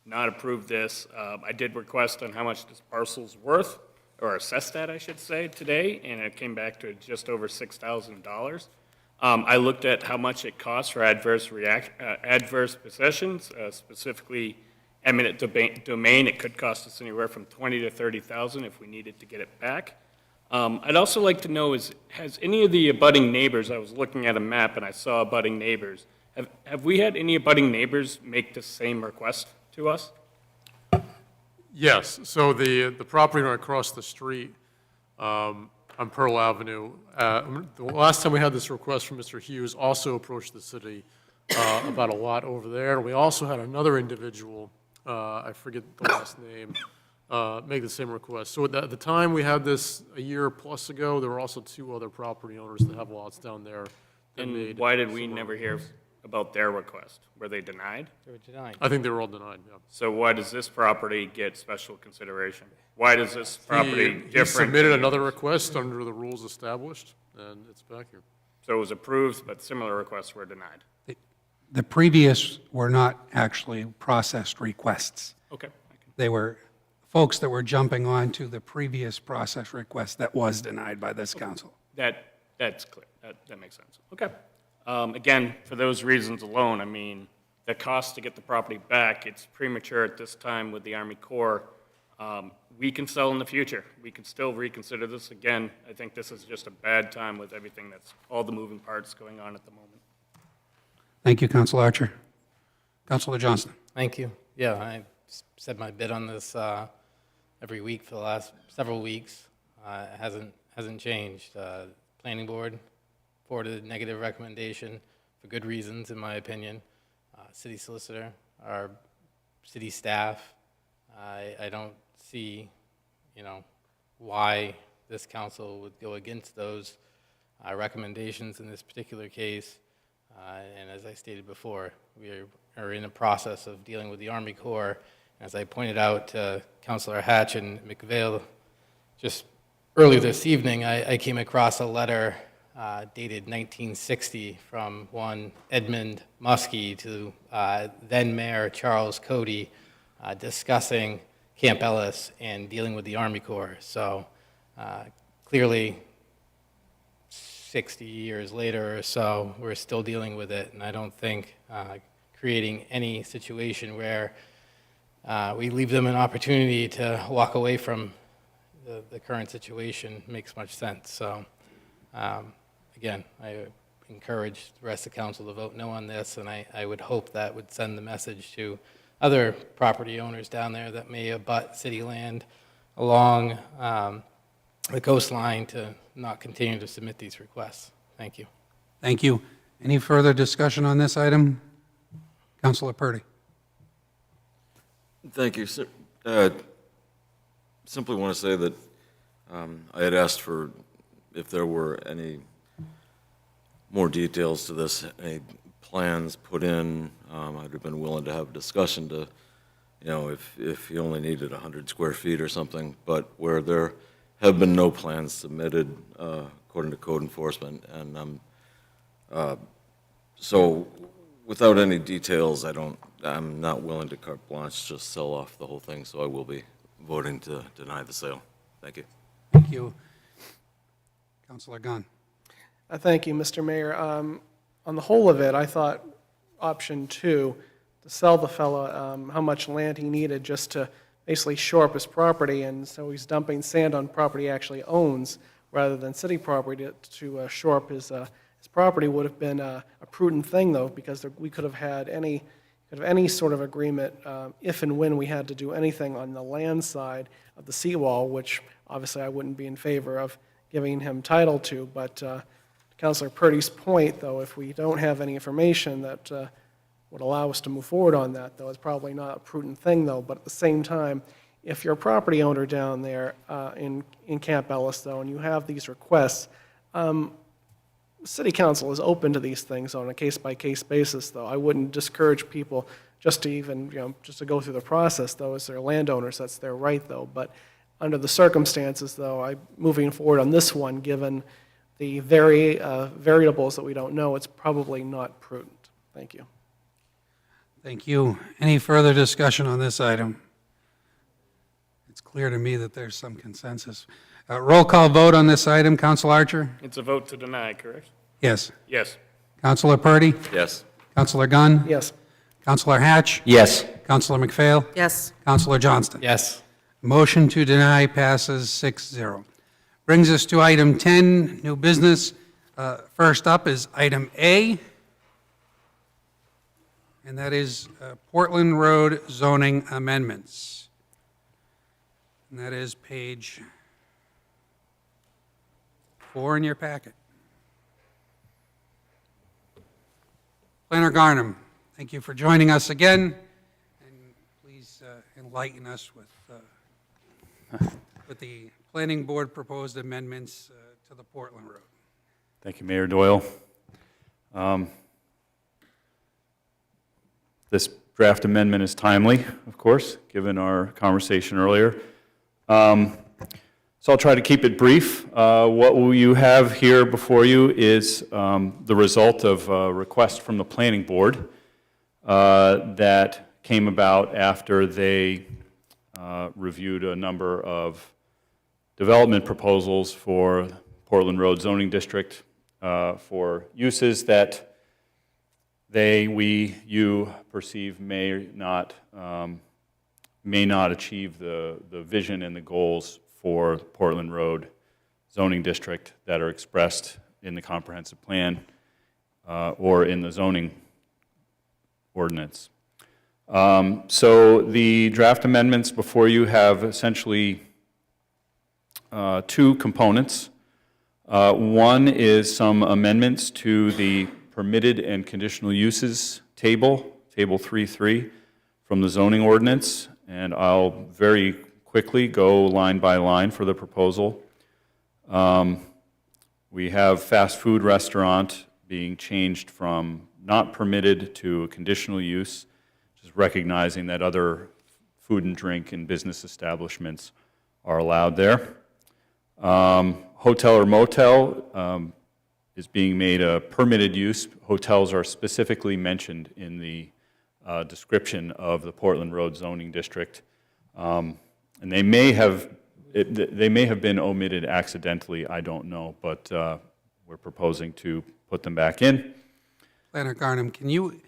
not approve this. I did request on how much this parcel's worth, or assessed at, I should say, today, and it came back to just over $6,000. I looked at how much it costs for adverse possessions, specifically eminent domain. It could cost us anywhere from $20,000 to $30,000 if we needed to get it back. I'd also like to know has any of the abutting neighbors, I was looking at a map and I saw abutting neighbors, have we had any abutting neighbors make the same request to us? Yes, so the property right across the street on Pearl Avenue, the last time we had this request from Mr. Hughes also approached the city about a lot over there. We also had another individual, I forget the last name, make the same request. So at the time we had this a year plus ago, there were also 2 other property owners that have lots down there. And why did we never hear about their request? Were they denied? They were denied. I think they were all denied, yeah. So why does this property get special consideration? Why does this property He different? submitted another request under the rules established, and it's back here. So it was approved, but similar requests were denied. The previous were not actually processed requests. Okay. They were folks that were jumping on to the previous process request that was denied by this council. That's clear. That makes sense. Okay. Again, for those reasons alone, I mean, the cost to get the property back, it's premature at this time with the Army Corps. We can sell in the future. We can still reconsider this again. I think this is just a bad time with everything all the moving parts going on at the moment. Thank you, Councilor Archer. Councilor Johnston. Thank you. Yeah, I said my bit on this every week for the last several weeks. It hasn't changed. Planning board forwarded a negative recommendation for good reasons, in my opinion. City solicitor, our city staff. I don't see, why this council would go against those recommendations in this particular case. And as I stated before, we are in a process of dealing with the Army Corps. As I pointed out to Councilor Hatch and McVeigh just earlier this evening, I came across a letter dated 1960 from one Edmund Muskie to then Mayor Charles Cody discussing Camp Ellis and dealing with the Army Corps. So clearly, 60 years later or so, we're still dealing with it, and I don't think creating any situation where we leave them an opportunity to walk away from the current situation makes much sense. So again, I encourage the rest of the council to vote no on this, and I would hope that would send the message to other property owners down there that may abut city land along the coastline to not continue to submit these requests. Thank you. Thank you. Any further discussion on this item? Councilor Purdy. Thank you, sir. Simply want to say that I had asked for if there were any more details to this, any plans put in. I'd have been willing to have a discussion to, if you only needed 100 square feet or something, but where there have been no plans submitted according to code enforcement, and so without any details, I don't I'm not willing to carte blanche, just sell off the whole thing, so I will be voting to deny the sale. Thank you. Thank you. Councilor Gunn. Thank you, Mr. Mayor. On the whole of it, I thought option 2, to sell the fella how much land he needed just to basically shore up his property, and so he's dumping sand on property he actually owns rather than city property to shore up his property would have been a prudent thing, though, because we could have had any sort of agreement if and when we had to do anything on the land side of the seawall, which obviously I wouldn't be in favor of giving him title to. But to Councilor Purdy's point, though, if we don't have any information that would allow us to move forward on that, though, it's probably not a prudent thing, though. But at the same time, if you're a property owner down there in Camp Ellis, though, and you have these requests, City Council is open to these things on a case-by-case basis, though. I wouldn't discourage people just to even, just to go through the process, though, as they're landowners. That's their right, though. But under the circumstances, though, moving forward on this one, given the variables that we don't know, it's probably not prudent. Thank you. Thank you. Any further discussion on this item? It's clear to me that there's some consensus. Roll call vote on this item. Council Archer? It's a vote to deny, correct? Yes. Yes. Councilor Purdy? Yes. Councilor Gunn? Yes. Councilor Hatch? Yes. Councilor McPhail? Yes. Councilor Johnston? Yes. Motion to deny passes 6-0. Brings us to item 10, new business. First up is item A, and that is Portland Road zoning amendments. And that is page 4 in your packet. Planner Garnham, thank you for joining us again, and please enlighten us with the Planning Board proposed amendments to the Portland Road. Thank you, Mayor Doyle. This draft amendment is timely, of course, given our conversation earlier. So I'll try to keep it brief. What you have here before you is the result of a request from the Planning Board that came about after they reviewed a number of development proposals for Portland Road zoning district for uses that you perceive may not achieve the vision and the goals for Portland Road zoning district that are expressed in the comprehensive plan or in the zoning ordinance. So the draft amendments before you have essentially two components. One is some amendments to the permitted and conditional uses table, Table 3.3, from the zoning ordinance, and I'll very quickly go line by line for the proposal. We have fast food restaurant being changed from not permitted to a conditional use, just recognizing that other food and drink and business establishments are allowed there. Hotel or motel is being made a permitted use. Hotels are specifically mentioned in the description of the Portland Road zoning district. And they may have been omitted accidentally, I don't know, but we're proposing to put them back in. Planner Garnham, can you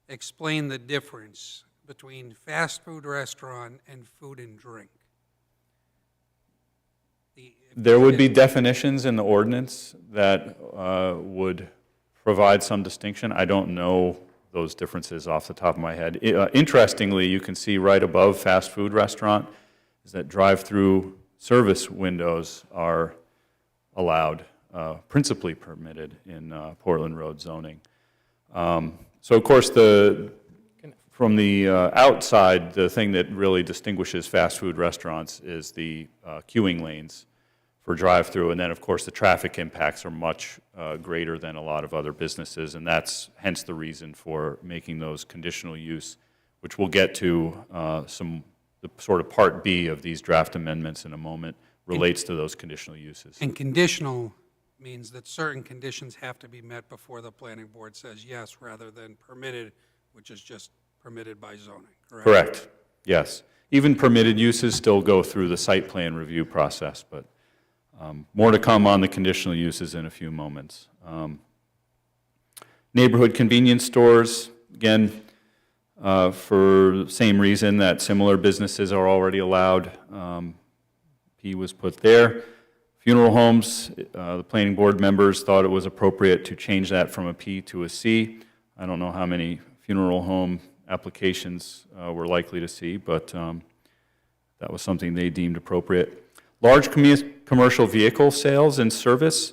explain the difference between fast food restaurant and food and drink? There would be definitions in the ordinance that would provide some distinction. I don't know those differences off the top of my head. Interestingly, you can see right above fast food restaurant is that drive-through service windows are allowed, principally permitted in Portland Road zoning. So of course, from the outside, the thing that really distinguishes fast food restaurants is the queuing lanes for drive-through, and then of course the traffic impacts are much greater than a lot of other businesses, and that's hence the reason for making those conditional use, which we'll get to the sort of part B of these draft amendments in a moment, relates to those conditional uses. And conditional means that certain conditions have to be met before the planning board says yes, rather than permitted, which is just permitted by zoning, correct? Correct, yes. Even permitted uses still go through the site plan review process, but more to come on the conditional uses in a few moments. Neighborhood convenience stores, again, for the same reason that similar businesses are already allowed. P was put there. Funeral homes, the planning board members thought it was appropriate to change that from a P to a C. I don't know how many funeral home applications we're likely to see, but that was something they deemed appropriate. Large commercial vehicle sales and service,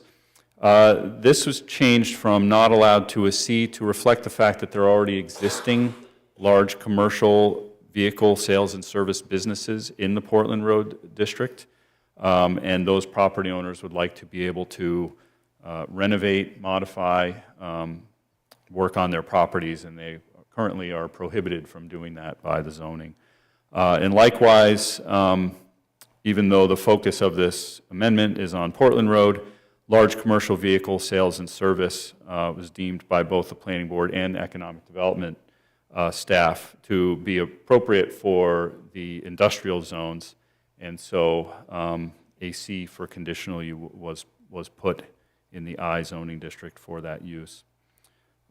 this was changed from not allowed to a C to reflect the fact that there are already existing large commercial vehicle sales and service businesses in the Portland Road District, and those property owners would like to be able to renovate, modify, work on their properties, and they currently are prohibited from doing that by the zoning. And likewise, even though the focus of this amendment is on Portland Road, large commercial vehicle sales and service was deemed by both the planning board and economic development staff to be appropriate for the industrial zones, and so a C for conditional was put in the I zoning district for that use.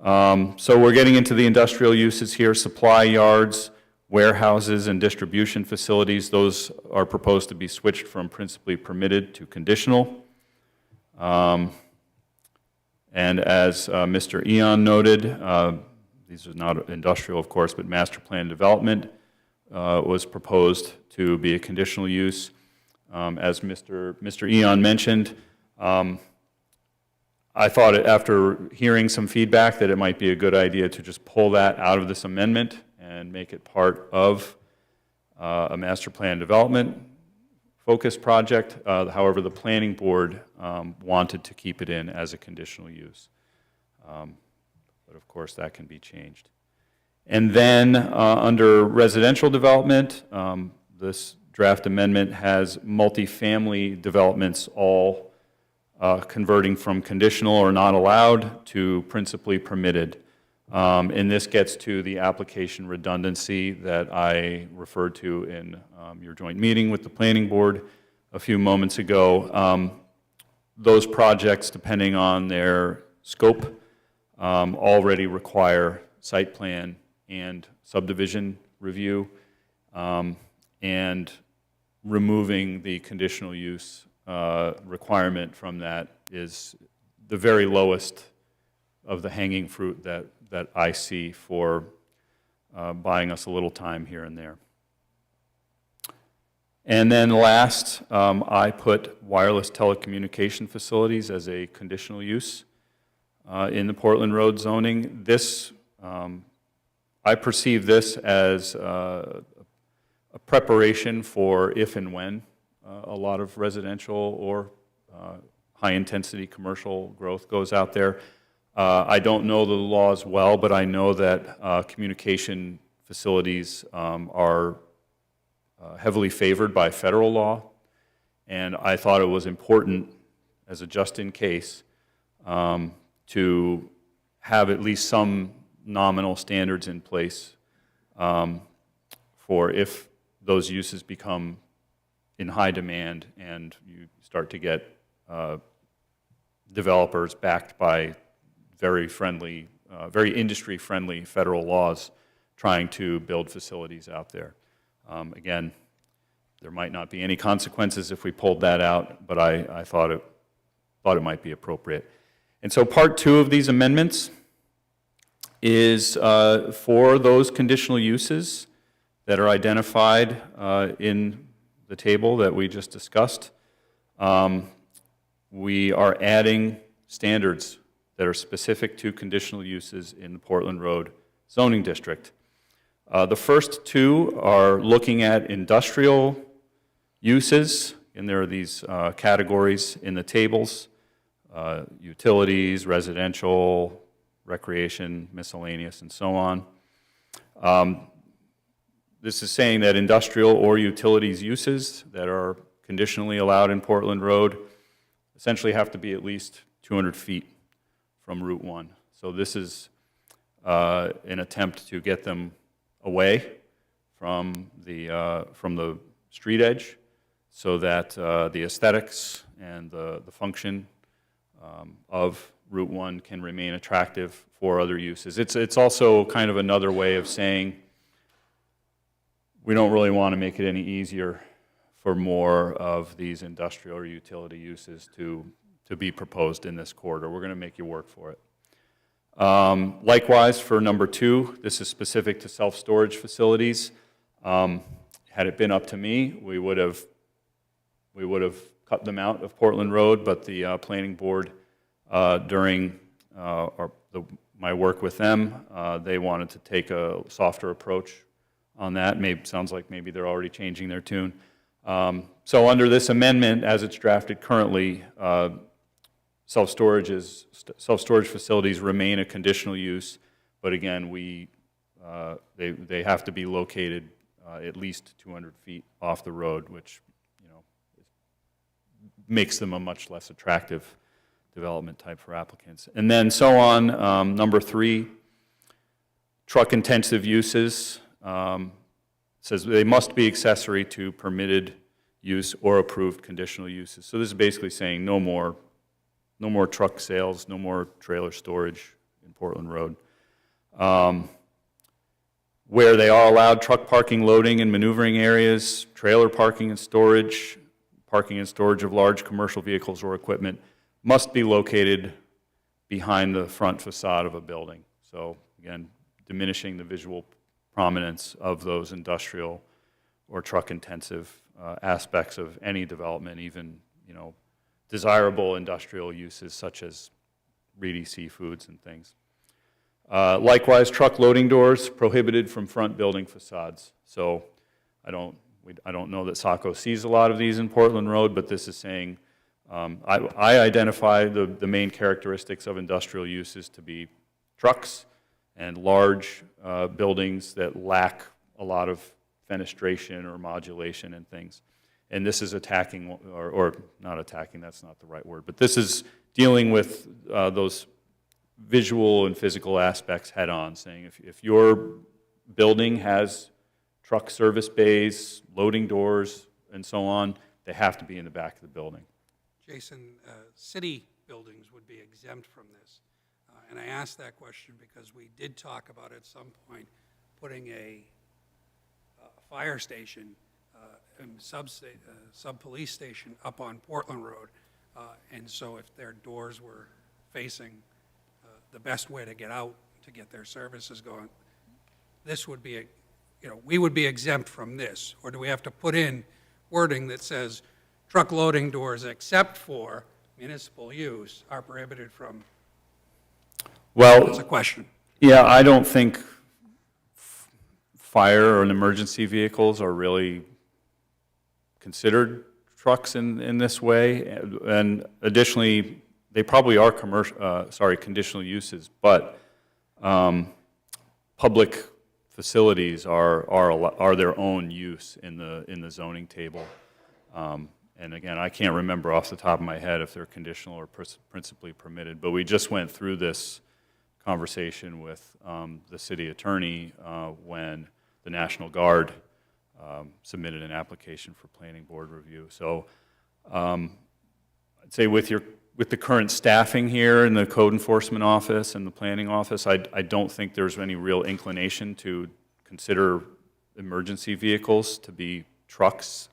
So we're getting into the industrial uses here, supply yards, warehouses, and distribution facilities. Those are proposed to be switched from principally permitted to conditional. And as Mr. Eon noted, these are not industrial, of course, but master plan development was proposed to be a conditional use. As Mr. Eon mentioned, I thought after hearing some feedback that it might be a good idea to just pull that out of this amendment and make it part of a master plan development focus project. However, the planning board wanted to keep it in as a conditional use. But of course, that can be changed. And then under residential development, this draft amendment has multifamily developments all converting from conditional or not allowed to principally permitted. And this gets to the application redundancy that I referred to in your joint meeting with the planning board a few moments ago. Those projects, depending on their scope, already require site plan and subdivision review, and removing the conditional use requirement from that is the very lowest of the hanging fruit that I see for buying us a little time here and there. And then last, I put wireless telecommunication facilities as a conditional use in the Portland Road zoning. This, I perceive this as a preparation for if and when a lot of residential or high-intensity commercial growth goes out there. I don't know the laws well, but I know that communication facilities are heavily favored by federal law, and I thought it was important, as a just-in-case, to have at least some nominal standards in place for if those uses become in high demand and you start to get developers backed by very friendly, very industry-friendly federal laws trying to build facilities out there. Again, there might not be any consequences if we pulled that out, but I thought it might be appropriate. And so part two of these amendments is for those conditional uses that are identified in the table that we just discussed. We are adding standards that are specific to conditional uses in the Portland Road zoning district. The first two are looking at industrial uses, and there are these categories in the tables: utilities, residential, recreation, miscellaneous, and so on. This is saying that industrial or utilities uses that are conditionally allowed in Portland Road essentially have to be at least 200 feet from Route 1. So this is an attempt to get them away from the street edge, so that the aesthetics and the function of Route 1 can remain attractive for other uses. It's also kind of another way of saying we don't really want to make it any easier for more of these industrial or utility uses to be proposed in this corridor. We're going to make you work for it. Likewise, for number 2, this is specific to self-storage facilities. Had it been up to me, we would have cut them out of Portland Road, but the planning board, during my work with them, they wanted to take a softer approach on that. Sounds like maybe they're already changing their tune. So under this amendment, as it's drafted currently, self-storage facilities remain a conditional use, but again, they have to be located at least 200 feet off the road, which makes them a much less attractive development type for applicants. And then so on, number 3, truck-intensive uses. Says they must be accessory to permitted use or approved conditional uses. So this is basically saying no more truck sales, no more trailer storage in Portland Road. Where they are allowed truck parking, loading, and maneuvering areas, trailer parking and storage, parking and storage of large commercial vehicles or equipment must be located behind the front facade of a building. So again, diminishing the visual prominence of those industrial or truck-intensive aspects of any development, even desirable industrial uses such as Reedy Seafoods and things. Likewise, truck loading doors prohibited from front building facades. So I don't know that Saco sees a lot of these in Portland Road, but this is saying I identify the main characteristics of industrial uses to be trucks and large buildings that lack a lot of fenestration or modulation and things. And this is attacking, or not attacking, that's not the right word, but this is dealing with those visual and physical aspects head on, saying if your building has truck service bays, loading doors, and so on, they have to be in the back of the building. Jason, city buildings would be exempt from this. And I asked that question because we did talk about at some point putting a fire station and sub-police station up on Portland Road. And so if their doors were facing the best way to get out to get their services going, this would be we would be exempt from this. Or do we have to put in wording that says truck loading doors except for municipal use are prohibited from? Well, that's a question. Yeah, I don't think fire or emergency vehicles are really considered trucks in this way. And additionally, they probably are conditional uses, but public facilities are their own use in the zoning table. And again, I can't remember off the top of my head if they're conditional or principally permitted, but we just went through this conversation with the city attorney when the National Guard submitted an application for planning board review. So I'd say with the current staffing here in the code enforcement office and the planning office, I don't think there's any real inclination to consider emergency vehicles to be trucks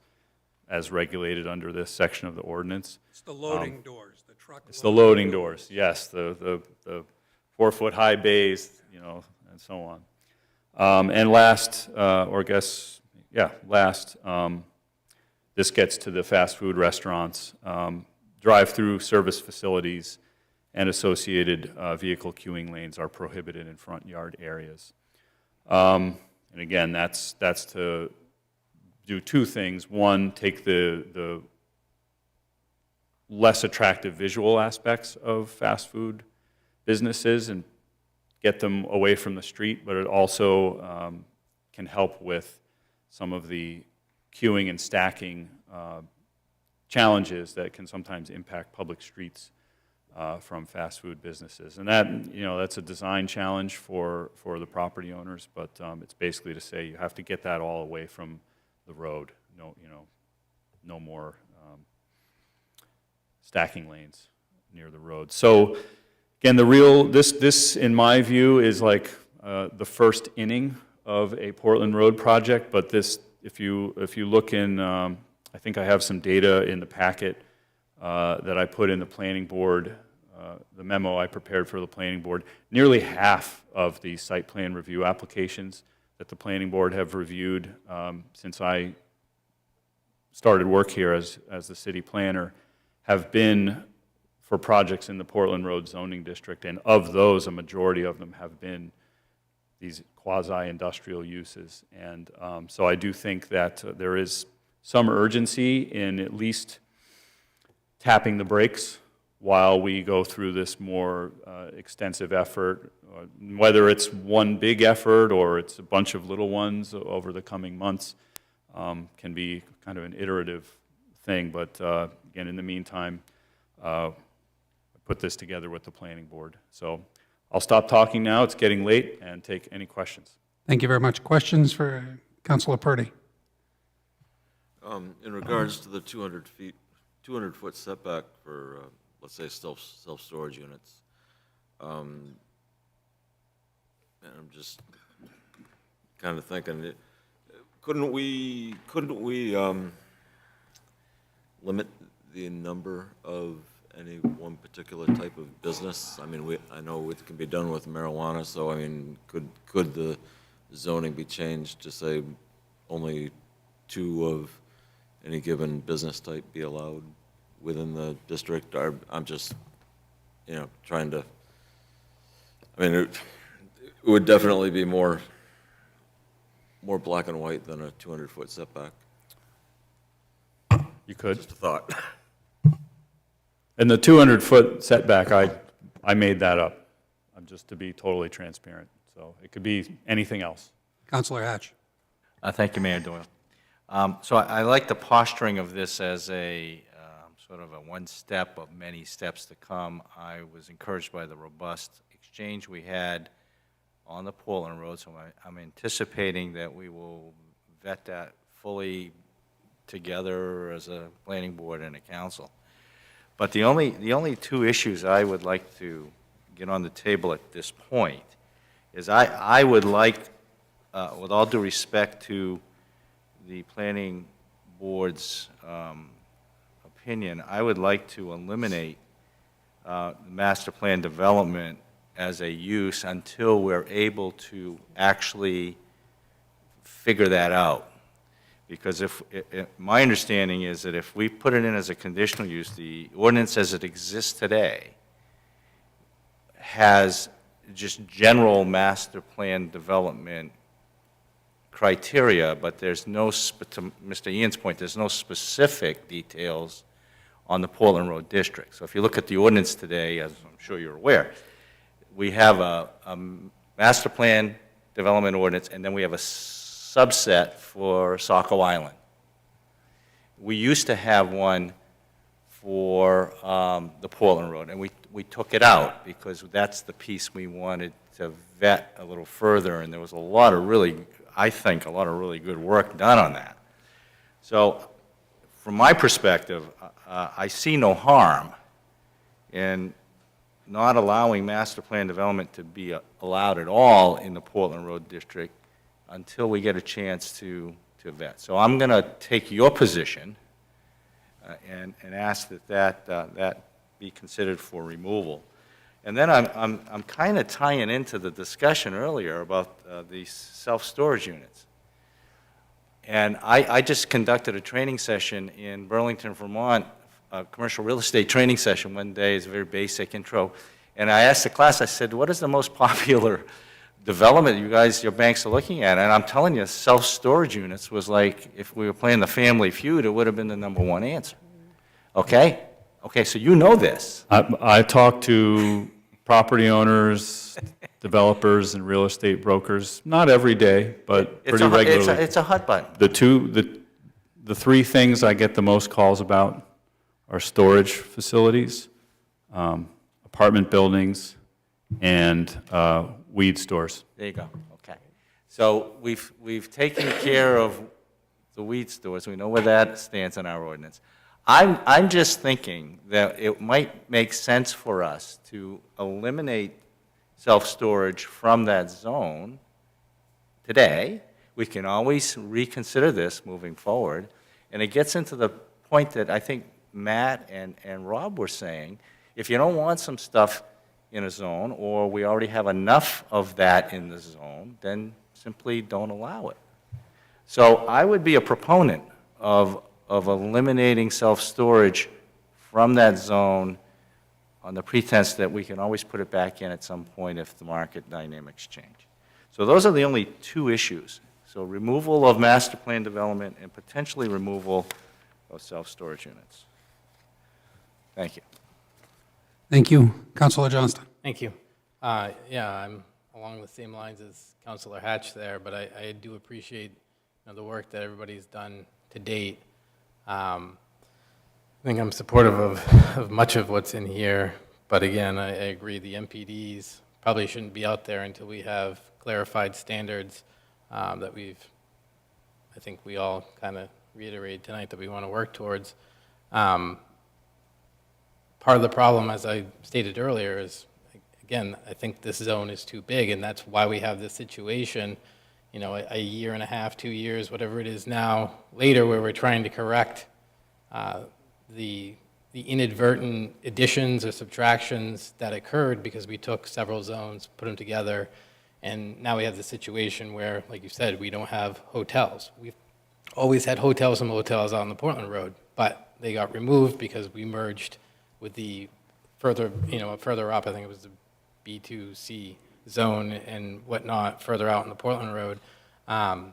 as regulated under this section of the ordinance. It's the loading doors, the truck. It's the loading doors, yes, the 4-foot-high bays, and so on. And last, this gets to the fast food restaurants. Drive-through service facilities and associated vehicle queuing lanes are prohibited in front yard areas. And again, that's to do two things. One, take the less attractive visual aspects of fast food businesses and get them away from the street, but it also can help with some of the queuing and stacking challenges that can sometimes impact public streets from fast food businesses. And that, that's a design challenge for the property owners, but it's basically to say you have to get that all away from the road. No more stacking lanes near the road. So again, this in my view is like the first inning of a Portland Road project, but this, if you look in, I think I have some data in the packet that I put in the planning board, the memo I prepared for the planning board. Nearly half of the site plan review applications that the planning board have reviewed since I started work here as the city planner have been for projects in the Portland Road zoning district, and of those, a majority of them have been these quasi-industrial uses. And so I do think that there is some urgency in at least tapping the brakes while we go through this more extensive effort, whether it's one big effort or it's a bunch of little ones over the coming months, can be kind of an iterative thing. But again, in the meantime, I put this together with the planning board. So I'll stop talking now. It's getting late, and take any questions. Thank you very much. Questions for Councilor Purdy? In regards to the 200-foot setback for, let's say, self-storage units, and I'm just kind of thinking, couldn't we limit the number of any one particular type of business? I mean, I know it can be done with marijuana, so I mean, could the zoning be changed to say only 2 of any given business type be allowed within the district? I'm just, trying to, I mean, it would definitely be more black and white than a 200-foot setback. You could. Just a thought. And the 200-foot setback, I made that up, just to be totally transparent. So it could be anything else. Councilor Hatch. Thank you, Mayor Doyle. So I like the posturing of this as a sort of a one step of many steps to come. I was encouraged by the robust exchange we had on the Portland Road, so I'm anticipating that we will vet that fully together as a planning board and a council. But the only 2 issues I would like to get on the table at this point is I would like, with all due respect to the planning board's opinion, I would like to eliminate master plan development as a use until we're able to actually figure that out. Because my understanding is that if we put it in as a conditional use, the ordinance as it exists today has just general master plan development criteria, but there's no, to Mr. Ian's point, there's no specific details on the Portland Road District. So if you look at the ordinance today, as I'm sure you're aware, we have a master plan development ordinance, and then we have a subset for Saco Island. We used to have one for the Portland Road, and we took it out because that's the piece we wanted to vet a little further, and there was a lot of really good work done on that. So from my perspective, I see no harm in not allowing master plan development to be allowed at all in the Portland Road District until we get a chance to vet. So I'm going to take your position and ask that be considered for removal. And then I'm kind of tying into the discussion earlier about these self-storage units. And I just conducted a training session in Burlington, Vermont, a commercial real estate training session one day. It's a very basic intro. And I asked the class, I said, what is the most popular development your banks are looking at? And I'm telling you, self-storage units was like, if we were playing the Family Feud, it would have been the #1 answer. Okay? Okay, so you know this. I talk to property owners, developers, and real estate brokers, not every day, but pretty regularly. It's a hot button. The 3 things I get the most calls about are storage facilities, apartment buildings, and weed stores. There you go, okay. So we've taken care of the weed stores, we know where that stands in our ordinance. I'm just thinking that it might make sense for us to eliminate self-storage from that zone today. We can always reconsider this moving forward, and it gets into the point that I think Matt and Rob were saying. If you don't want some stuff in a zone, or we already have enough of that in the zone, then simply don't allow it. So I would be a proponent of eliminating self-storage from that zone on the pretense that we can always put it back in at some point if the market dynamics change. So those are the only two issues. So removal of master plan development and potentially removal of self-storage units. Thank you. Thank you. Councilor Johnston. Thank you. Yeah, I'm along the same lines as Councilor Hatch there, but I do appreciate the work that everybody's done to date. I think I'm supportive of much of what's in here, but again, I agree the MPDs probably shouldn't be out there until we have clarified standards that I think we all kind of reiterated tonight that we want to work towards. Part of the problem, as I stated earlier, is, again, I think this zone is too big, and that's why we have this situation, a year and a half, 2 years, whatever it is now, later, where we're trying to correct the inadvertent additions or subtractions that occurred because we took several zones, put them together, and now we have the situation where, like you said, we don't have hotels. We've always had hotels and motels on the Portland Road, but they got removed because we merged with the further up, I think it was the B2C zone and whatnot, further out on the Portland Road. And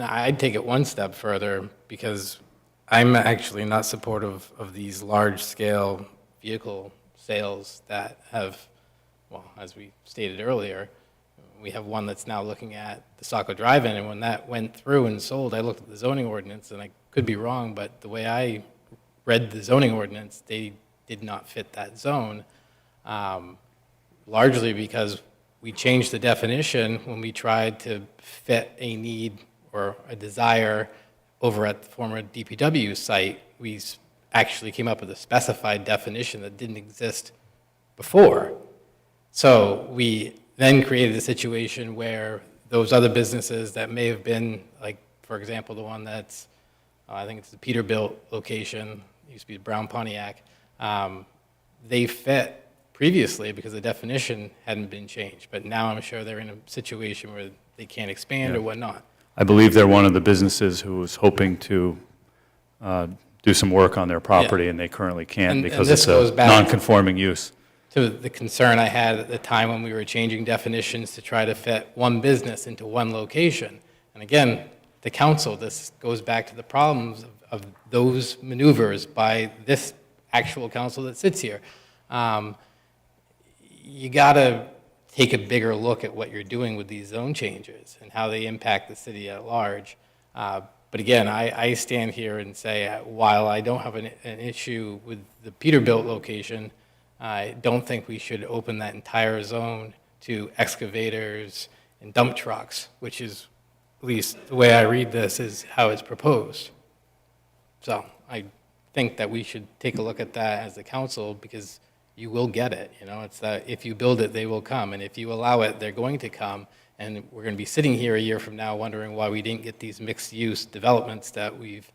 I'd take it one step further because I'm actually not supportive of these large-scale vehicle sales that have, well, as we stated earlier, we have one that's now looking at the Saco Drive-In, and when that went through and sold, I looked at the zoning ordinance, and I could be wrong, but the way I read the zoning ordinance, they did not fit that zone, largely because we changed the definition when we tried to fit a need or a desire over at the former DPW site. We actually came up with a specified definition that didn't exist before. So we then created a situation where those other businesses that may have been, like, for example, the one that's, I think it's the Peterbilt location, it used to be the Brown Pontiac, they fit previously because the definition hadn't been changed. But now I'm sure they're in a situation where they can't expand or whatnot. I believe they're one of the businesses who was hoping to do some work on their property, and they currently can't because this it's goes a back non-conforming use. To the concern I had at the time when we were changing definitions to try to fit one business into one location. And again, the council, this goes back to the problems of those maneuvers by this actual council that sits here. You got to take a bigger look at what you're doing with these zone changes and how they impact the city at large. But again, I stand here and say, while I don't have an issue with the Peterbilt location, I don't think we should open that entire zone to excavators and dump trucks, which is, at least the way I read this, is how it's proposed. So I think that we should take a look at that as the council, because you will get it. It's that if you build it, they will come. And if you allow it, they're going to come. And we're going to be sitting here a year from now wondering why we didn't get these mixed-use developments that we've,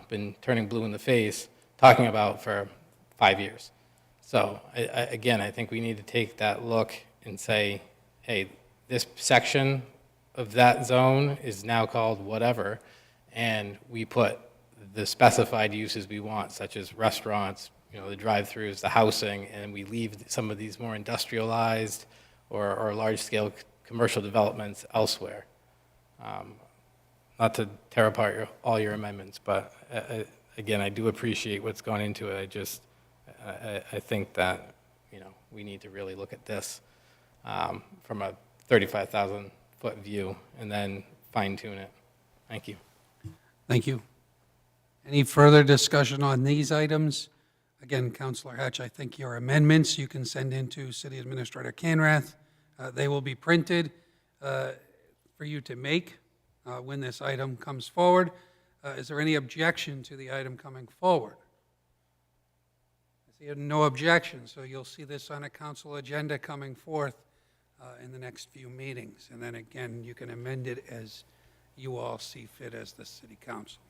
been turning blue in the face, talking about for 5 years. So again, I think we need to take that look and say, hey, this section of that zone is now called whatever, and we put the specified uses we want, such as restaurants, the drive-throughs, the housing, and we leave some of these more industrialized or large-scale commercial developments elsewhere. Not to tear apart all your amendments, but again, I do appreciate what's gone into it. I think that, we need to really look at this from a 35,000-foot view and then fine-tune it. Thank you. Thank you. Any further discussion on these items? Again, Counselor Hatch, I think your amendments you can send into City Administrator Canrath. They will be printed for you to make when this item comes forward. Is there any objection to the item coming forward? I see no objection, so you'll see this on a council agenda coming forth in the next few meetings. And then again, you can amend it as you all see fit as the city council.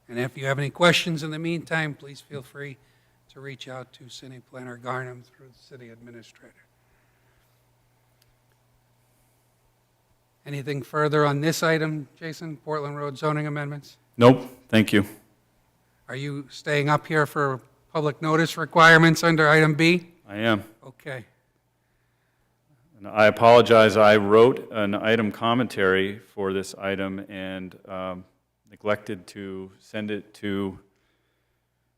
And if you have any questions in the meantime, please feel free to reach out to City Planner Garnham through the city administrator. Anything further on this item, Jason, Portland Road zoning amendments? Nope, thank you. Are you staying up here for public notice requirements under item B? I am. Okay. And I apologize, I wrote an item commentary for this item and neglected to send it to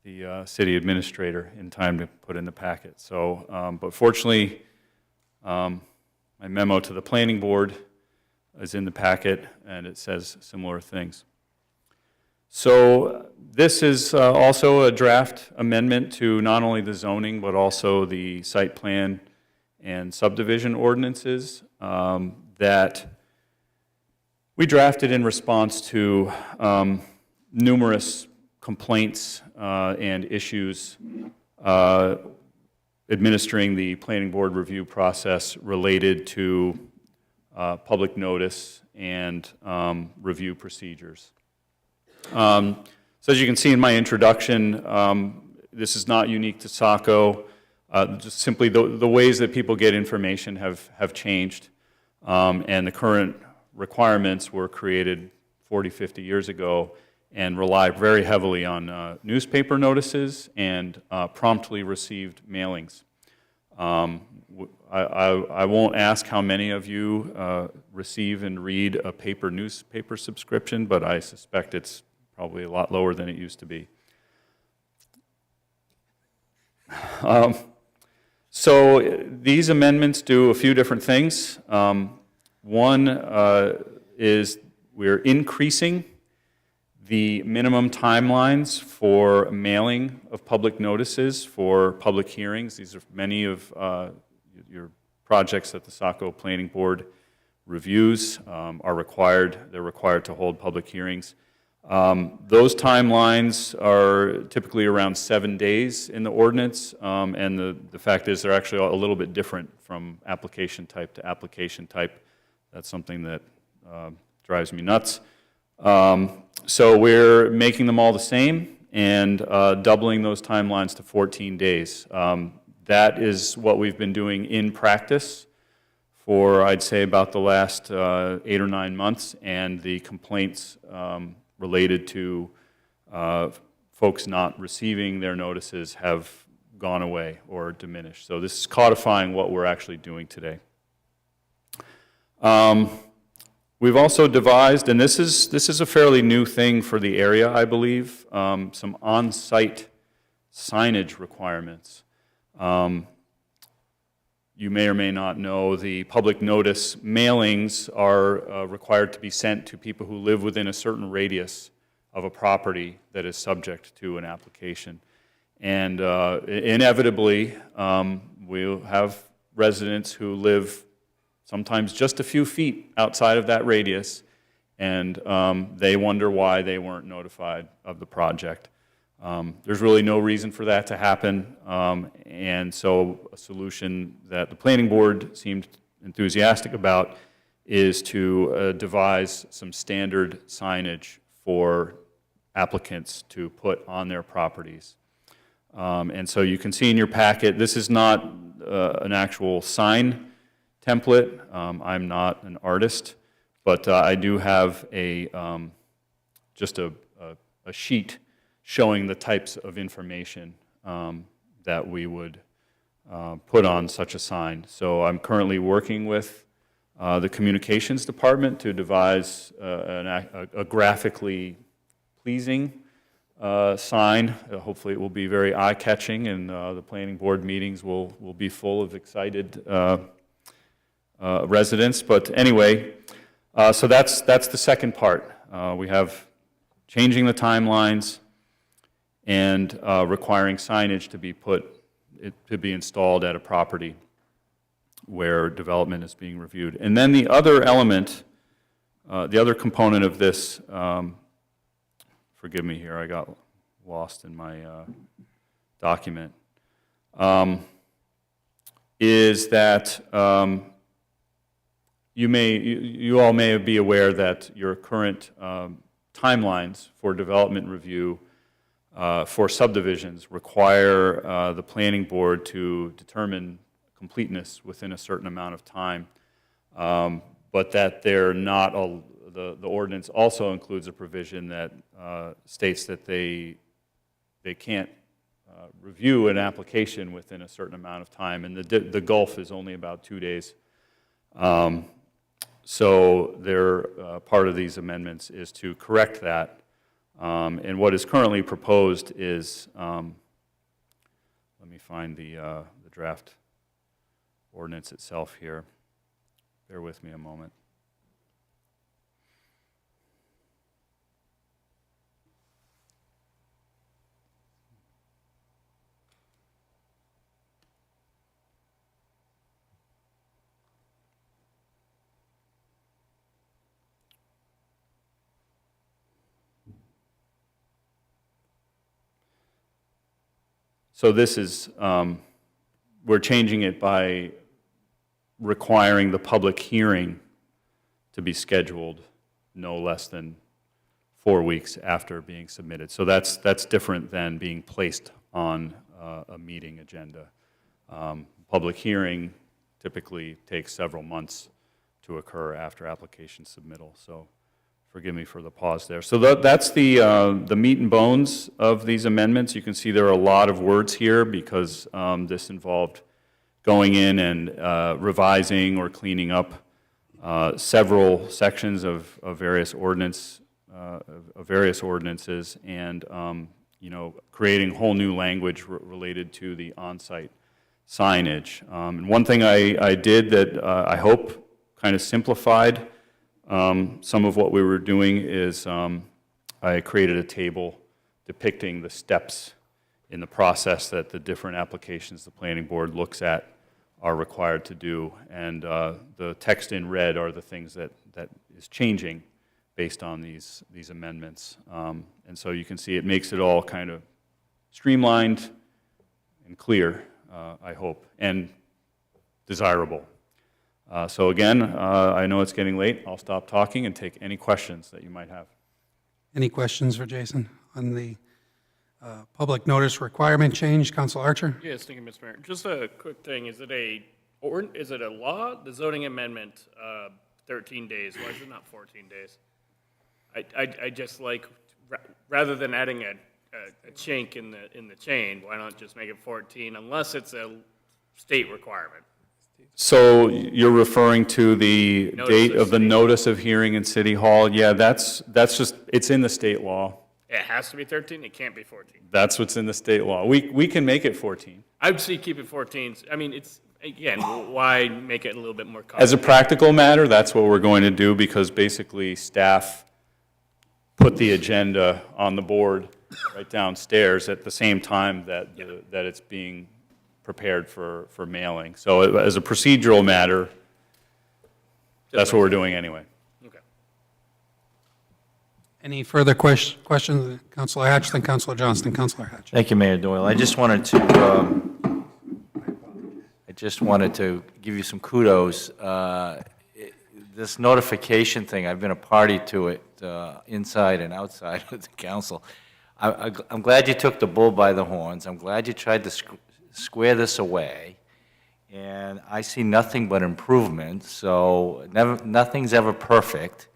the city administrator in time to put in the packet. So, but fortunately, my memo to the planning board is in the packet, and it says similar things. So this is also a draft amendment to not only the zoning, but also the site plan and subdivision ordinances that we drafted in response to numerous complaints and issues administering the planning board review process related to public notice and review procedures. So as you can see in my introduction, this is not unique to Saco. Just simply the ways that people get information have changed, and the current requirements were created 40, 50 years ago and rely very heavily on newspaper notices and promptly received mailings. I won't ask how many of you receive and read a newspaper subscription, but I suspect it's probably a lot lower than it used to be. So these amendments do a few different things. One is we're increasing the minimum timelines for mailing of public notices for public hearings. These are many of your projects that the Saco Planning Board reviews are required. They're required to hold public hearings. Those timelines are typically around 7 days in the ordinance, and the fact is they're actually a little bit different from application type to application type. That's something that drives me nuts. So we're making them all the same and doubling those timelines to 14 days. That is what we've been doing in practice for, I'd say, about the last 8 or 9 months, and the complaints related to folks not receiving their notices have gone away or diminished. So this is codifying what we're actually doing today. We've also devised, and this is a fairly new thing for the area, I believe, some on-site signage requirements. You may or may not know the public notice mailings are required to be sent to people who live within a certain radius of a property that is subject to an application. And inevitably, we'll have residents who live sometimes just a few feet outside of that radius, and they wonder why they weren't notified of the project. There's really no reason for that to happen, and so a solution that the planning board seemed enthusiastic about is to devise some standard signage for applicants to put on their properties. And so you can see in your packet, this is not an actual sign template. I'm not an artist, but I do have just a sheet showing the types of information that we would put on such a sign. So I'm currently working with the communications department to devise a graphically pleasing sign. Hopefully it will be very eye-catching, and the planning board meetings will be full of excited residents. But anyway, so that's the second part. We have changing the timelines and requiring signage to be installed at a property where development is being reviewed. And then the other element, the other component of this, forgive me here, I got lost in my document, is that you all may be aware that your current timelines for development review for subdivisions require the planning board to determine completeness within a certain amount of time, but that they're not the ordinance also includes a provision that states that they can't review an application within a certain amount of time, and the gulf is only about 2 days. So part of these amendments is to correct that. And what is currently proposed is, let me find the draft ordinance itself here. Bear with me a moment. So this is, we're changing it by requiring the public hearing to be scheduled no less than 4 weeks after being submitted. So that's different than being placed on a meeting agenda. Public hearing typically takes several months to occur after application submittal. So forgive me for the pause there. So that's the meat and bones of these amendments. You can see there are a lot of words here because this involved going in and revising or cleaning up several sections of various ordinances, and creating whole new language related to the on-site signage. And one thing I did that I hope kind of simplified some of what we were doing is I created a table depicting the steps in the process that the different applications the planning board looks at are required to do. And the text in red are the things that is changing based on these amendments. And so you can see it makes it all kind of streamlined and clear, I hope, and desirable. So again, I know it's getting late. I'll stop talking and take any questions that you might have. Any questions for Jason on the public notice requirement change? Council Archer? Yes, thank you, Mr. Mayor. Just a quick thing, is it a law, the zoning amendment, 13 days? Why is it not 14 days? I just like, rather than adding a chink in the chain, why not just make it 14, unless it's a state requirement? So you're referring to the date of the notice of hearing in City Hall? Yeah, that's just, it's in the state law. It has to be 13, it can't be 14. That's what's in the state law. We can make it 14. I'd say keep it 14. I mean, it's, again, why make it a little bit more As a complicated? practical matter, that's what we're going to do because basically staff put the agenda on the board right downstairs at the same time that it's being prepared for mailing. So as a procedural matter, that's what we're doing anyway. Okay. Any further questions? Councilor Hatch, then Councilor Johnston. Councilor Hatch. Thank you, Mayor Doyle. I just wanted to give you some kudos. This notification thing, I've been a party to it inside and outside of the council. I'm glad you took the bull by the horns. I'm glad you tried to square this away. And I see nothing but improvement, so nothing's ever perfect.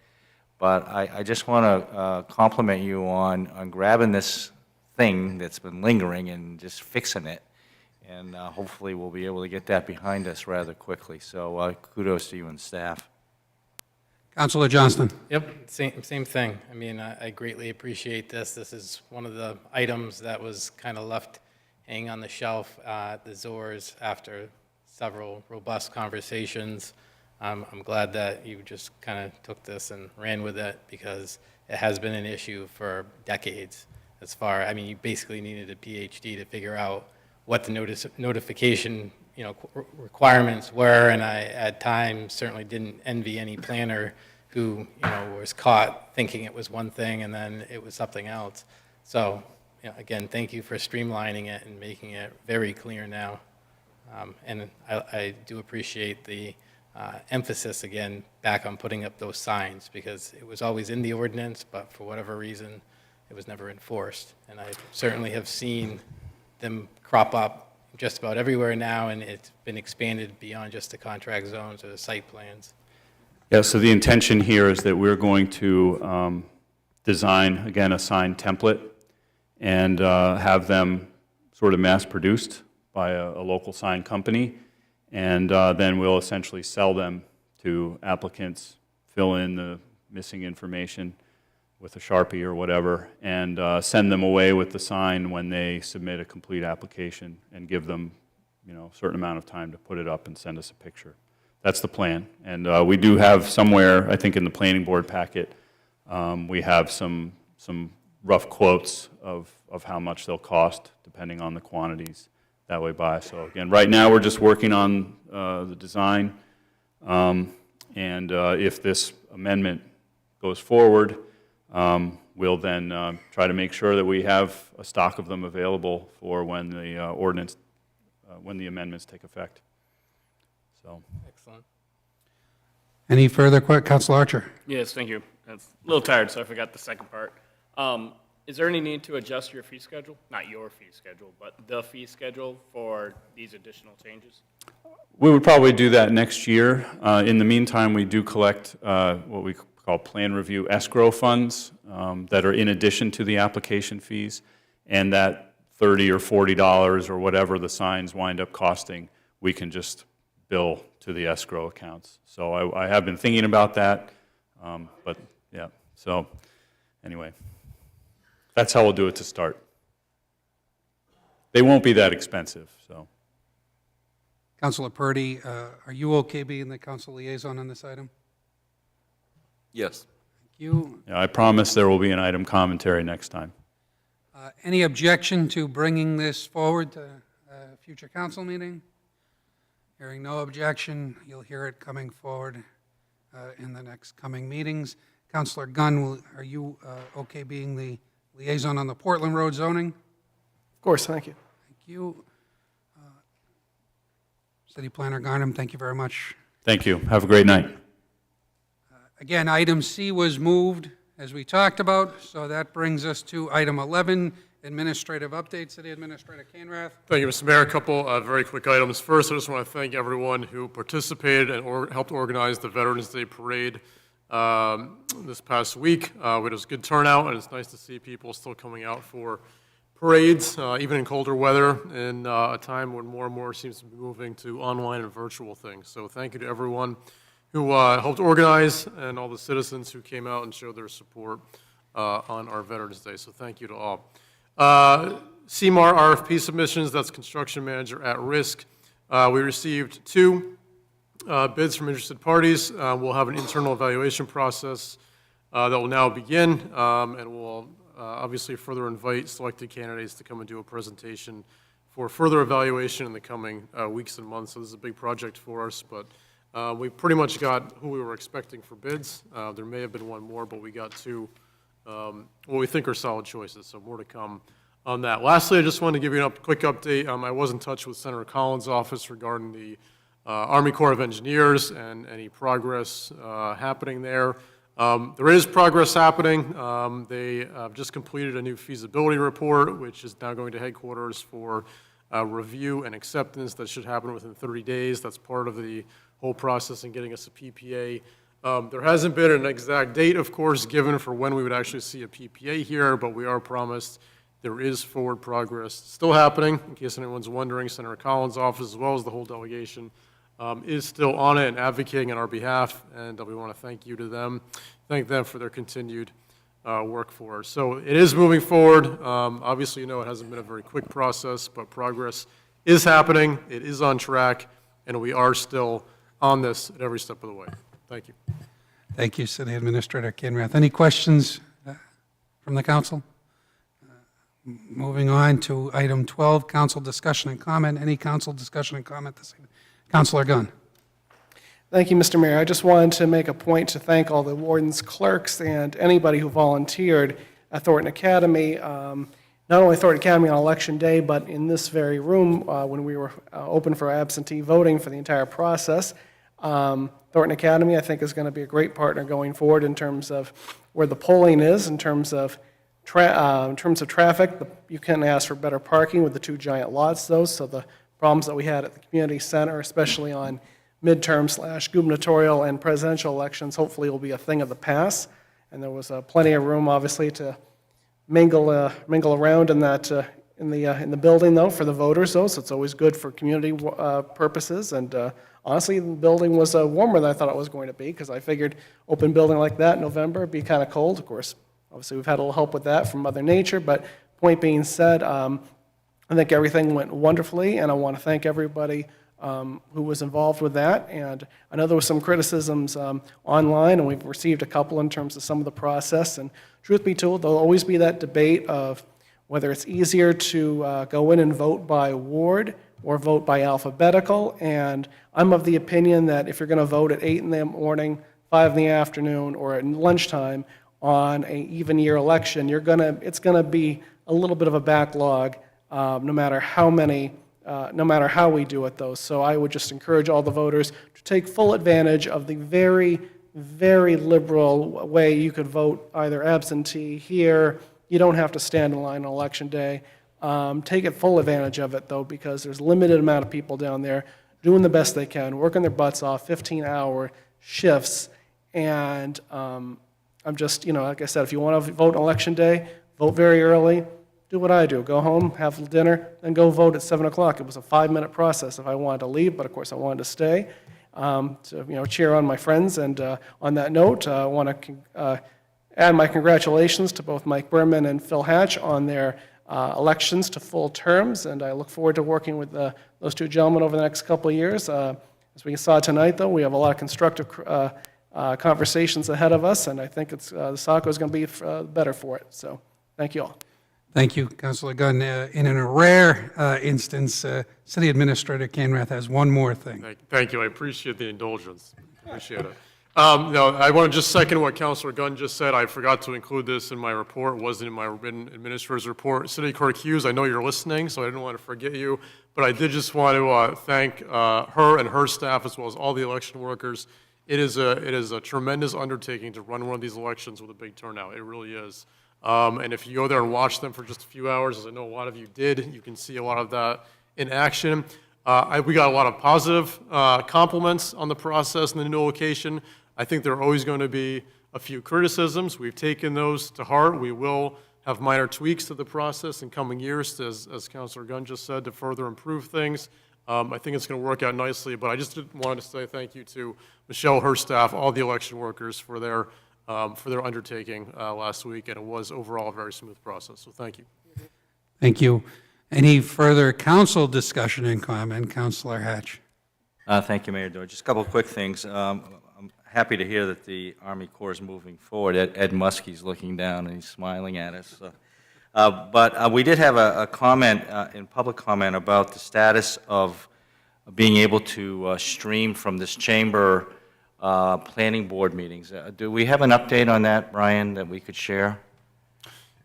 But I just want to compliment you on grabbing this thing that's been lingering and just fixing it. And hopefully we'll be able to get that behind us rather quickly. So kudos to you and staff. Councilor Johnston. Yep, same thing. I mean, I greatly appreciate this. This is one of the items that was kind of left hanging on the shelf at the Zors after several robust conversations. I'm glad that you just kind of took this and ran with it because it has been an issue for decades. as far, I mean, you basically needed a PhD to figure out what the notification, requirements were, and I, at times, certainly didn't envy any planner who, was caught thinking it was one thing and then it was something else. So, again, thank you for streamlining it and making it very clear now. And I do appreciate the emphasis, again, back on putting up those signs, because it was always in the ordinance, but for whatever reason, it was never enforced. And I certainly have seen them crop up just about everywhere now, and it's been expanded beyond just the contract zones or the site plans. Yeah, so the intention here is that we're going to design, again, a sign template and have them sort of mass-produced by a local sign company, and then we'll essentially sell them to applicants, fill in the missing information with a Sharpie or whatever, and send them away with the sign when they submit a complete application, and give them, a certain amount of time to put it up and send us a picture. That's the plan. And we do have somewhere, I think in the planning board packet, we have some rough quotes of how much they'll cost, depending on the quantities that way by. So again, right now we're just working on the design, and if this amendment goes forward, we'll then try to make sure that we have a stock of them available for when the ordinance, when the amendments take effect. So. Excellent. Any further Councilor Archer? Yes, thank you. I was a little tired, so I forgot the second part. Is there any need to adjust your fee schedule? Not your fee schedule, but the fee schedule for these additional changes? We would probably do that next year. In the meantime, we do collect what we call plan review escrow funds that are in addition to the application fees, and that $30 or $40 or whatever the signs wind up costing, we can just bill to the escrow accounts. So I have been thinking about that, but yeah, so anyway, that's how we'll do it to start. They won't be that expensive, so. Councilor Purdy, are you okay being the council liaison on this item? Yes. Thank you. Yeah, I promise there will be an item commentary next time. Any objection to bringing this forward to a future council meeting? Hearing no objection, you'll hear it coming forward in the next coming meetings. Councilor Gunn, are you okay being the liaison on the Portland Road zoning? Of course, thank you. Thank you. City Planner Garnham, thank you very much. Thank you. Have a great night. Again, item C was moved, as we talked about, so that brings us to item 11, administrative update. City Administrator Canrath. Thank you, Mr. Mayor. A couple of very quick items. First, I just want to thank everyone who participated and helped organize the Veterans Day Parade this past week. It was a good turnout, and it's nice to see people still coming out for parades, even in colder weather, in a time when more and more seems to be moving to online and virtual things. So thank you to everyone who helped organize, and all the citizens who came out and showed their support on our Veterans Day. So thank you to all. CMAR RFP submissions, that's construction manager at risk. We received 2 bids from interested parties. We'll have an internal evaluation process that will now begin, and we'll obviously further invite selected candidates to come and do a presentation for further evaluation in the coming weeks and months. So this is a big project for us, but we pretty much got who we were expecting for bids. There may have been one more, but we got 2 what we think are solid choices, so more to come on that. Lastly, I just wanted to give you a quick update. I was in touch with Senator Collins' office regarding the Army Corps of Engineers and any progress happening there. There is progress happening. They just completed a new feasibility report, which is now going to headquarters for review and acceptance. That should happen within 30 days. That's part of the whole process in getting us a PPA. There hasn't been an exact date, of course, given for when we would actually see a PPA here, but we are promised there is forward progress still happening. In case anyone's wondering, Senator Collins' office, as well as the whole delegation, is still on it and advocating on our behalf, and we want to thank them for their continued work for us. So it is moving forward. Obviously, it hasn't been a very quick process, but progress is happening. It is on track, and we are still on this at every step of the way. Thank you. Thank you, City Administrator Canrath. Any questions from the council? Moving on to item 12, council discussion and comment. Any council discussion and comment this evening? Councilor Gunn. Thank you, Mr. Mayor. I just wanted to make a point to thank all the wardens, clerks, and anybody who volunteered at Thornton Academy. Not only Thornton Academy on Election Day, but in this very room when we were open for absentee voting for the entire process. Thornton Academy, I think, is going to be a great partner going forward in terms of where the polling is, in terms of traffic. You can ask for better parking with the 2 giant lots, though, so the problems that we had at the community center, especially on midterm/gubernatorial and presidential elections, hopefully will be a thing of the past. And there was plenty of room, obviously, to mingle around in that in the building, though, for the voters, though. So it's always good for community purposes. And honestly, the building was warmer than I thought it was going to be, because I figured open building like that in November would be kind of cold. Of course, obviously, we've had a little help with that from Mother Nature. But point being said, I think everything went wonderfully, and I want to thank everybody who was involved with that. And I know there was some criticisms online, and we've received a couple in terms of some of the process. And truth be told, there'll always be that debate of whether it's easier to go in and vote by ward or vote by alphabetical. And I'm of the opinion that if you're going to vote at 8 in the morning, 5 in the afternoon, or at lunchtime on an even year election, it's going to be a little bit of a backlog, no matter how we do it, though. So I would just encourage all the voters to take full advantage of the very, very liberal way you could vote either absentee here. You don't have to stand in line on Election Day. Take it full advantage of it, though, because there's a limited amount of people down there doing the best they can, working their butts off, 15-hour shifts. And I'm just, like I said, if you want to vote on Election Day, vote very early. Do what I do. Go home, have dinner, and go vote at 7 o'clock. It was a 5-minute process if I wanted to leave, but of course I wanted to stay. So, cheer on my friends. And on that note, I want to add my congratulations to both Mike Berman and Phil Hatch on their elections to full terms. And I look forward to working with those 2 gentlemen over the next couple of years. As we saw tonight, though, we have a lot of constructive conversations ahead of us, and I think the Saco is going to be better for it. So thank you all. Thank you, Councilor Gunn. In a rare instance, City Administrator Canrath has one more thing. Thank you. I appreciate the indulgence. Appreciate it. No, I want to just second what Councilor Gunn just said. I forgot to include this in my report. It wasn't in my written administrator's report. City Clerk Hughes, I know you're listening, so I didn't want to forget you. But I did just want to thank her and her staff, as well as all the election workers. It is a tremendous undertaking to run one of these elections with a big turnout. It really is. And if you go there and watch them for just a few hours, as I know a lot of you did, you can see a lot of that in action. We got a lot of positive compliments on the process and the new location. I think there are always going to be a few criticisms. We've taken those to heart. We will have minor tweaks to the process in coming years, as Councilor Gunn just said, to further improve things. I think it's going to work out nicely, but I just wanted to say thank you to Michelle, her staff, all the election workers for their undertaking last week, and it was overall a very smooth process, so thank you. Thank you. Any further council discussion and comment? Councilor Hatch. Thank you, Mayor Doyle. Just a couple of quick things. I'm happy to hear that the Army Corps is moving forward. Ed Muskie's looking down and he's smiling at us. But we did have a comment, in public comment, about the status of being able to stream from this chamber planning board meetings. Do we have an update on that, Brian, that we could share?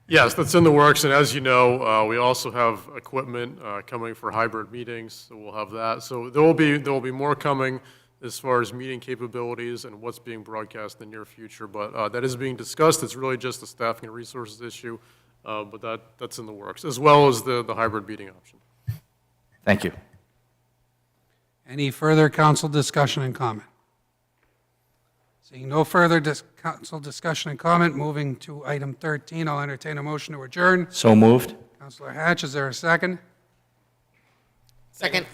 Yes, that's in the works, and as you know, we also have equipment coming for hybrid meetings, so we'll have that. So there will be more coming as far as meeting capabilities and what's being broadcast in the near future, but that is being discussed. It's really just a staffing and resources issue, but that's in the works, as well as the hybrid meeting option. Thank you. Any further council discussion and comment? Seeing no further council discussion and comment, moving to item 13, I'll entertain a motion to adjourn. So moved. Councilor Hatch, is there a second? Second.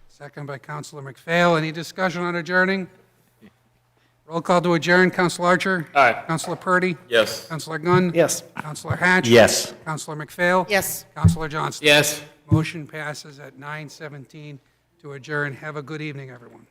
Second by Councilor McPhail. Any discussion on adjourning? Roll call to adjourn. Councilor Archer? Aye. Councilor Purdy? Yes. Councilor Gunn? Yes. Councilor Hatch? Yes. Councilor McPhail? Yes. Councilor Johnston? Yes. Motion passes at 9:17 to adjourn. Have a good evening, everyone.